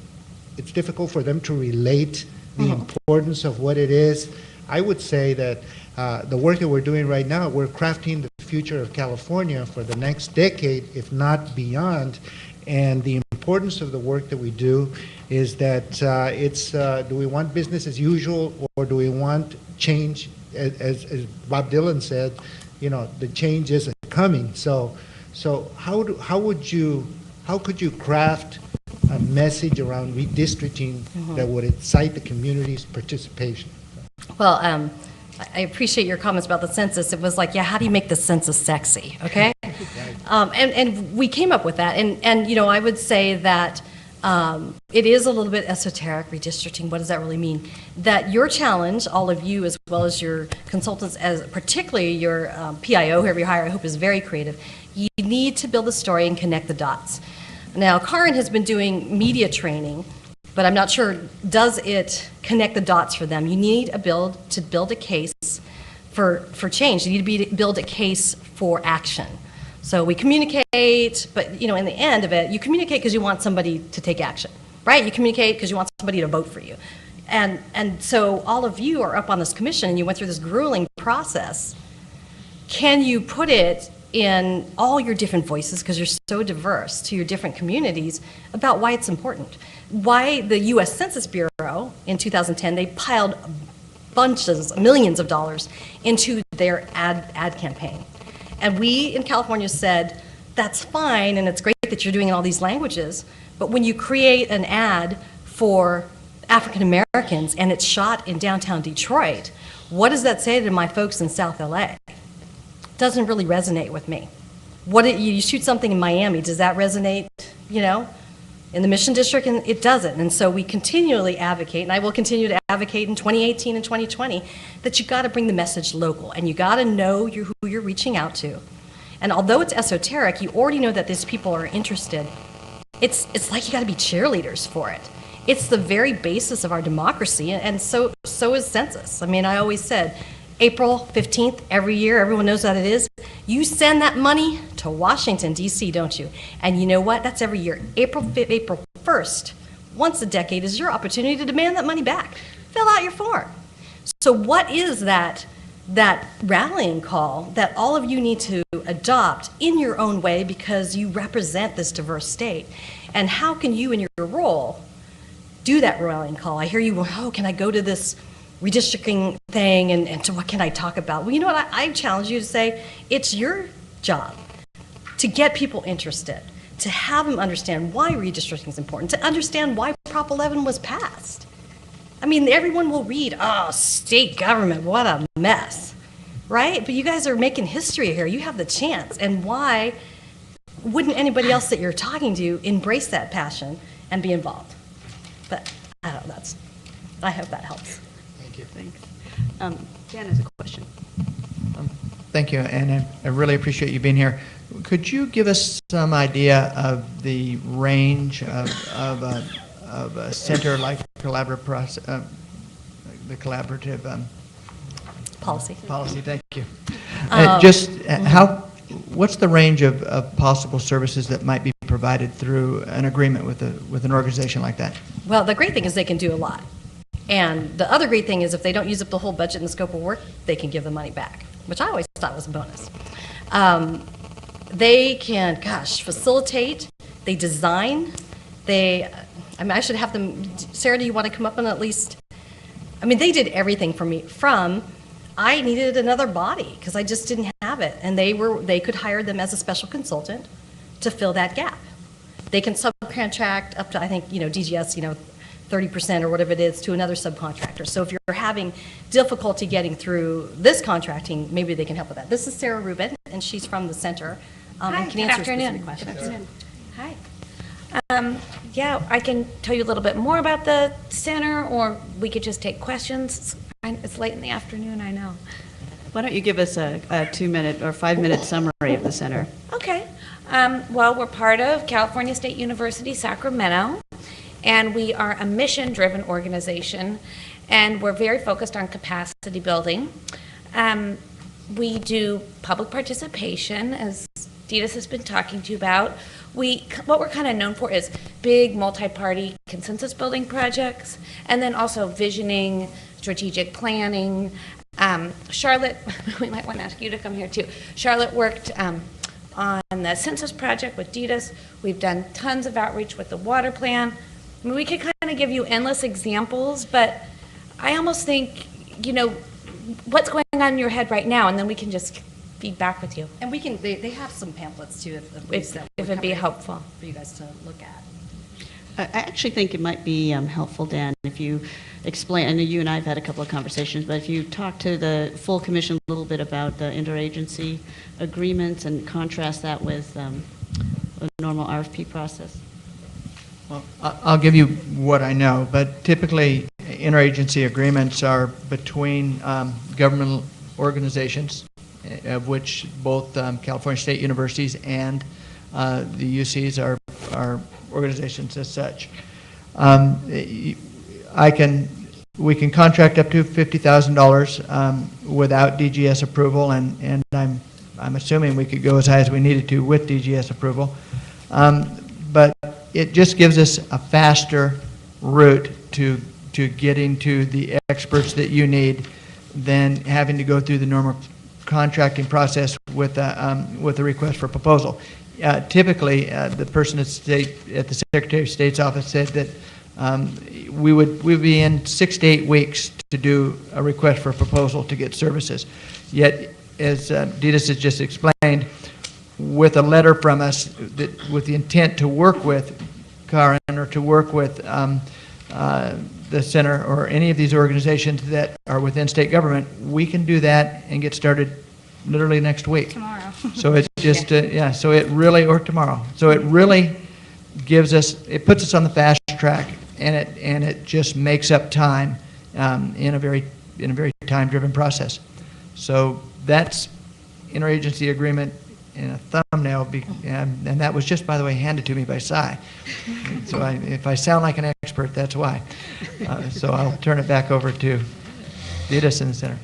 it's difficult for them to relate the importance of what it is. I would say that the work that we're doing right now, we're crafting the future of California for the next decade, if not beyond. And the importance of the work that we do is that do we want business as usual, or do we want change? As Bob Dylan said, the change isn't coming. So how could you craft a message around redistricting that would incite the community's participation? Well, I appreciate your comments about the census. It was like, how do you make the census sexy, okay? And we came up with that. And I would say that it is a little bit esoteric, redistricting. What does that really mean? That your challenge, all of you, as well as your consultants, as particularly your PIO, whoever you hire, I hope is very creative. You need to build a story and connect the dots. Now, Karin has been doing media training, but I'm not sure, does it connect the dots for them? You need to build a case for change. You need to build a case for action. So we communicate, but in the end of it, you communicate because you want somebody to take action, right? You communicate because you want somebody to vote for you. And so all of you are up on this commission, and you went through this grueling process. Can you put it in all your different voices, because you're so diverse, to your different communities, about why it's important? Why the U.S. Census Bureau in 2010, they piled millions of dollars into their ad campaign. And we in California said, that's fine, and it's great that you're doing in all these languages, but when you create an ad for African Americans and it's shot in downtown Detroit, what does that say to my folks in South LA? Doesn't really resonate with me. You shoot something in Miami, does that resonate, in the Mission District? And it doesn't. And so we continually advocate, and I will continue to advocate in 2018 and 2020, that you got to bring the message local, and you got to know who you're reaching out to. And although it's esoteric, you already know that these people are interested it's like you got to be cheerleaders for it. It's the very basis of our democracy, and so is census. I mean, I always said, April 15th every year, everyone knows what it is. You send that money to Washington, D.C., don't you? And you know what? That's every year. April 1st, once a decade, is your opportunity to demand that money back. Fill out your form. So what is that rallying call that all of you need to adopt in your own way because you represent this diverse state? And how can you, in your role, do that rallying call? I hear you, oh, can I go to this redistricting thing and so what can I talk about? Well, you know what? I challenge you to say it's your job to get people interested, to have them understand why redistricting is important, to understand why Prop 11 was passed. I mean, everyone will read, oh, state government, what a mess, right? But you guys are making history here. You have the chance. And why wouldn't anybody else that you're talking to embrace that passion and be involved? But I don't know, I hope that helps. Thank you. Thanks. Dan has a question. Thank you, and I really appreciate you being here. Could you give us some idea of the range of a center like collaborative process, the collaborative policy? Policy, thank you. What's the range of possible services that might be provided through an agreement with an organization like that? Well, the great thing is they can do a lot. And the other great thing is if they don't use up the whole budget and scope of work, they can give the money back, which I always thought was a bonus. They can, facilitate, they design, I should have them, Sarah, do you want to come up and at least, they did everything for me from, I needed another body because I just didn't have it. And they could hire them as a special consultant to fill that gap. They can subcontract up to, I think, DGS, 30% or whatever it is to another subcontractor. So if you're having difficulty getting through this contracting, maybe they can help with that. This is Sarah Rubin, and she's from the center. Hi, and can answer good specific afternoon. questions. Good afternoon. Hi. Yeah, I can tell you a little bit more about the center, or we could just take questions. It's late in the afternoon, I know. Why don't you give us a 2-minute or 5-minute summary of the center? Okay. Well, we're part of California State University, Sacramento, and we are a mission-driven organization, and we're very focused on capacity building. We do public participation, as Ditas has been talking to you about. What we're kind of known for is big multi-party consensus building projects, and then also visioning, strategic planning. Charlotte, we might want to ask you to come here too. Charlotte worked on the census project with Ditas. We've done tons of outreach with the water plan. We could kind of give you endless examples, but I almost think, what's going on in your head right now, and then we can just feed back with you. And they have some pamphlets too, if it'd be helpful for you guys to look at. I actually think it might be helpful, Dan, if you explain, I know you and I have had a couple of conversations, but if you talk to the full commission a little bit about the interagency agreements and contrast that with a normal RFP process. Well, I'll give you what I know, but typically interagency agreements are between governmental organizations, of which both California State Universities and the UCs are organizations as such. We can contract up to $50,000 without DGS approval, and I'm assuming we could go as high as we needed to with DGS approval. But it just gives us a faster route to getting to the experts that you need than having to go through the normal contracting process with a request for proposal. Typically, the person at the Secretary of State's office said that we would be in 6 to 8 weeks to do a request for a proposal to get services. Yet, as Ditas has just explained, with a letter from us with the intent to work with Karen or to work with the center or any of these organizations that are within state government, we can do that and get started literally next week. Tomorrow. So it's just, so it really, or tomorrow. So it really gives us, it puts us on the fast track, and it just makes up time in a very time-driven process. So that's interagency agreement in a thumbnail, and that was just, by the way, handed to me by Cy. So if I sound like an expert, that's why. So I'll turn it back over to the Edison Center.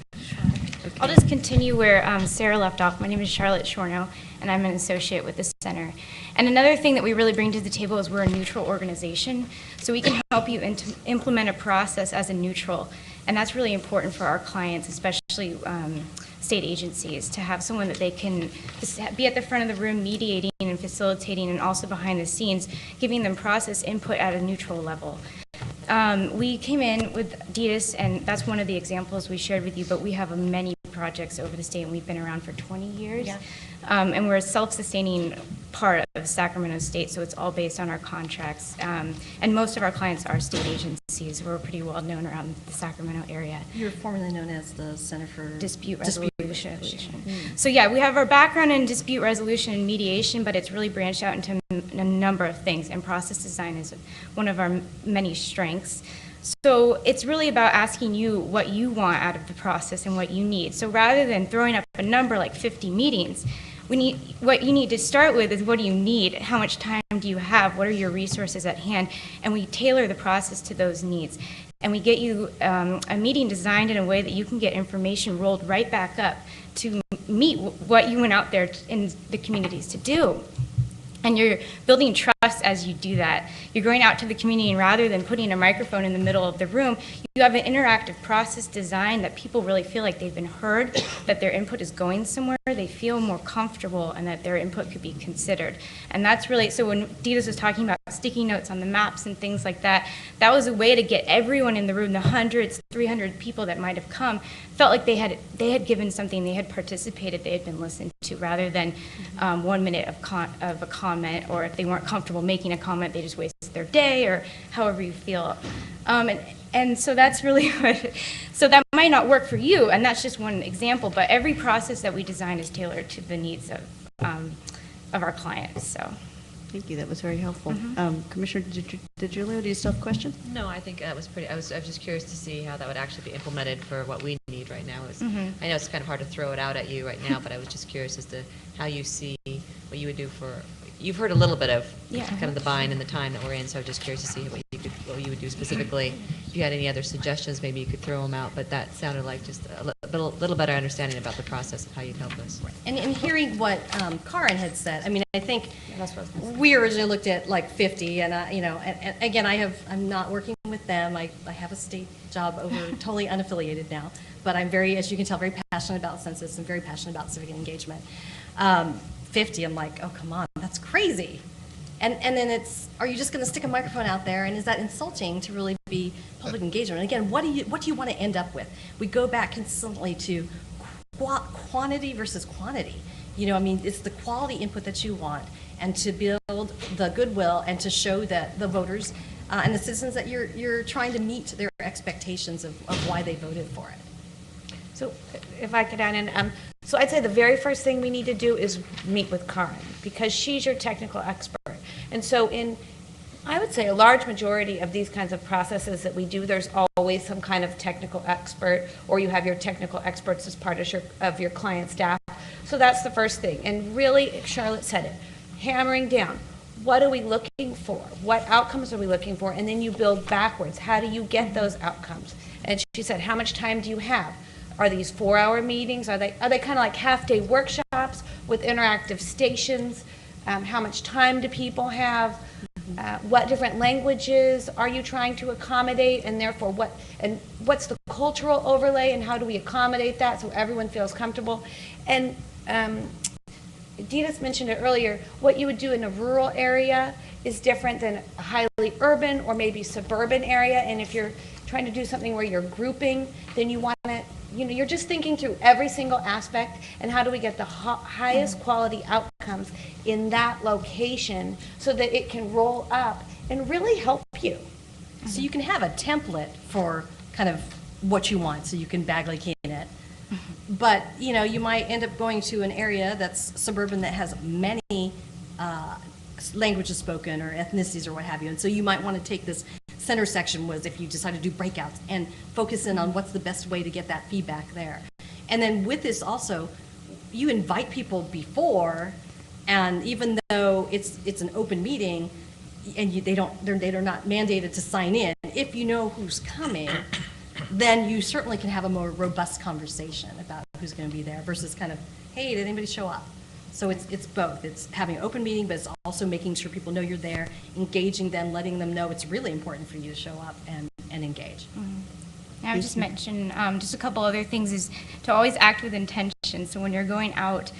I'll just continue where Sarah left off. My name is Charlotte Shorno, and I'm an associate with the center. And another thing that we really bring to the table is we're a neutral organization, so we can help you implement a process as a neutral. And that's really important for our clients, especially state agencies, to have someone that they can be at the front of the room mediating and facilitating, and also behind the scenes giving them process input at a neutral level. We came in with DETIS, and that's one of the examples we shared with you, but we have many projects over the state, and we've been around for 20 years. Yeah. And we're a self-sustaining part of Sacramento State, so it's all based on our contracts. And most of our clients are state agencies. We're pretty well known around the Sacramento area. You're formerly known as the Center for Dispute Resolution. So yeah, we have our background in dispute resolution and mediation, but it's really branched out into a number of things, and process design is one of our many strengths. So it's really about asking you what you want out of the process and what you need. So rather than throwing up a number like 50 meetings, what you need to start with is, what do you need? How much time do you have? What are your resources at hand? And we tailor the process to those needs. And we get you a meeting designed in a way that you can get information rolled right back up to meet what you went out there in the communities to do. And you're building trust as you do that. You're going out to the community, and rather than putting a microphone in the middle of the room, you have an interactive process design that people really feel like they've been heard, that their input is going somewhere, they feel more comfortable, and that their input could be considered. And that's really, so when DETIS was talking about sticky notes on the maps and things like that, that was a way to get everyone in the room, the hundreds, 300 people that might have come, felt like they had given something, they had participated, they had been listened to, rather than 1 minute of a comment, or if they weren't comfortable making a comment, they just wasted their day, or however you feel. And so that's really what, so that might not work for you, and that's just one example, but every process that we design is tailored to the needs of our clients, so. Thank you, that was very helpful. Commissioner DiGiulio, do you still have questions? No, I think that was pretty, I was just curious to see how that would actually be implemented for what we need right now. I know it's kind of hard to throw it out at you right now, but I was just curious as to how you see what you would do for, you've heard a little bit of kind of the bind and the time that we're in, so I'm just curious to see what you would do specifically. If you had any other suggestions, maybe you could throw them out, but that sounded like just a little better understanding about the process of how you'd help us. And hearing what Karen had said, I mean, I think we originally looked at like 50, and you know, and again, I'm not working with them. I have a state job over totally unaffiliated now, but I'm very, as you can tell, very passionate about census and very passionate about civic engagement. 50, I'm like, oh, come on, that's crazy. And then it's, are you just going to stick a microphone out there, and is that insulting to really be public engagement? And again, what do you want to end up with? We go back consistently to quantity versus quantity. You know, I mean, it's the quality input that you want, and to build the goodwill and to show that the voters and the citizens that you're trying to meet their expectations of why they voted for it. So if I could add in, so I'd say the very first thing we need to do is meet with Karen, because she's your technical expert. And so I would say a large majority of these kinds of processes that we do, there's always some kind of technical expert, or you have your technical experts as part of your client staff. So that's the first thing. And really, Charlotte said it, hammering down. What are we looking for? What outcomes are we looking for? And then you build backwards. How do you get those outcomes? And she said, how much time do you have? Are these 4-hour meetings? Are they kind of like half-day workshops with interactive stations? How much time do people have? What different languages are you trying to accommodate? And therefore, what's the cultural overlay, and how do we accommodate that so everyone feels comfortable? And DETIS mentioned it earlier, what you would do in a rural area is different than a highly urban or maybe suburban area. And if you're trying to do something where you're grouping, then you want to, you know, you're just thinking through every single aspect and how do we get the highest quality outcomes in that location so that it can roll up and really help you. So you can have a template for kind of what you want, so you can Bagley key in it. But, you know, you might end up going to an area that's suburban that has many languages spoken or ethnicities or what have you. And so you might want to take this center section, was if you decide to do breakouts, and focus in on what's the best way to get that feedback there. And then with this also, you invite people before And even though it's an open meeting, and they're not mandated to sign in, if you know who's coming, then you certainly can have a more robust conversation about who's going to be there versus kind of, hey, did anybody show up? So it's both. It's having an open meeting, but it's also making sure people know you're there, engaging them, letting them know it's really important for you to show up and engage. I would just mention just a couple other things is to always act with intention. So when you're going out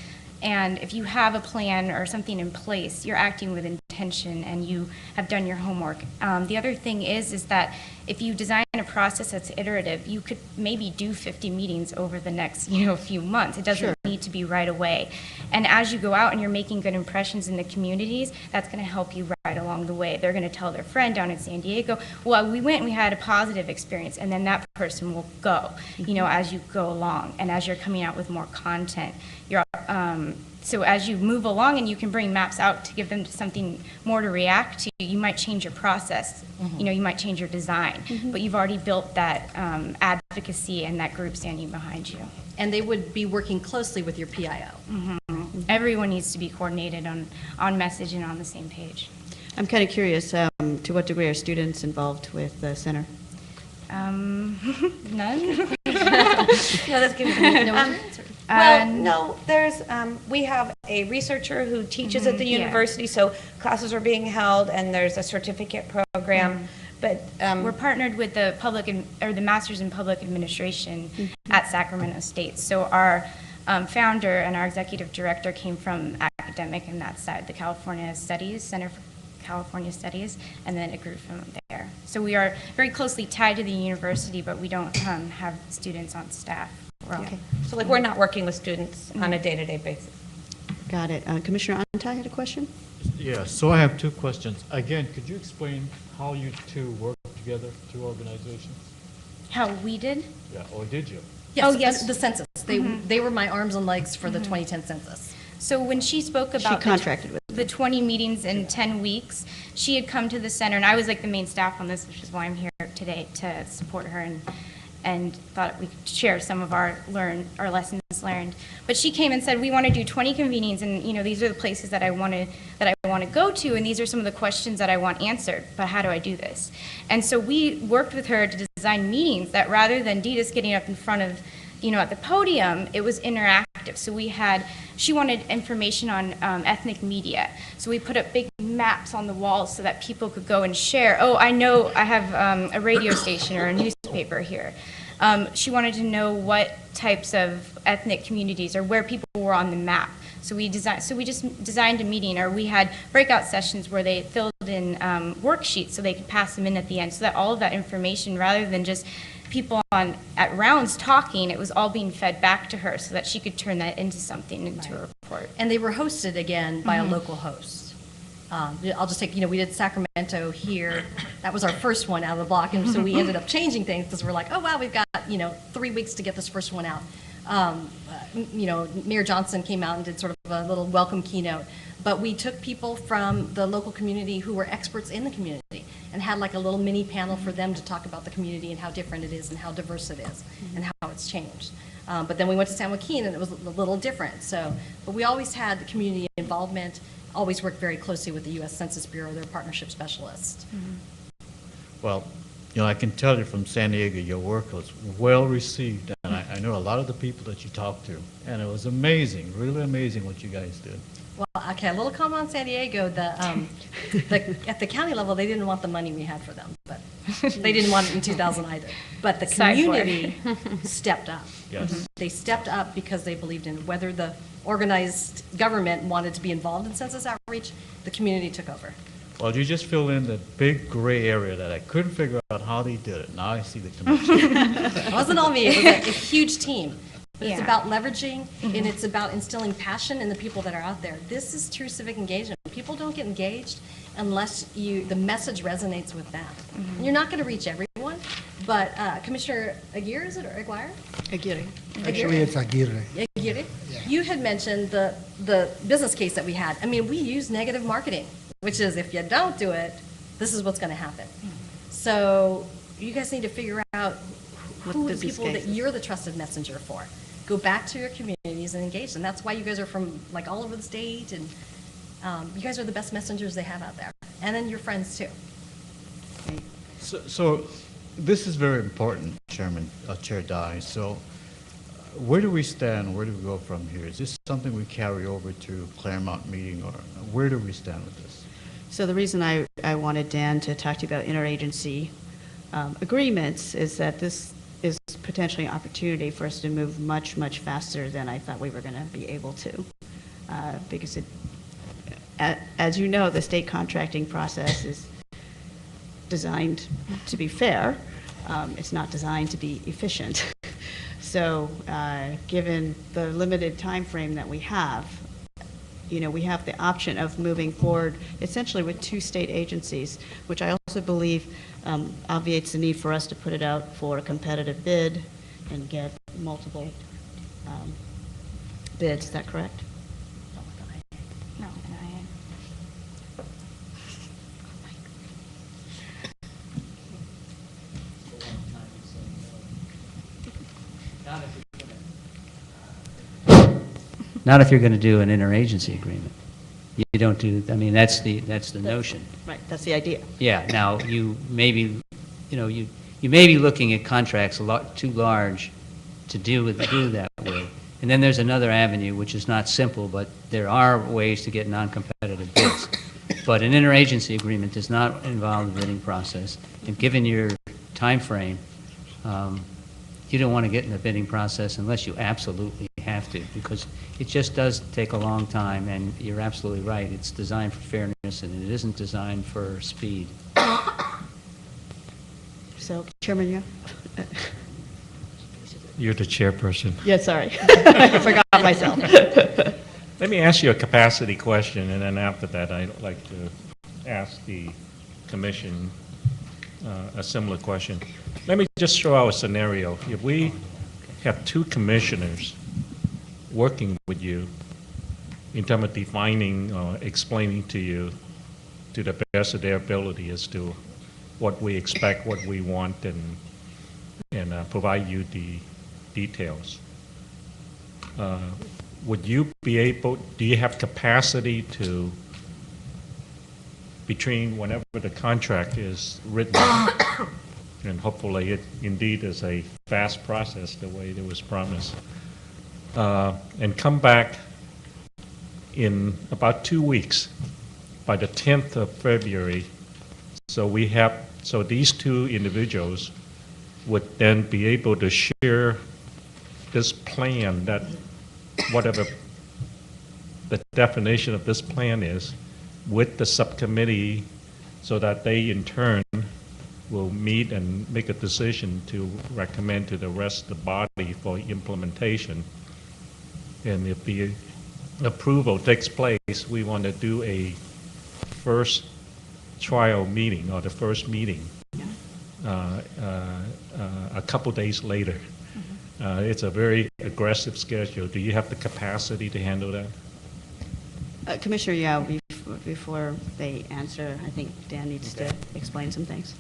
and if you have a plan or something in place, you're acting with intention and you have done your homework. The other thing is that if you design a process that's iterative, you could maybe do 50 meetings over the next few months. It doesn't need to be right away. And as you go out and you're making good impressions in the communities, that's going to help you right along the way. They're going to tell their friend down in San Diego, well, we went and we had a positive experience, and then that person will go, as you go along and as you're coming out with more content. So as you move along and you can bring maps out to give them something more to react to, you might change your process. You might change your design, but you've already built that advocacy and that group standing behind you. And they would be working closely with your PIO. Everyone needs to be coordinated on message and on the same page. I'm kind of curious, to what degree are students involved with the center? None? No, that's good. No answer. Well, no, there's, we have a researcher who teaches at the yeah. university, so classes are being held, and there's a certificate program, but. We're partnered with the the Masters in Public Administration at Sacramento State. So our founder and our executive director came from academic and that side, the California Studies, Center for California Studies, and then it grew from there. So we are very closely tied to the university, but we don't have students on staff. Okay. So like we're not working with students on a day-to-day basis. Got it. Commissioner Antai had a question? Yeah, so I have two questions. Again, could you explain how you two work together, two organizations? How we did? Yeah, or did you? Yes, yes. The census. They were my arms and legs for the 2010 census. So when she spoke about contracted with the 20 meetings in 10 weeks, she had come to the center, and I was like the main staff on this, which is why I'm here today to support her and thought we could share some of our lessons learned. But she came and said, we want to do 20 convenings, and these are the places that I want to go to, and these are some of the questions that I want answered. But how do I do this? And so we worked with her to design meetings that rather than Ditas getting up in front of at the podium, it was interactive. So she wanted information on ethnic media. So we put up big maps on the walls so that people could go and share. Oh, I know I have a radio station or a newspaper here. She wanted to know what types of ethnic communities or where people were on the map. So we just designed a meeting, or we had breakout sessions where they filled in worksheets so they could pass them in at the end, so that all of that information, rather than just people at rounds talking, it was all being fed back to her so that she could turn that into something, into a report. And they were hosted again by a local host. I'll just take, we did Sacramento here. That was our first one out of the block, and so we ended up changing things because we're like, oh, wow, we've got, 3 weeks to get this first one out. Mayor Johnson came out and did sort of a little welcome keynote. But we took people from the local community who were experts in the community and had like a little mini panel for them to talk about the community and how different it is and how diverse it is and how it's changed. But then we went to San Joaquin and it was a little different. But we always had the community involvement, always worked very closely with the U.S. Census Bureau, their partnership specialist. Well, I can tell you from San Diego, your work was well received, and I know a lot of the people that you talked to, and it was amazing, really amazing what you guys did. Well, okay, a little comment on San Diego. At the county level, they didn't want the money we had for them, but they didn't want it in 2000 either. But the community stepped up. Yes. They stepped up because they believed in it. Whether the organized government wanted to be involved in census outreach, the community took over. Well, you just filled in the big gray area that I couldn't figure out how they did it. Now I see the connection. It wasn't all me. It was a huge team. But it's about leveraging, and it's about instilling passion in the people that are out there. This is true civic engagement. People don't get engaged unless the message resonates with them. And you're not going to reach everyone, but Commissioner Aguirre, is it, or Aguirre? Aguirre. Actually, it's Aguirre. Aguirre? You had mentioned the business case that we had. I mean, we use negative marketing, which is if you don't do it, this is what's going to happen. So you guys need to figure out who are the people that you're the trusted messenger for. Go back to your communities and engage them. That's why you guys are from like all over the state and You guys are the best messengers they have out there, and then your friends too. So this is very important, Chair Dye. So where do we stand? Where do we go from here? Is this something we carry over to Claremont meeting, or where do we stand with this? So the reason I wanted Dan to talk to you about interagency agreements is that this is potentially an opportunity for us to move much, much faster than I thought we were going to be able to. Because as you know, the state contracting process is designed to be fair. It's not designed to be efficient. So given the limited time frame that we have, we have the option of moving forward essentially with 2 state agencies, which I also believe obviates the need for us to put it out for a competitive bid and get multiple bids. Is that correct? No, Not if you're going to do an interagency agreement. You don't do, I mean, that's the notion. Right, that's the idea. Yeah, now, you may be, you may be looking at contracts a lot too large to do that with. And then there's another avenue, which is not simple, but there are ways to get non-competitive bids. But an interagency agreement does not involve the bidding process. And given your time frame, you don't want to get in the bidding process unless you absolutely have to, because it just does take a long time, and you're absolutely right. It's designed for fairness, and it isn't designed for speed. So, Chairman, yeah? You're the chairperson. Yeah, sorry. I forgot myself. Let me ask you a capacity question, and then after that, I'd like to ask the commission a similar question. Let me just throw out a scenario. If we have 2 commissioners working with you in terms of defining or explaining to you to the best of their ability as to what we expect, what we want, and provide you the details. Would you be able, do you have capacity to, between whenever the contract is written, and hopefully it indeed is a fast process the way it was promised, and come back in about 2 weeks, by the 10th of February, so these 2 individuals would then be able to share this plan, that whatever the definition of this plan is, with the subcommittee, so that they in turn will meet and make a decision to recommend to the rest of the body for implementation. And if the approval takes place, we want to do a first trial meeting, or the first meeting, a couple days later. It's a very aggressive schedule. Do you have the capacity to handle that? Commissioner Yao, before they answer, I think Dan needs to explain some things.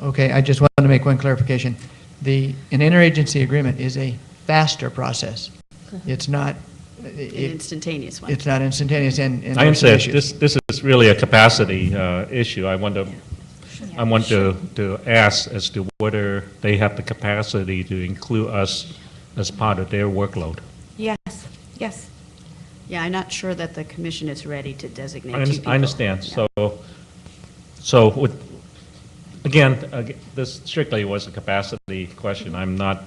Okay, I just wanted to make one clarification. An interagency agreement is a faster process. It's not An instantaneous one. It's not instantaneous, and I understand. This is really a capacity issue. I want to ask as to whether they have the capacity to include us as part of their workload. Yes, yes. Yeah, I'm not sure that the commission is ready to designate 2 people. I understand. Yeah. So again, this strictly was a capacity question. I'm not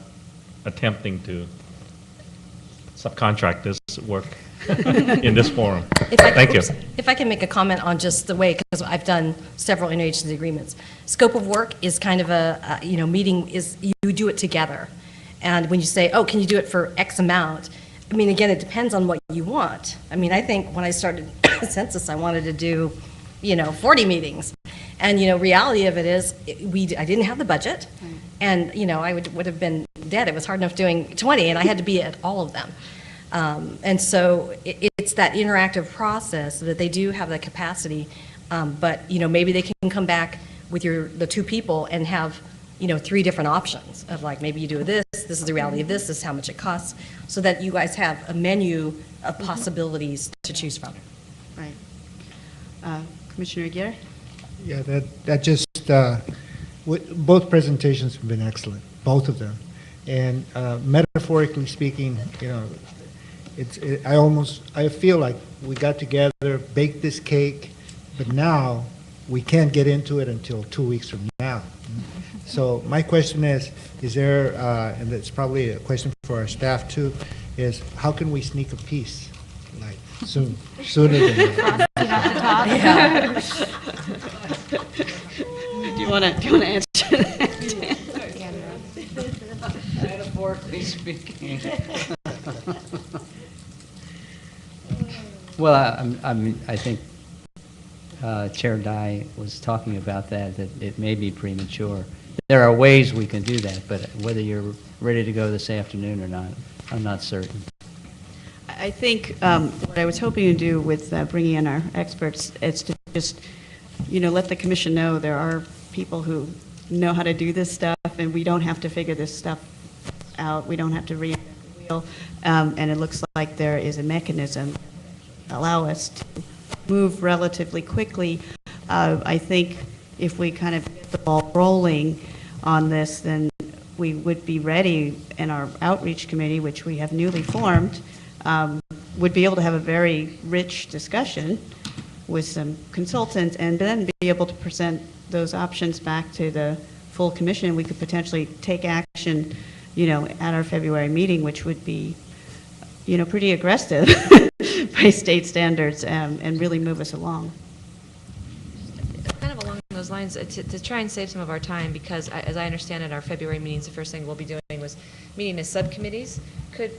attempting to subcontract this work in this forum. Thank you. If I can make a comment on just the way, because I've done several interagency agreements. Scope of work is kind of a, meeting is, you do it together. And when you say, oh, can you do it for X amount? I mean, again, it depends on what you want. I mean, I think when I started Census, I wanted to do, 40 meetings. And, reality of it is, I didn't have the budget. And, I would have been dead. It was hard enough doing 20, and I had to be at all of them. And so it's that interactive process that they do have the capacity, but maybe they can come back with the 2 people and have 3 different options of, like, maybe you do this is the reality of this is how much it costs, so that you guys have a menu of possibilities to choose from. Right. Commissioner Aguirre? Yeah, that just, both presentations have been excellent, both of them. And metaphorically speaking, you know, I feel like we got together, baked this cake, but now we can't get into it until 2 weeks from now. So my question is there, and it's probably a question for our staff too, is how can we sneak a piece, like sooner than that? Yeah. Do you want to answer that? Metaphorically speaking. Well, I think Chair Dye was talking about that it may be premature. There are ways we can do that, but whether you're ready to go this afternoon or not, I'm not certain. I think what I was hoping to do with bringing in our experts is to just, you know, let the commission know there are people who know how to do this stuff, and we don't have to figure this stuff out. We don't have to reinvent the wheel. And it looks like there is a mechanism that allow us to move relatively quickly. I think if we kind of get the ball rolling on this, then we would be ready in our outreach committee, which we have newly formed, would be able to have a very rich discussion with some consultants and then be able to present those options back to the full commission. We could potentially take action, you know, at our February meeting, which would be, you know, pretty aggressive by state standards and really move us along. Kind of along those lines, to try and save some of our time, because as I understand it, our February meetings, the first thing we'll be doing was meeting as subcommittees. Could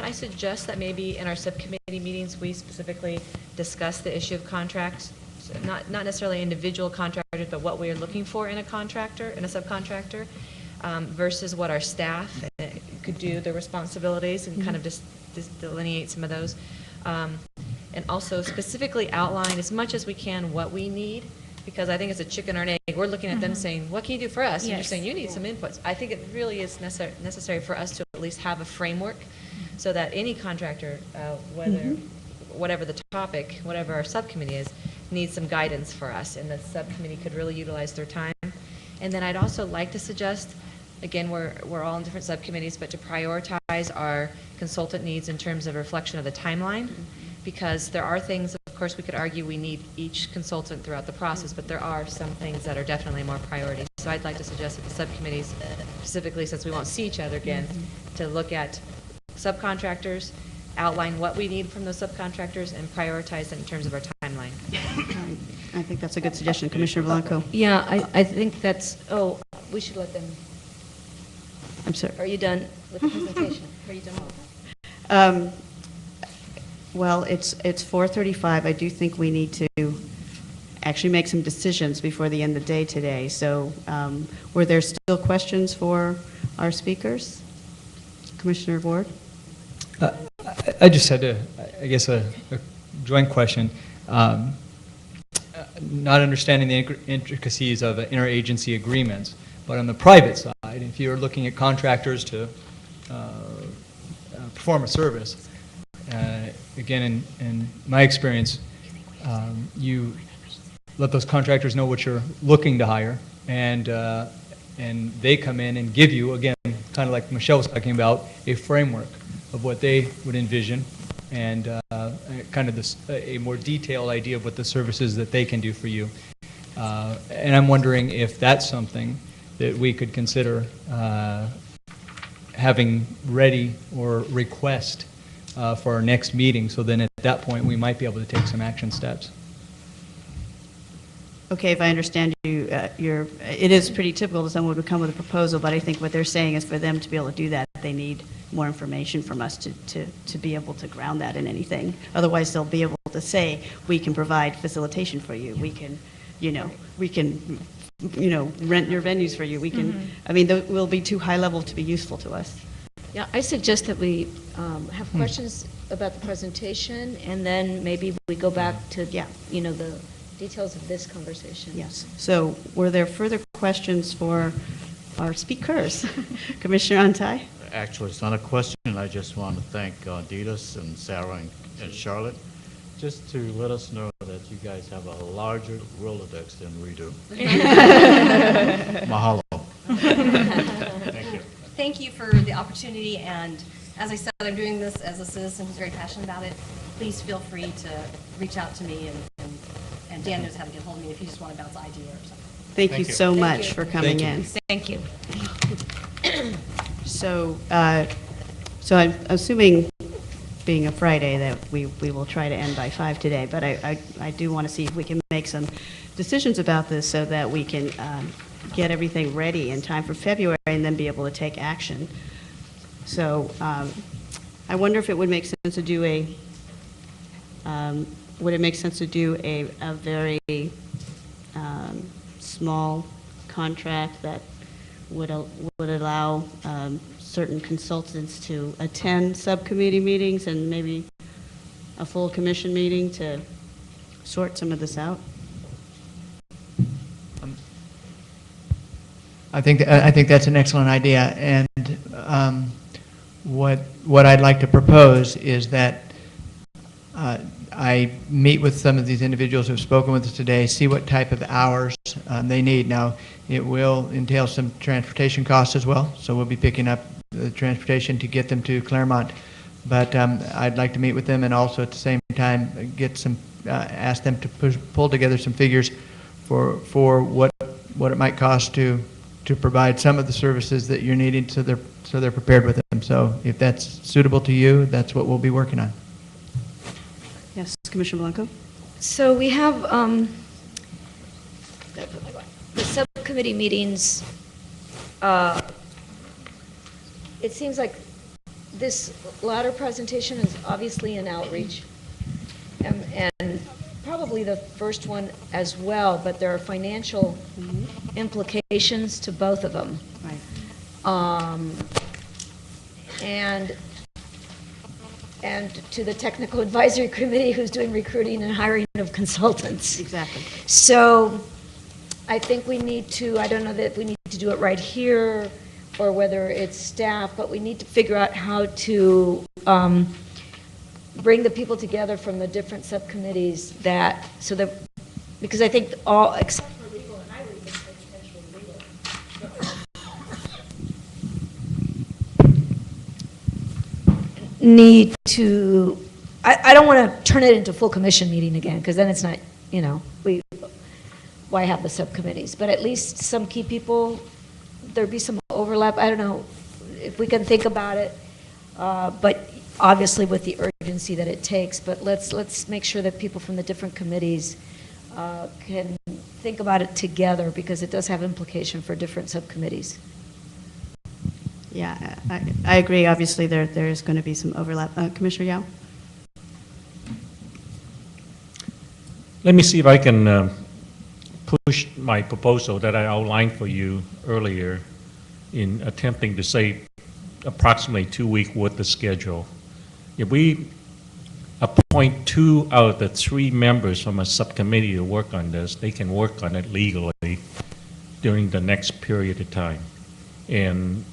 I suggest that maybe in our subcommittee meetings, we specifically discuss the issue of contracts, so not necessarily individual contractors, but what we are looking for in a contractor, in a subcontractor, versus what our staff could do, their responsibilities, and kind of just delineate some of those. And also specifically outline as much as we can what we need, because I think it's a chicken or an egg. We're looking at them saying, what can you do for us? And you're saying, you need some inputs. I think it really is necessary for us to at least have a framework so that any contractor, whatever the topic, whatever our subcommittee is, needs some guidance for us, and the subcommittee could really utilize their time. And then I'd also like to suggest, again, we're all in different subcommittees, but to prioritize our consultant needs in terms of reflection of the timeline, because there are things, of course, we could argue we need each consultant throughout the process, but there are some things that are definitely more priority. So I'd like to suggest that the subcommittees, specifically since we won't see each other again, to look at subcontractors, outline what we need from those subcontractors, and prioritize it in terms of our timeline. I think that's a good suggestion. Commissioner Blanco? Yeah, I think that's, we should let them. I'm sorry. Are you done with the presentation? Are you done with that? Well, it's 4:35. I do think we need to actually make some decisions before the end of the day today. So were there still questions for our speakers? Commissioner Ward? I just had I guess, a joint question. Not understanding the intricacies of interagency agreements, but on the private side, if you're looking at contractors to perform a service, again, in my experience, you let those contractors know what you're looking to hire, and they come in and give you, again, kind of like Michelle was talking about, a framework of what they would envision, and kind of a more detailed idea of what the services that they can do for you. And I'm wondering if that's something that we could consider having ready or request for our next meeting, so then at that point we might be able to take some action steps. Okay, if I understand you, it is pretty typical that someone would come with a proposal, but I think what they're saying is for them to be able to do that, they need more information from us to be able to ground that in anything. Otherwise, they'll be able to say, we can provide facilitation for you. We can, rent your venues for you. We can, I mean, that will be too high level to be useful to us. Yeah, I suggest that we have questions about the presentation, and then maybe we go back to, the details of this conversation. Yes. So were there further questions for our speakers? Commissioner Antai? Actually, it's not a question. I just want to thank Ditas and Sarah and Charlotte, just to let us know that that you guys have a larger Rolodex than we do. Mahalo. Thank you. Thank you for the opportunity, and as I said, I'm doing this as a citizen who's very passionate about it. Please feel free to reach out to me, and Dan knows how to get hold of me if you just want to bounce an idea or something. Thank you so much for coming in. Thank you. So, so I'm assuming, being a Friday, that we will try to end by 5 today, but I do want to see if we can make some decisions about this so that we can get everything ready in time for February and then be able to take action. So I wonder if it would make sense to do a, would it make sense to do a very small contract that would allow certain consultants to attend subcommittee meetings and maybe a full commission meeting to sort some of this out? I think that's an excellent idea, and what I'd like to propose is that I meet with some of these individuals who've spoken with us today, see what type of hours they need. Now, it will entail some transportation costs as well, so we'll be picking up the transportation to get them to Claremont. But I'd like to meet with them and also at the same time get some, ask them to pull together some figures for what it might cost to provide some of the services that you're needing, so they're prepared with them. So if that's suitable to you, that's what we'll be working on. Yes, Commissioner Blanco? So we have the subcommittee meetings. It seems like this latter presentation is obviously an outreach, and probably the first one as well, but there are financial implications to both of them. Right. And to the technical advisory committee who's doing recruiting and hiring of consultants. Exactly. So I think we need to, I don't know that we need to do it right here or whether it's staff, but we need to figure out how to bring the people together from the different subcommittees that, so that, because I think all, except for legal and I read this, potentially legal, need to, I don't want to turn it into full commission meeting again, because then it's not, you know, why have the subcommittees? But at least some key people, there'd be some overlap. I don't know if we can think about it, but obviously with the urgency that it takes. But let's make sure that people from the different committees can think about it together, because it does have implication for different subcommittees. Yeah, I agree. Obviously, there's going to be some overlap. Commissioner Yao? Let me see if I can push my proposal that I outlined for you earlier in attempting to say approximately 2 week worth of schedule. If we appoint 2 out of the 3 members from a subcommittee to work on this, they can work on it legally during the next period of time. And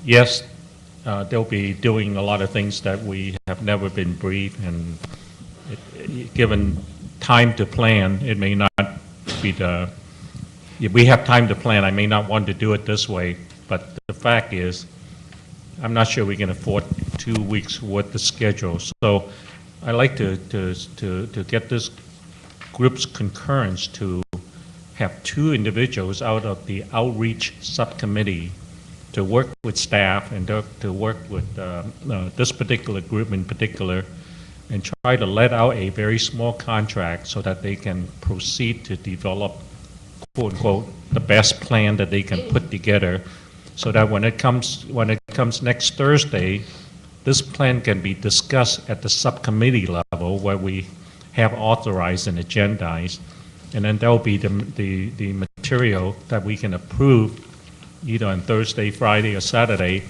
yes, they'll be doing a lot of things that we have never been briefed, and given time to plan, it may not be if we have time to plan, I may not want to do it this way, but the fact is, I'm not sure we can afford 2 weeks worth of schedule. So I like to get this group's concurrence to have 2 individuals out of the outreach subcommittee to work with staff and to work with this particular group in particular, and try to let out a very small contract so that they can proceed to develop, quote unquote, the best plan that they can put together, so that when it comes next Thursday, this plan can be discussed at the subcommittee level where we have authorized and agendized, and then there'll be the material that we can approve either on Thursday, Friday, or Saturday.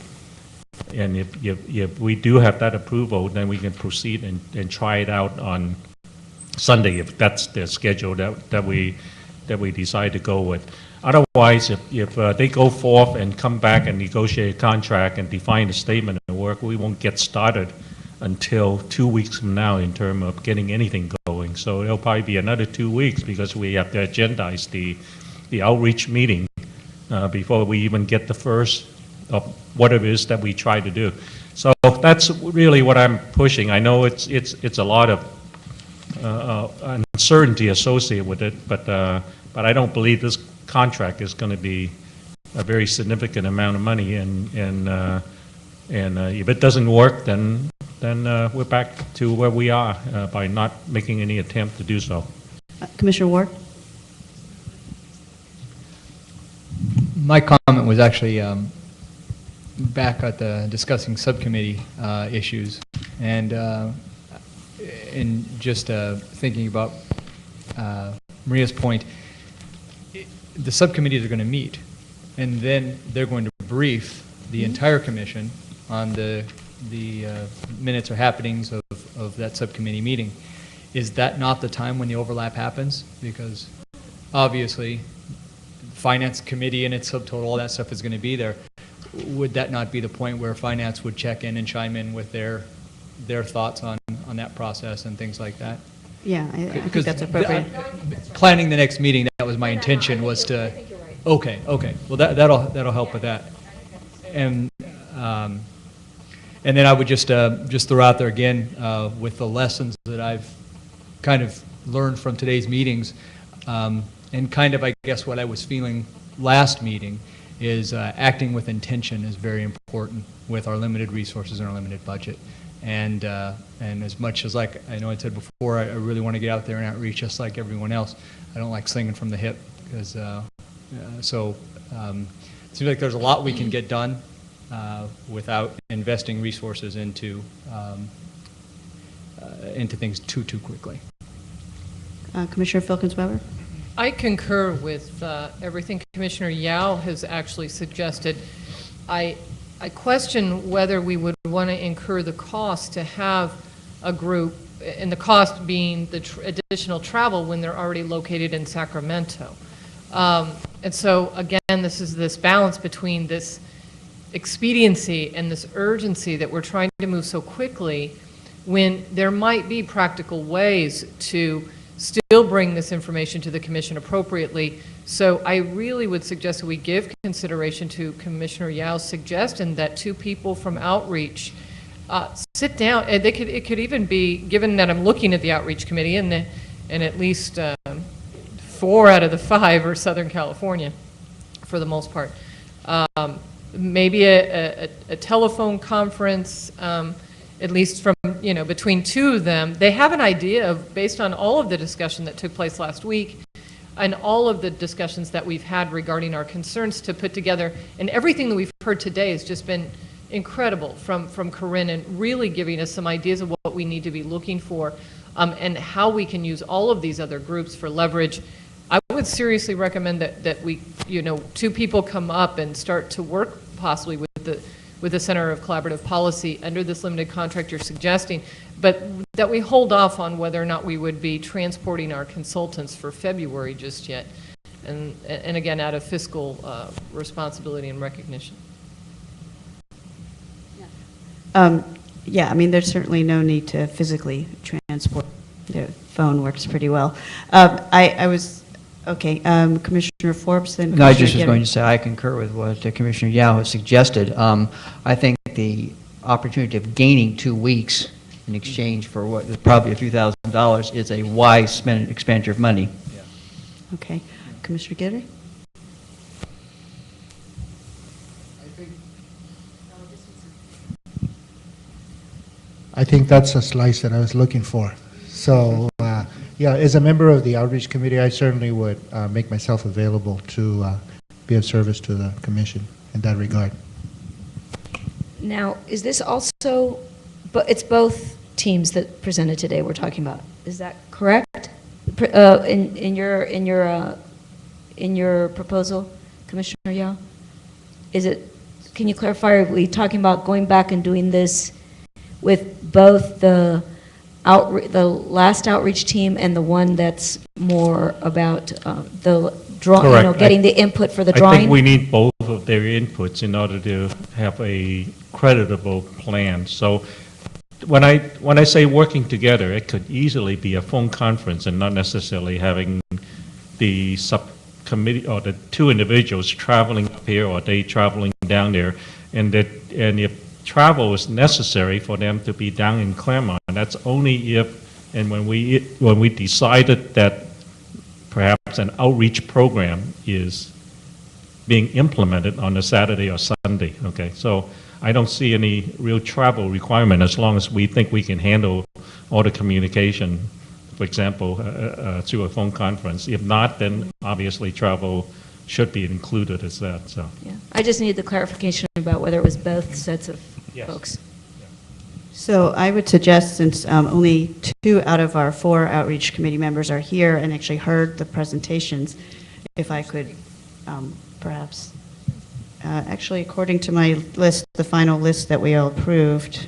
And if we do have that approval, then we can proceed and try it out on Sunday, if that's the schedule that we decide to go with. Otherwise, if they go forth and come back and negotiate a contract and define a statement of work, we won't get started until 2 weeks from now in terms of getting anything going. So it'll probably be another 2 weeks because we have to agendize the outreach meeting before we even get the first of what it is that we try to do. So that's really what I'm pushing. I know it's a lot of uncertainty associated with it, but I don't believe this contract is going to be a very significant amount of money, and if it doesn't work, then we're back to where we are by not making any attempt to do so. Commissioner Ward? My comment was actually back at the discussing subcommittee issues, and just thinking about Maria's point, the subcommittees are going to meet, and then they're going to brief the entire commission on the minutes or happenings of that subcommittee meeting. Is that not the time when the overlap happens? Because obviously, Finance Committee and its subtotal, all that stuff is going to be there. Would that not be the point where Finance would check in and chime in with their thoughts on that process and things like that? Yeah, I think that's appropriate. Planning the next meeting, that was my intention, was to, okay, well, that'll help with that. And then I would just throw out there again, with the lessons that I've kind of learned from today's meetings, and kind of, I guess, what I was feeling last meeting is acting with intention is very important with our limited resources and our limited budget. And as much as, like I know I said before, I really want to get out there and outreach just like everyone else. I don't like singing from the hip, because it seems like there's a lot we can get done without investing resources into things too quickly. Commissioner Filkins-Weber? I concur with everything Commissioner Yao has actually suggested. I question whether we would want to incur the cost to have a group, and the cost being the additional travel when they're already located in Sacramento. And so, again, this is this balance between this expediency and this urgency that we're trying to move so quickly, when there might be practical ways to still bring this information to the commission appropriately. So I really would suggest that we give consideration to Commissioner Yao's suggestion that 2 people from outreach sit down. And it could even be, given that I'm looking at the outreach committee, and at least 4 out of the 5 are Southern California, for the most part. Maybe a telephone conference, at least from, between 2 of them. They have an idea of, based on all of the discussion that took place last week and all of the discussions that we've had regarding our concerns, to put together, and everything that we've heard today has just been incredible from Corinne, and really giving us some ideas of what we need to be looking for, and how we can use all of these other groups for leverage. I would seriously recommend that we, 2 people come up and start to work possibly with the Center of Collaborative Policy under this limited contract you're suggesting, but that we hold off on whether or not we would be transporting our consultants for February just yet, and again, out of fiscal responsibility and recognition. Yeah, I mean, there's certainly no need to physically transport. The phone works pretty well. Commissioner Forbes, then No, I just was Commissioner going to say I concur with what Commissioner Yao has suggested. I think the opportunity of gaining 2 weeks in exchange for what is probably a few $1,000s is a wise expenditure of money. Yeah. Okay. Commissioner Guidry? I think that's a slice that I was looking for. So, yeah, as a member of the Outreach Committee, I certainly would make myself available to be of service to the Commission in that regard. Now, is this also, but it's both teams that presented today we're talking about, is that correct? In your proposal, Commissioner Yao? Is it, can you clarify, are we talking about going back and doing this with both the last outreach team and the one that's more about the drawing, getting the input for the drawing? I think we need both of their inputs in order to have a creditable plan. So when I say working together, it could easily be a phone conference and not necessarily having the subcommittee or the two individuals traveling up here or they traveling down there, and if travel is necessary for them to be down in Claremont, that's only if and when we decided that perhaps an outreach program is being implemented on a Saturday or Sunday. Okay, so I don't see any real travel requirement as long as we think we can handle all the communication, for example, through a phone conference. If not, then obviously travel should be included as that. So. Yeah. I just need the clarification about whether it was both sets of folks. So I would suggest, since only 2 out of our 4 outreach committee members are here and actually heard the presentations, if I could perhaps, actually, according to my list, the final list that we all approved,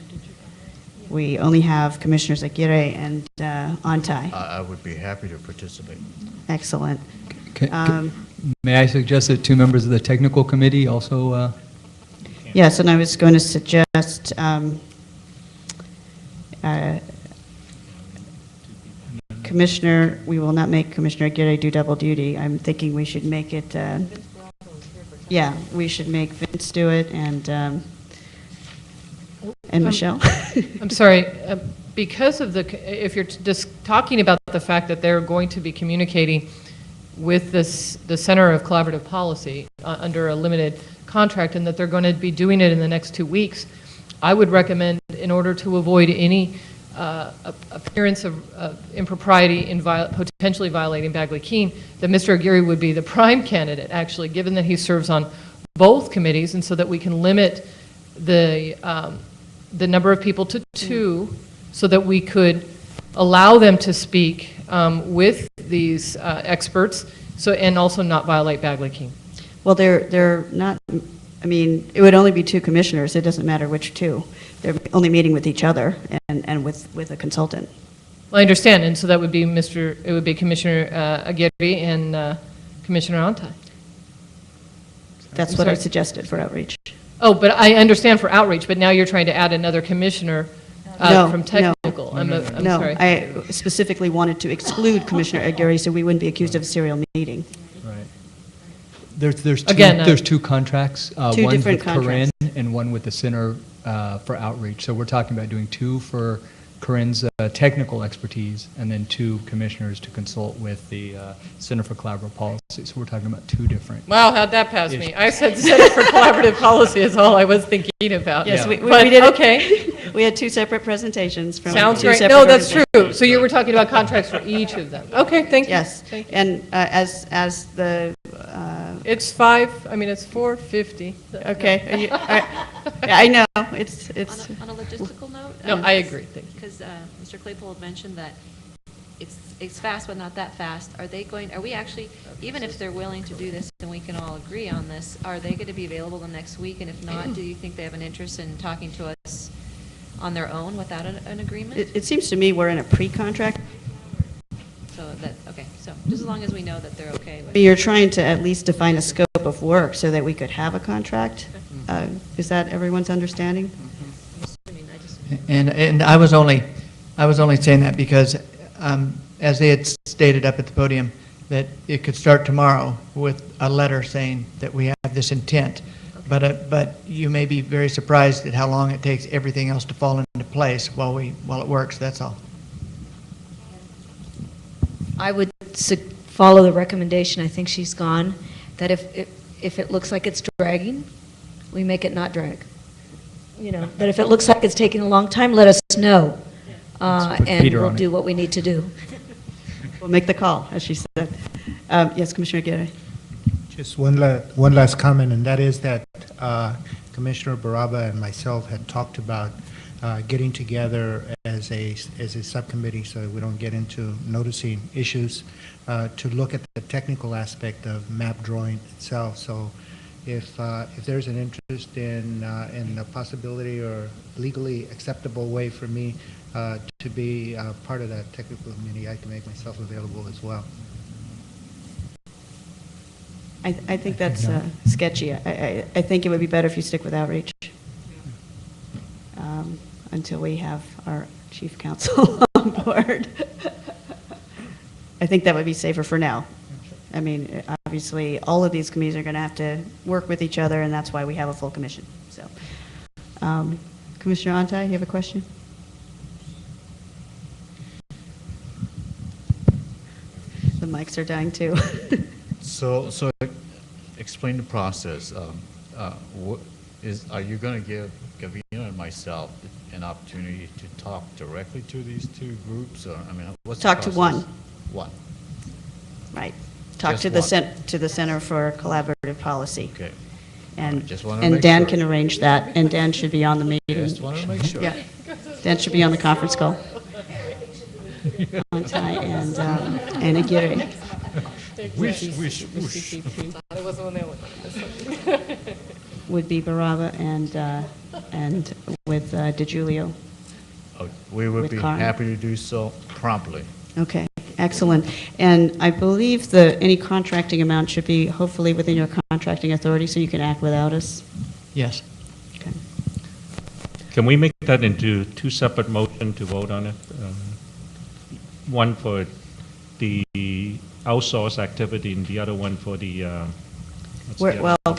we only have Commissioners Aguirre and Antai. I would be happy to participate. Excellent. May I suggest that 2 members of the technical committee also? Yes, and I was going to suggest Commissioner, we will not make Commissioner Aguirre do double duty. I'm thinking we should make it, yeah, we should make Vince do it and Michelle. I'm sorry, because of if you're just talking about the fact that they're going to be communicating with the Center of Collaborative Policy under a limited contract and that they're going to be doing it in the next 2 weeks, I would recommend, in order to avoid any appearance of impropriety in potentially violating Bagley-Keene, that Mr. Aguirre would be the prime candidate, actually, given that he serves on both committees, and so that we can limit the number of people to 2, so that we could allow them to speak with these experts, and also not violate Bagley-Keene. Well, they're not, I mean, it would only be 2 commissioners. It doesn't matter which 2. They're only meeting with each other and with a consultant. Well, I understand, and so that would be it would be Commissioner Aguirre and Commissioner Antai. That's what I suggested for outreach. Oh, but I understand for outreach, but now you're trying to add another commissioner from technical. I'm sorry. I specifically wanted to exclude Commissioner Aguirre so we wouldn't be accused of a serial meeting. Right. There's two contracts. 2 one different with contracts. Corinne and one with the Center for Outreach. So we're talking about doing 2 for Corinne's technical expertise and then 2 commissioners to consult with the Center for Collaborative Policy. So we're talking about 2 different. Wow, how'd that pass me? I said Center for Collaborative Policy is all I was thinking about. Yes, we But, did. Okay. We had 2 separate presentations from Sounds 2 great. separate No, that's organizations. true. So you were talking about contracts for each of them. Okay, thank you. Yes, Thank you. and as the It's 4:50. Okay. I know it's On a logistical note? No, I agree. Thank you. Because Mr. Claypool had mentioned that it's fast, but not that fast. Are we actually, even if they're willing to do this and we can all agree on this, are they going to be available the next week? And if not, do you think they have an interest in talking to us on their own without an agreement? It seems to me we're in a pre-contract. Okay, so just as long as we know that they're okay with it. You're trying to at least define a scope of work so that we could have a contract. Is that everyone's understanding? And I was only saying that because, as they had stated up at the podium, that it could start tomorrow with a letter saying that we have this intent. But you may be very surprised at how long it takes everything else to fall into place while it works. That's all. I would follow the recommendation, I think she's gone, that if it looks like it's dragging, we make it not drag. You know, but if it looks like it's taking a long time, let us know, and we'll do what we need to do. We'll make the call, as she said. Yes, Commissioner Aguirre. Just one last comment, and that is that Commissioner Baraba and myself had talked about getting together as a subcommittee so that we don't get into noticing issues to look at the technical aspect of map drawing itself. So if there's an interest in a possibility or legally acceptable way for me to be part of that technical committee, I can make myself available as well. I think that's sketchy. I think it would be better if you stick with outreach. until we have our chief counsel on board. I think that would be safer for now. I mean, obviously, all of these committees are going to have to work with each other, and that's why we have a full commission. So, Commissioner Antai, you have a question? The mics are dying too. So explain the process. Are you going to give Gavina and myself an opportunity to talk directly to these two groups? Or, I mean, what's the Talk to process? one. One. Right. Talk Just to the one. to the Center for Collaborative Policy. Okay. And, just wanna and make Dan sure. can arrange that, and Dan should be on the meeting. Just wanted to make sure. Yeah. Dan should be on the conference call. Antai and Aguirre. Wish. Would be Baraba and with DeGiulio. We would With be Carmen. happy to do so promptly. Okay, excellent. And I believe any contracting amount should be hopefully within your contracting authority, so you can act without us. Yes. Okay. Can we make that into two separate motions to vote on it? One for the outsource activity and the other one for the, what's the other? Well,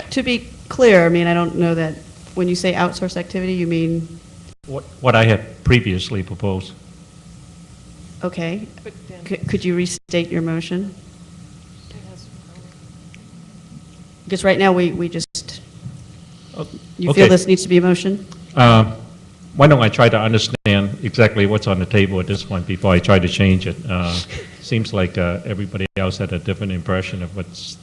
to be clear, I mean, I don't know that, when you say outsource activity, you mean, What I had previously proposed. okay. Could you restate your motion? Because right now, we just, you feel Okay. this needs to be a motion? Why don't I try to understand exactly what's on the table at this point before I try to change it? Seems like everybody else had a different impression of what's...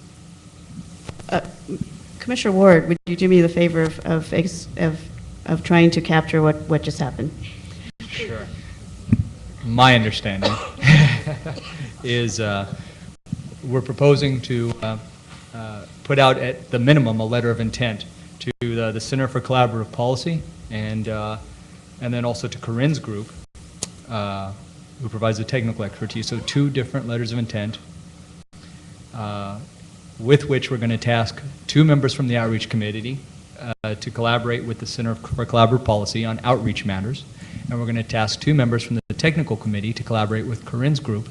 Commissioner Ward, would you do me the favor of trying to capture what just happened? Sure. My understanding is we're proposing to put out at the minimum a letter of intent to the Center for Collaborative Policy and then also to Corinne's group, who provides the technical expertise. So 2 different letters of intent with which we're going to task 2 members from the Outreach Committee to collaborate with the Center for Collaborative Policy on outreach matters. And we're going to task 2 members from the Technical Committee to collaborate with Corinne's group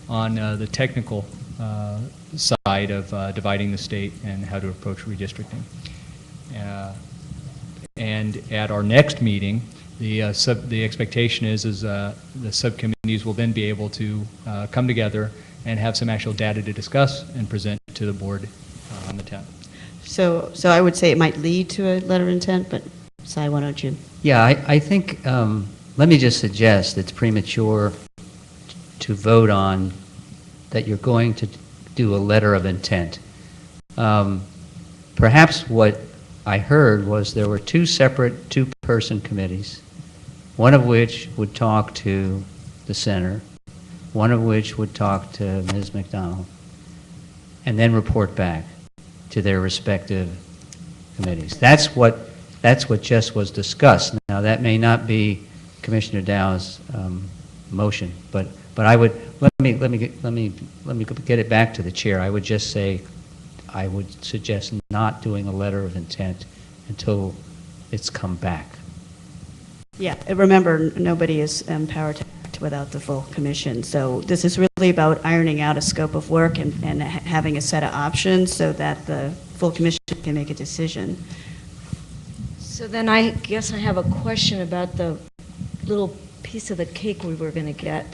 on the technical side of dividing the state and how to approach redistricting. And at our next meeting, the expectation is the subcommittees will then be able to come together and have some actual data to discuss and present to the board on the 10th. So I would say it might lead to a letter of intent, but Cy, why don't you? Yeah, I think, let me just suggest it's premature to vote on that you're going to do a letter of intent. Perhaps what I heard was there were 2 separate 2-person committees, one of which would talk to the center, one of which would talk to Ms. McDonald, and then report back to their respective committees. That's what just was discussed. Now, that may not be Commissioner Dow's motion, but I would let me get it back to the chair. I would just say I would suggest not doing a letter of intent until it's come back. Yeah, remember, nobody is empowered to act without the full commission. So this is really about ironing out a scope of work and having a set of options so that the full commission can make a decision. So then I guess I have a question about the little piece of the cake we were going to get,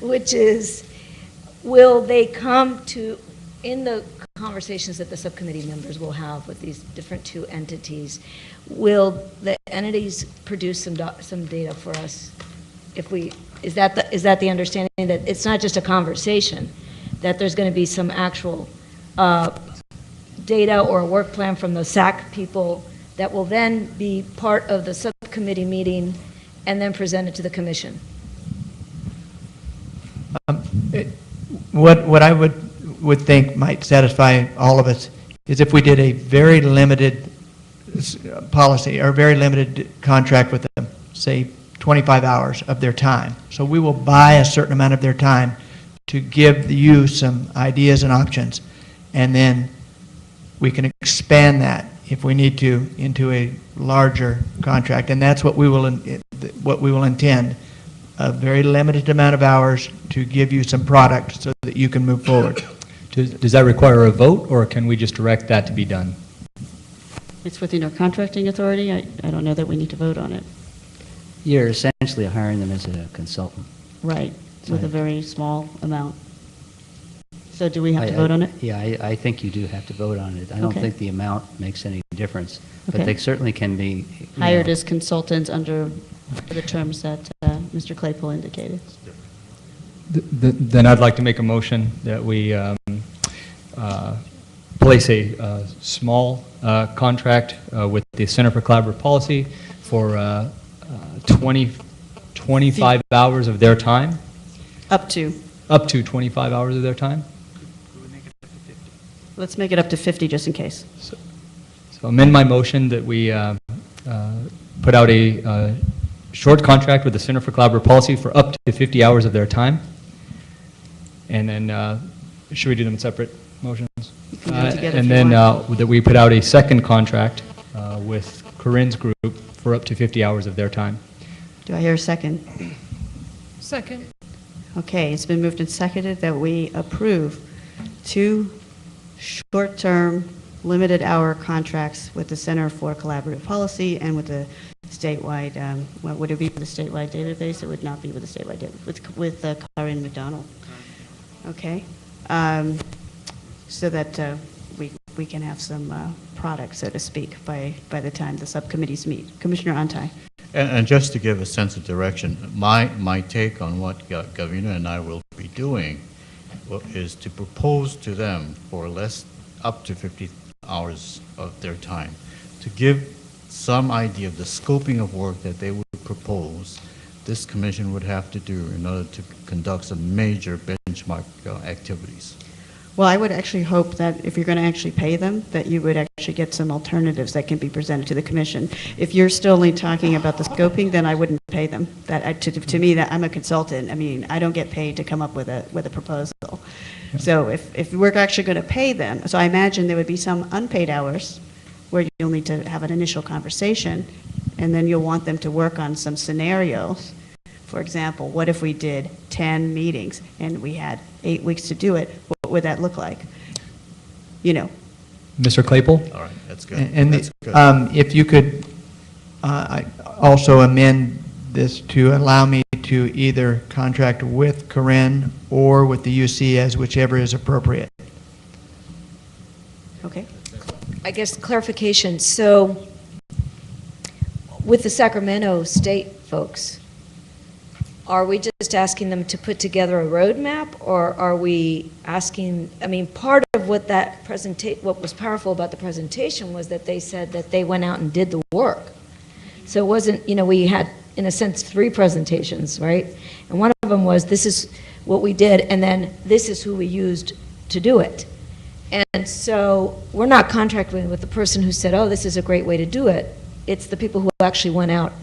which is, will they come to, in the conversations that the subcommittee members will have with these different 2 entities, will the entities produce some data for us? If we, is that the understanding, that it's not just a conversation, that there's going to be some actual data or a work plan from the SAC people that will then be part of the subcommittee meeting and then presented to the commission? What I would think might satisfy all of us is if we did a very limited policy or very limited contract with them, say 25 hours of their time. So we will buy a certain amount of their time to give you some ideas and options, and then we can expand that if we need to, into a larger contract. And that's what we will intend, a very limited amount of hours to give you some product so that you can move forward. Does that require a vote, or can we just direct that to be done? It's within our contracting authority. I don't know that we need to vote on it. You're essentially hiring them as a consultant. Right, with a very small amount. So do we have to vote on it? Yeah, I think you do have to vote on it. I don't Okay. think the amount makes any difference, but Okay. they certainly can be Hired as consultants under the terms that Mr. Claypool indicated. Then I'd like to make a motion that we place a small contract with the Center for Collaborative Policy for 25 hours of their time. Up to. Up to 25 hours of their time. Let's make it up to 50 just in case. So amend my motion that we put out a short contract with the Center for Collaborative Policy for up to 50 hours of their time. And then, should we do them in separate motions? can do it together if And you then want. that we put out a second contract with Corinne's group for up to 50 hours of their time. Do I hear a second? Second. Okay, it's been moved and seconded that we approve 2 short-term, limited-hour contracts with the Center for Collaborative Policy and with the statewide, what would it be for the statewide database? It would not be with the statewide database, with Corinne McDonald. Okay, so that we can have some product, so to speak, by the time the subcommittees meet. Commissioner Antai. And just to give a sense of direction, my take on what Gavina and I will be doing is to propose to them for up to 50 hours of their time, to give some idea of the scoping of work that they would propose this commission would have to do in order to conduct some major benchmark activities. Well, I would actually hope that if you're going to actually pay them, that you would actually get some alternatives that can be presented to the commission. If you're still only talking about the scoping, then I wouldn't pay them. To me, that I'm a consultant. I mean, I don't get paid to come up with a proposal. So if we're actually going to pay them, so I imagine there would be some unpaid hours where you'll need to have an initial conversation, and then you'll want them to work on some scenarios. For example, what if we did 10 meetings and we had 8 weeks to do it? What would that look like? You know. Mr. Claypool? All right, that's good. And That's good. if you could also amend this to allow me to either contract with Corinne or with the UC as whichever is appropriate. Okay. I guess clarification, so with the Sacramento State folks, are we just asking them to put together a roadmap, or are we asking, I mean, part of what what was powerful about the presentation was that they said that they went out and did the work. So it wasn't, we had, in a sense, 3 presentations, right? And one of them was, this is what we did, and then this is who we used to do it. And so we're not contracting with the person who said, oh, this is a great way to do it. It's the people who actually went out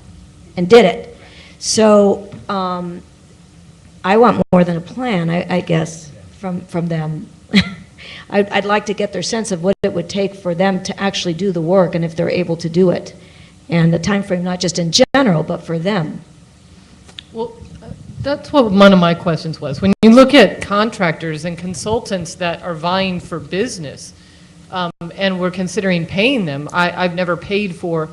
and did it. So I want more than a plan, I guess, from them. I'd like to get their sense of what it would take for them to actually do the work and if they're able to do it. And the time frame, not just in general, but for them. Well, that's what one of my questions was. When you look at contractors and consultants that are vying for business, and we're considering paying them, I've never paid for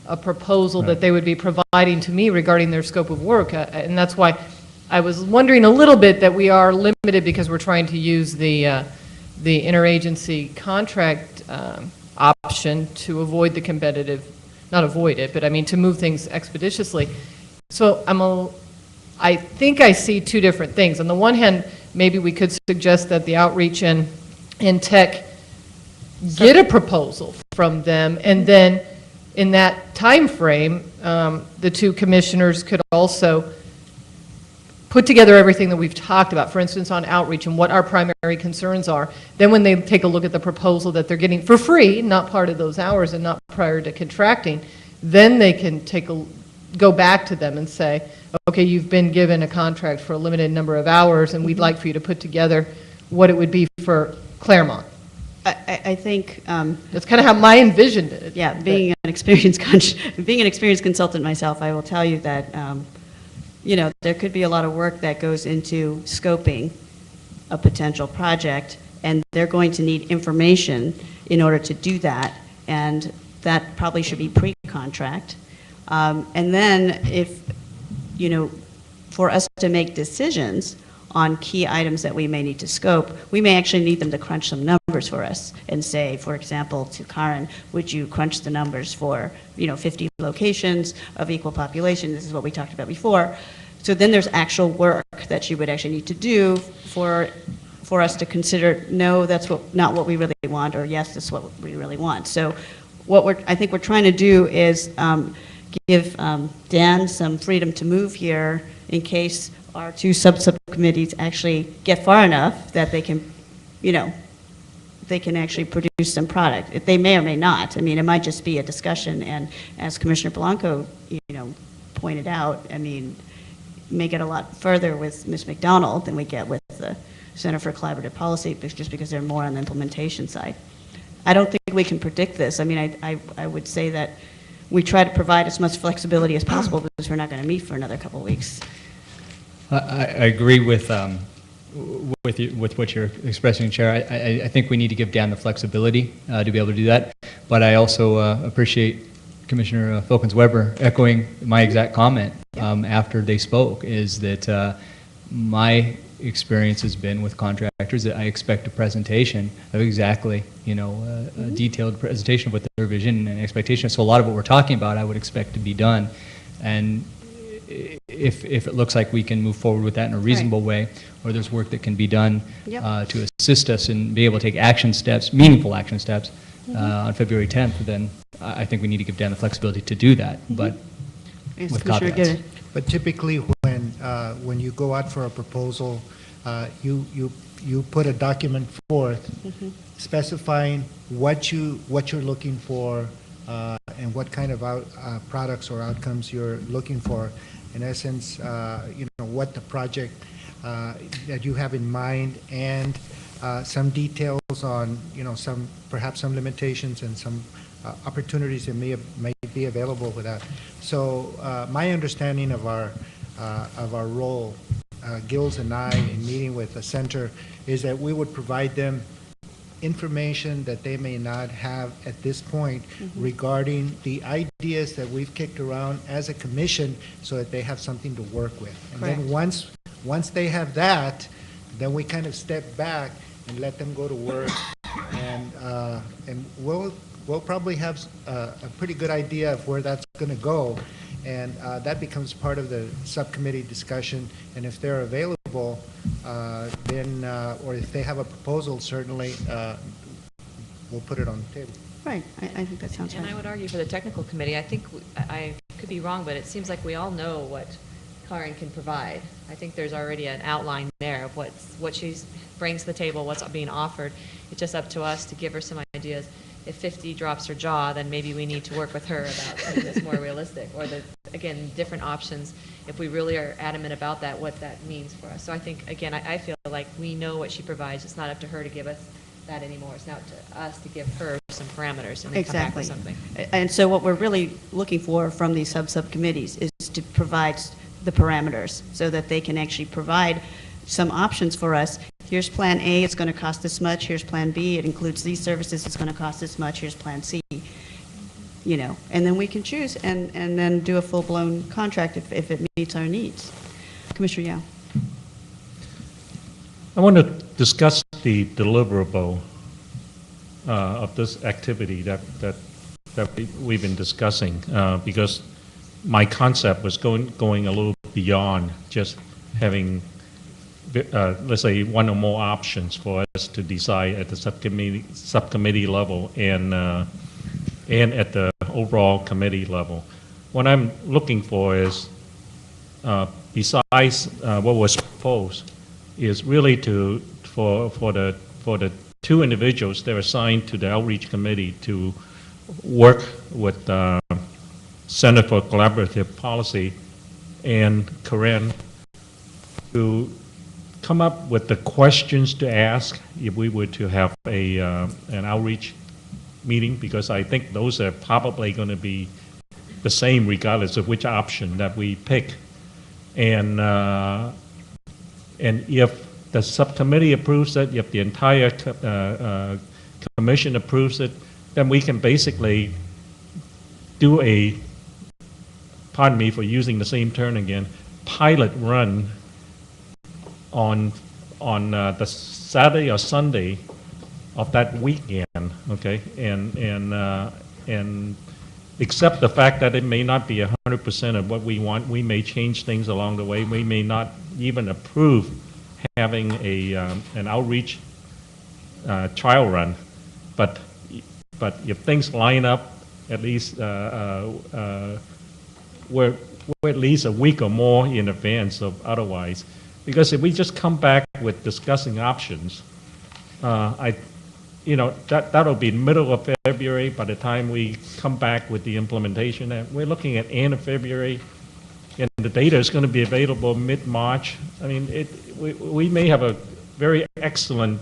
a proposal that they would be providing to me regarding their scope of work. And that's why I was wondering a little bit that we are limited because we're trying to use the interagency contract option to avoid the competitive, not avoid it, but I mean to move things expeditiously. So I think I see 2 different things. On the one hand, maybe we could suggest that the outreach and tech get a proposal from them, and then in that time frame, the 2 commissioners could also put together everything that we've talked about, for instance, on outreach and what our primary concerns are. Then when they take a look at the proposal that they're getting for free, not part of those hours and not prior to contracting, then they can go back to them and say, okay, you've been given a contract for a limited number of hours, and we'd like for you to put together what it would be for Claremont. I think that's kind of how I envisioned it. Yeah, being an experienced consultant myself, I will tell you that there could be a lot of work that goes into scoping a potential project, and they're going to need information in order to do that, and that probably should be pre-contract. And then for us to make decisions on key items that we may need to scope, we may actually need them to crunch some numbers for us and say, for example, to Karen, would you crunch the numbers for 50 locations of equal population? This is what we talked about before. So then there's actual work that she would actually need to do for us to consider, no, that's not what we really want, or yes, this is what we really want. So what I think we're trying to do is give Dan some freedom to move here in case our two subcommittees actually get far enough that they can, they can actually produce some product. They may or may not. I mean, it might just be a discussion, and as Commissioner Blanco, pointed out, I mean, may get a lot further with Ms. McDonald than we get with the Center for Collaborative Policy, just because they're more on the implementation side. I don't think we can predict this. I mean, I would say that we try to provide as much flexibility as possible because we're not going to meet for another couple of weeks. I agree with what you're expressing, Chair. I think we need to give Dan the flexibility to be able to do that. But I also appreciate Commissioner Filkins-Weber echoing my exact comment after they spoke, is that my experience has been with contractors that I expect a presentation of exactly, a detailed presentation of what their vision and expectation is. So a lot of what we're talking about, I would expect to be done. And if it looks like we can move forward with that in a reasonable way, or there's work that can be done to assist us and be able to take action steps, meaningful action steps, on February 10th, then I think we need to give Dan the flexibility to do that, but with caveats. But typically, when you go out for a proposal, you put a document forth specifying what you're looking for and what kind of products or outcomes you're looking for. In essence, what the project that you have in mind, and some details on perhaps some limitations and some opportunities that may be available with that. So my understanding of our role, Gills and I, in meeting with the center, is that we would provide them information that they may not have at this point regarding the ideas that we've kicked around as a commission, so that they have something to work with. And then once they have that, then we kind of step back and let them go to work, and we'll probably have a pretty good idea of where that's going to go, and that becomes part of the subcommittee discussion. And if they're available, then, or if they have a proposal, certainly we'll put it on the table. Right, I think that sounds right. And I would argue for the technical committee, I think, I could be wrong, but it seems like we all know what Karen can provide. I think there's already an outline there of what she brings to the table, what's being offered. It's just up to us to give her some ideas. If 50 drops her jaw, then maybe we need to work with her about something that's more realistic, or again, different options. If we really are adamant about that, what that means for us. So I think, again, I feel like we know what she provides. It's not up to her to give us that anymore. It's now up to us to give her some parameters and then come back with something. And so what we're really looking for from these subcommittees is to provide the parameters so that they can actually provide some options for us. Here's plan A, it's going to cost this much. Here's plan B, it includes these services, it's going to cost this much. Here's plan C, and then we can choose and then do a full-blown contract if it meets our needs. Commissioner Yao. I want to discuss the deliverable of this activity that we've been discussing, because my concept was going a little beyond just having let's say one or more options for us to decide at the subcommittee level and at the overall committee level. What I'm looking for is, besides what was proposed, is really for the two individuals that are assigned to the outreach committee to work with the Center for Collaborative Policy and Karen to come up with the questions to ask if we were to have an outreach meeting, because I think those are probably going to be the same regardless of which option that we pick. And if the subcommittee approves it, if the entire commission approves it, then we can basically do a, pardon me for using the same term again, pilot run on the Saturday or Sunday of that weekend, okay, and accept the fact that it may not be 100% of what we want. We may change things along the way. We may not even approve having an outreach trial run, but if things line up, at least we're at least a week or more in advance of otherwise. Because if we just come back with discussing options, that'll be middle of February. By the time we come back with the implementation, we're looking at end of February, and the data is going to be available mid-March. I mean, we may have a very excellent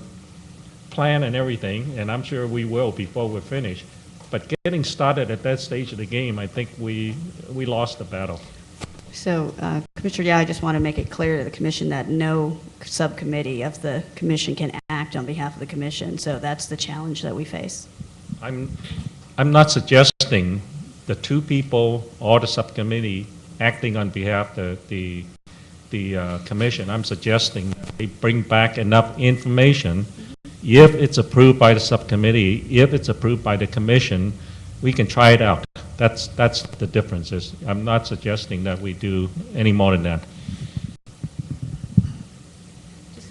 plan and everything, and I'm sure we will before we're finished. But getting started at that stage of the game, I think we lost the battle. So, Commissioner Yao, I just want to make it clear to the commission that no subcommittee of the commission can act on behalf of the commission. So that's the challenge that we face. I'm not suggesting the two people or the subcommittee acting on behalf of the commission. I'm suggesting that they bring back enough information. If it's approved by the subcommittee, if it's approved by the commission, we can try it out. That's the difference. I'm not suggesting that we do any more than that.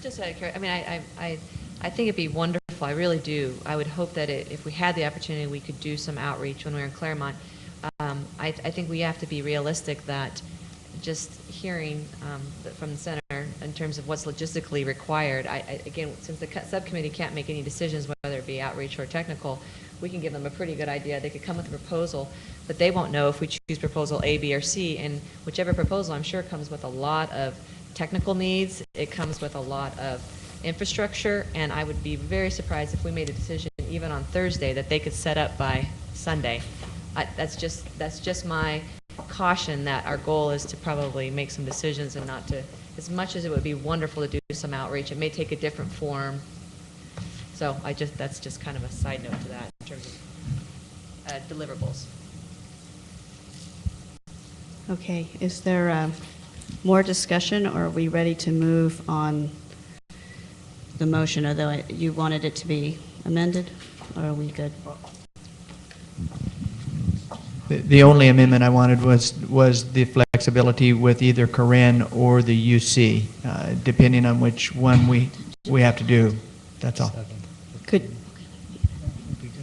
Just out of curiosity, I mean, I think it'd be wonderful. I really do. I would hope that if we had the opportunity, we could do some outreach when we were in Claremont. I think we have to be realistic that just hearing from the center in terms of what's logistically required, again, since the subcommittee can't make any decisions, whether it be outreach or technical, we can give them a pretty good idea. They could come with a proposal, but they won't know if we choose proposal A, B, or C, and whichever proposal, I'm sure, comes with a lot of technical needs. It comes with a lot of infrastructure, and I would be very surprised if we made a decision even on Thursday that they could set up by Sunday. That's just my caution, that our goal is to probably make some decisions and not to, as much as it would be wonderful to do some outreach, it may take a different form. So that's just kind of a side note to that in terms of deliverables. Okay, is there more discussion, or are we ready to move on the motion, although you wanted it to be amended, or are we good? The only amendment I wanted was the flexibility with either Corinne or the UC, depending on which one we have to do. That's all. Could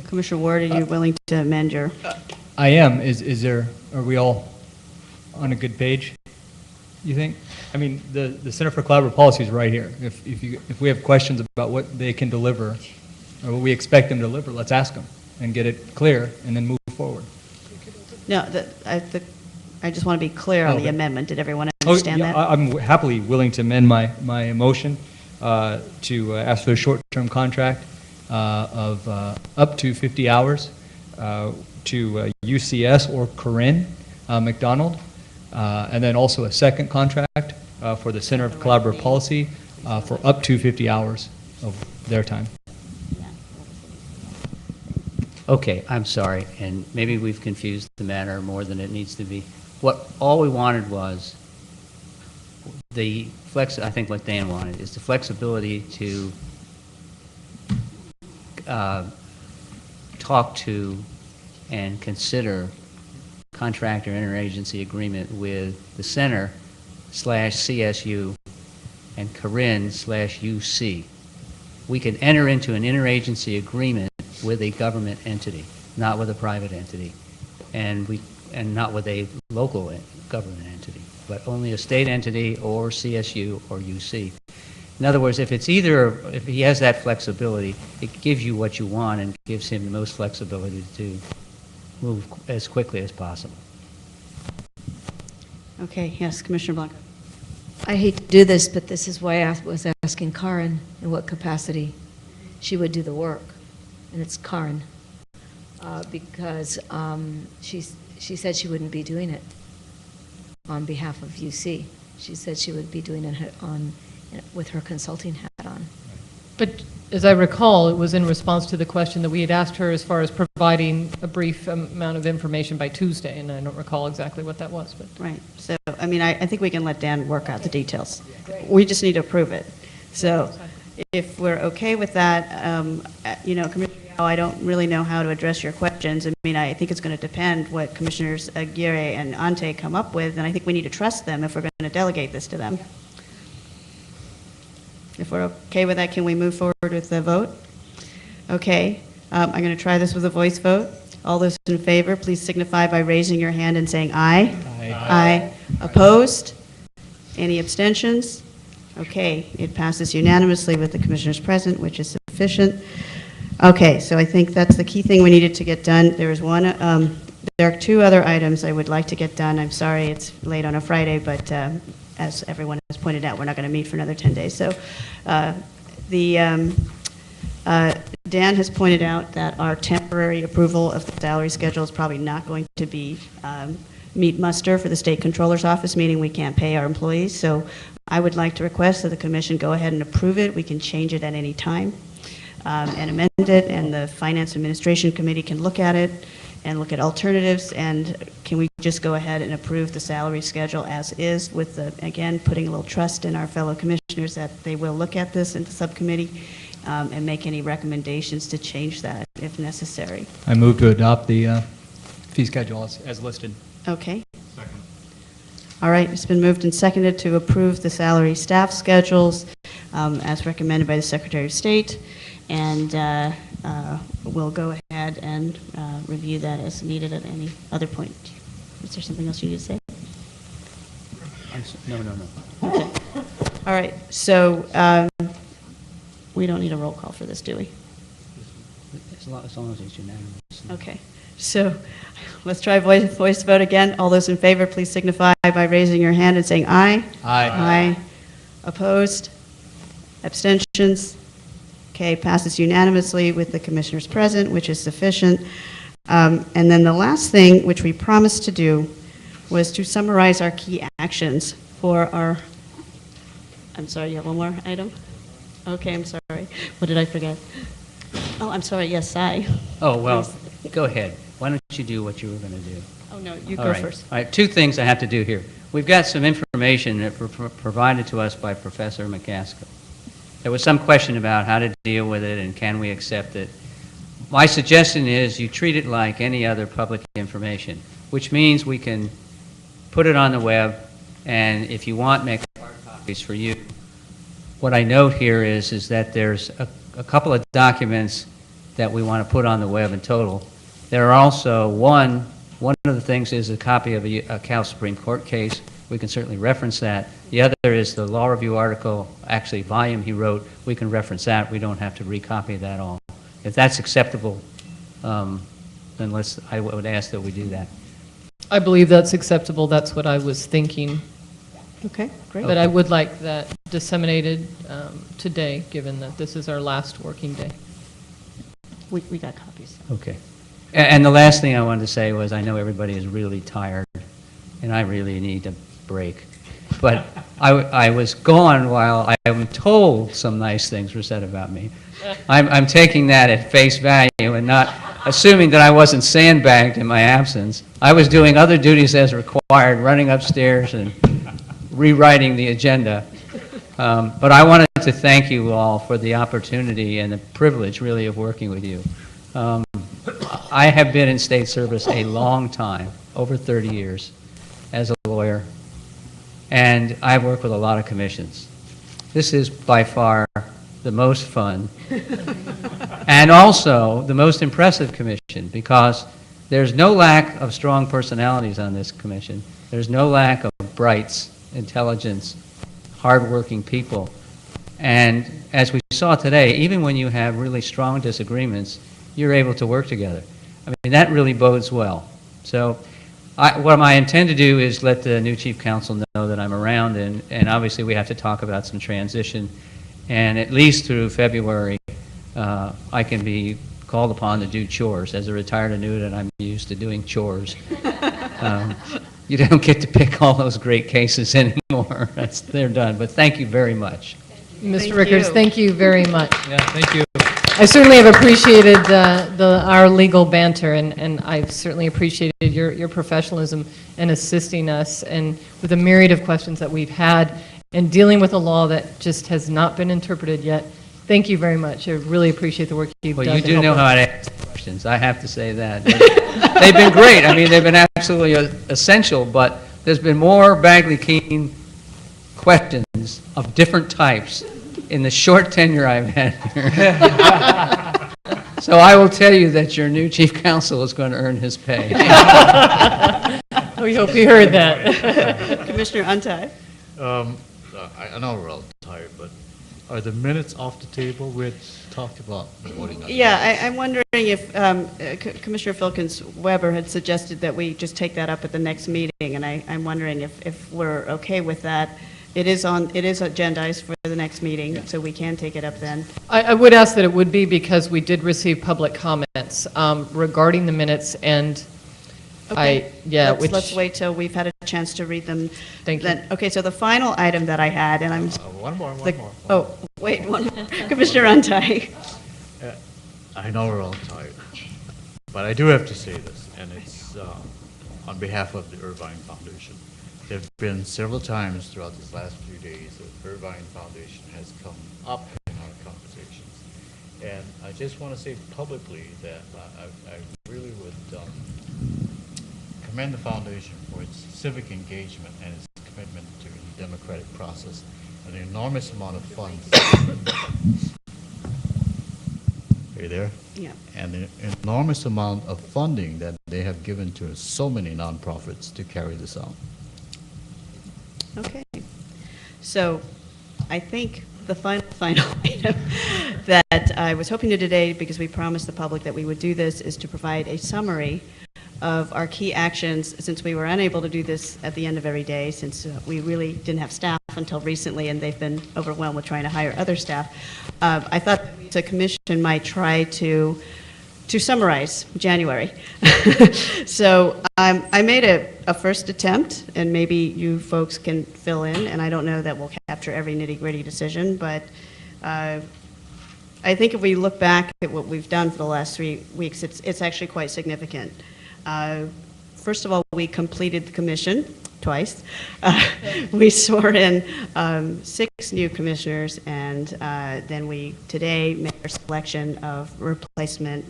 Commissioner Ward, are you willing to amend your? I am. Are we all on a good page, you think? I mean, the Center for Collaborative Policy is right here. If we have questions about what they can deliver or what we expect them to deliver, let's ask them and get it clear and then move forward. No, I just want to be clear on the amendment. Did everyone understand that? I'm happily willing to amend my motion to ask for a short-term contract of up to 50 hours to UCS or Corinne McDonald, and then also a second contract for the Center of Collaborative Policy for up to 50 hours of their time. Okay, I'm sorry, and maybe we've confused the matter more than it needs to be. All we wanted was I think what Dan wanted is the flexibility to talk to and consider contract or interagency agreement with the center /CSU and Corinne/UC. We can enter into an interagency agreement with a government entity, not with a private entity, and not with a local government entity, but only a state entity or CSU or UC. In other words, if he has that flexibility, it gives you what you want and gives him the most flexibility to move as quickly as possible. Okay, yes, Commissioner Blanco. I hate to do this, but this is why I was asking Karen in what capacity she would do the work. And it's Karen. Because she said she wouldn't be doing it on behalf of UC. She said she would be doing it with her consulting hat on. But as I recall, it was in response to the question that we had asked her as far as providing a brief amount of information by Tuesday, and I don't recall exactly what that was. But Right. So, I mean, I think we can let Dan work out the details. We just need to approve it. So if we're okay with that, Commissioner Yao, I don't really know how to address your questions. I mean, I think it's going to depend what Commissioners Aguirre and Ante come up with, and I think we need to trust them if we're going to delegate this to them. If we're okay with that, can we move forward with the vote? Okay. I'm going to try this with a voice vote. All those in favor, please signify by raising your hand and saying aye. Aye. Aye. Opposed? Any abstentions? Okay, it passes unanimously with the commissioners present, which is sufficient. Okay, so I think that's the key thing we needed to get done. There are two other items I would like to get done. I'm sorry it's late on a Friday, but as everyone has pointed out, we're not going to meet for another 10 days. So Dan has pointed out that our temporary approval of the salary schedule is probably not going to be meet muster for the State Controller's Office, meaning we can't pay our employees. So I would like to request that the Commission go ahead and approve it. We can change it at any time and amend it, and the Finance Administration Committee can look at it and look at alternatives. And can we just go ahead and approve the salary schedule as is with, again, putting a little trust in our fellow commissioners that they will look at this in the subcommittee and make any recommendations to change that if necessary. I move to adopt the fee schedule as listed. Okay. All right, it's been moved and seconded to approve the salary staff schedules as recommended by the Secretary of State, and we'll go ahead and review that as needed at any other point. Is there something else you need to say? No. Okay. All right, so we don't need a roll call for this, do we? As long as it's unanimous. Okay, so let's try voice vote again. All those in favor, please signify by raising your hand and saying aye. Aye. Aye. Opposed? Abstentions? Okay, passes unanimously with the commissioners present, which is sufficient. And then the last thing, which we promised to do, was to summarize our key actions for our, I'm sorry, you have one more item? Okay, I'm sorry. What did I forget? Oh, I'm sorry, yes, aye. Oh, well, go ahead. Why don't you do what you were going to do? Oh, no, you All go right. first. All right, two things I have to do here. We've got some information that provided to us by Professor McCaskill. There was some question about how to deal with it and can we accept it. My suggestion is you treat it like any other public information, which means we can put it on the web, and if you want, make hard copies for you. What I note here is that there's a couple of documents that we want to put on the web in total. There are also one of the things is a copy of a Cal Supreme Court case. We can certainly reference that. The other is the law review article, actually volume he wrote. We can reference that. We don't have to recopy that all. If that's acceptable, then I would ask that we do that. I believe that's acceptable. That's what I was thinking. Okay, great. But I would like that disseminated today, given that this is our last working day. We got copies. Okay. And the last thing I wanted to say was I know everybody is really tired, and I really need a break. But I was gone while I am told some nice things were said about me. I'm taking that at face value and not assuming that I wasn't sandbagged in my absence. I was doing other duties as required, running upstairs and rewriting the agenda. But I wanted to thank you all for the opportunity and the privilege, really, of working with you. I have been in state service a long time, over 30 years, as a lawyer, and I've worked with a lot of commissions. This is by far the most fun and also the most impressive commission, because there's no lack of strong personalities on this commission. There's no lack of brights, intelligence, hardworking people. And as we saw today, even when you have really strong disagreements, you're able to work together. I mean, that really bodes well. So What I intend to do is let the new chief counsel know that I'm around, and obviously we have to talk about some transition. And at least through February, I can be called upon to do chores. As a retired annuitant, I'm used to doing chores. You don't get to pick all those great cases anymore. They're done. But thank you very much. Mr. Rickers, thank you very much. Yeah, thank you. I certainly have appreciated our legal banter, and I've certainly appreciated your professionalism in assisting us and with a myriad of questions that we've had and dealing with a law that just has not been interpreted yet. Thank you very much. I really appreciate the work you've done. Well, you to do help know us. how to ask questions. I have to say that. They've been great. I mean, they've been absolutely essential, but there's been more Bagley-Keene questions of different types in the short tenure I've had here. So I will tell you that your new chief counsel is going to earn his pay. We hope you heard that. Commissioner Untai. I know we're all tired, but are the minutes off the table? We had talked about voting on the minutes. I'm wondering if Commissioner Filkins-Weber had suggested that we just take that up at the next meeting, and I'm wondering if we're okay with that. It is agendized for the next meeting, so we can take it up then. I would ask that it would be, because we did receive public comments regarding the minutes, and Okay. which... Let's wait till we've had a chance to read them. Thank you. Okay, so the final item that I had, and I'm... One more. Oh, wait, one more. Commissioner Untai. I know we're all tired, but I do have to say this, and it's on behalf of the Irvine Foundation. There have been several times throughout these last few days that Irvine Foundation has come up in our conversations. And I just want to say publicly that I really would commend the foundation for its civic engagement and its commitment to the democratic process and the enormous amount of funds. Are you there? Yeah. And the enormous amount of funding that they have given to so many nonprofits to carry this out. Okay. So I think the final item that I was hoping to today, because we promised the public that we would do this, is to provide a summary of our key actions, since we were unable to do this at the end of every day, since we really didn't have staff until recently, and they've been overwhelmed with trying to hire other staff. I thought the commission might try to summarize January. So I made a first attempt, and maybe you folks can fill in, and I don't know that we'll capture every nitty-gritty decision, but I think if we look back at what we've done for the last 3 weeks, it's actually quite significant. First of all, we completed the commission twice. We swore in 6 new commissioners, and then we today made our selection of replacement,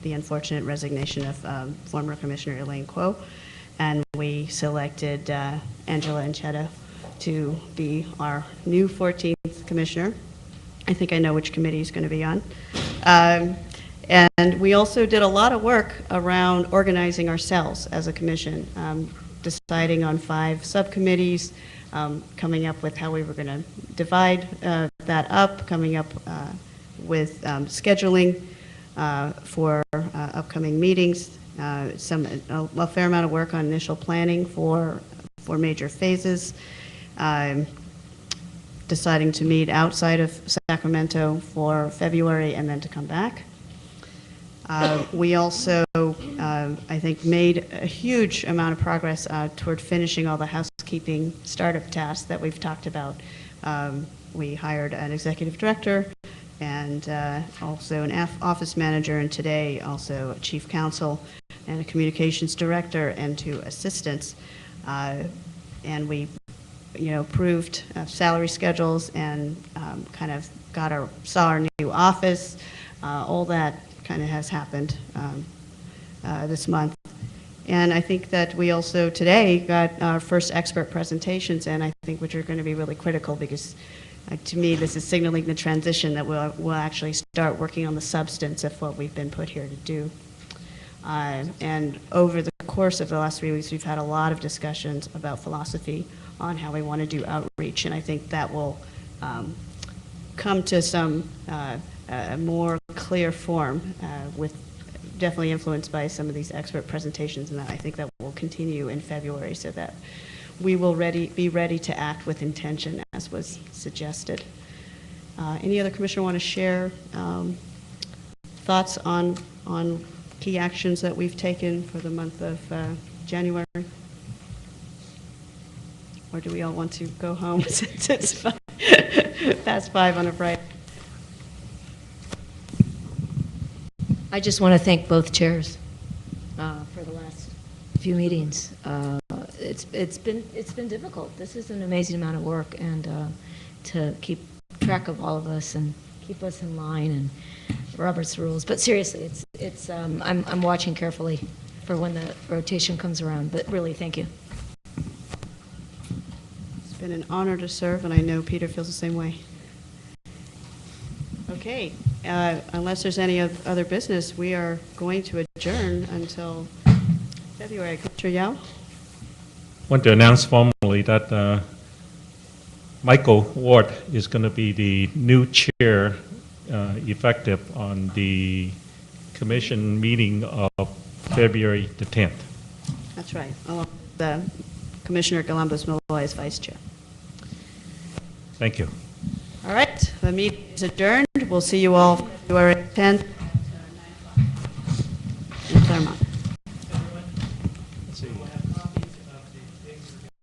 the unfortunate resignation of former Commissioner Elaine Kuo, and we selected Angela Anchetta to be our new 14th commissioner. I think I know which committee he's going to be on. And we also did a lot of work around organizing ourselves as a commission, deciding on 5 subcommittees, coming up with how we were going to divide that up, coming up with scheduling for upcoming meetings, a fair amount of work on initial planning for major phases, deciding to meet outside of Sacramento for February and then to come back. We also, I think, made a huge amount of progress toward finishing all the housekeeping startup tasks that we've talked about. We hired an executive director and also an office manager, and today also a chief counsel and a communications director and 2 assistants. And we, approved salary schedules and kind of saw our new office. All that kind of has happened this month. And I think that we also today got our first expert presentations, and I think which are going to be really critical, because to me this is signaling the transition that we'll actually start working on the substance of what we've been put here to do. And over the course of the last 3 weeks, we've had a lot of discussions about philosophy on how we want to do outreach, and I think that will come to some a more clear form with definitely influenced by some of these expert presentations, and I think that will continue in February so that we will be ready to act with intention, as was suggested. Any other commissioner want to share thoughts on key actions that we've taken for the month of January? Or do we all want to go home since it's past 5 on a Friday? I just want to thank both chairs for the last few meetings. It's been difficult. This is an amazing amount of work, and to keep track of all of us and keep us in line and Robert's rules. But seriously, I'm watching carefully for when the rotation comes around. But really, thank you. It's been an honor to serve, and I know Peter feels the same way. Okay, unless there's any other business, we are going to adjourn until February. Commissioner Yao? I want to announce formally that Michael Ward is going to be the new chair effective on the commission meeting of February the 10th. That's right, along with Commissioner Galambos-Malloy as vice chair. Thank you. All right, the meeting is adjourned. We'll see you all February 10th.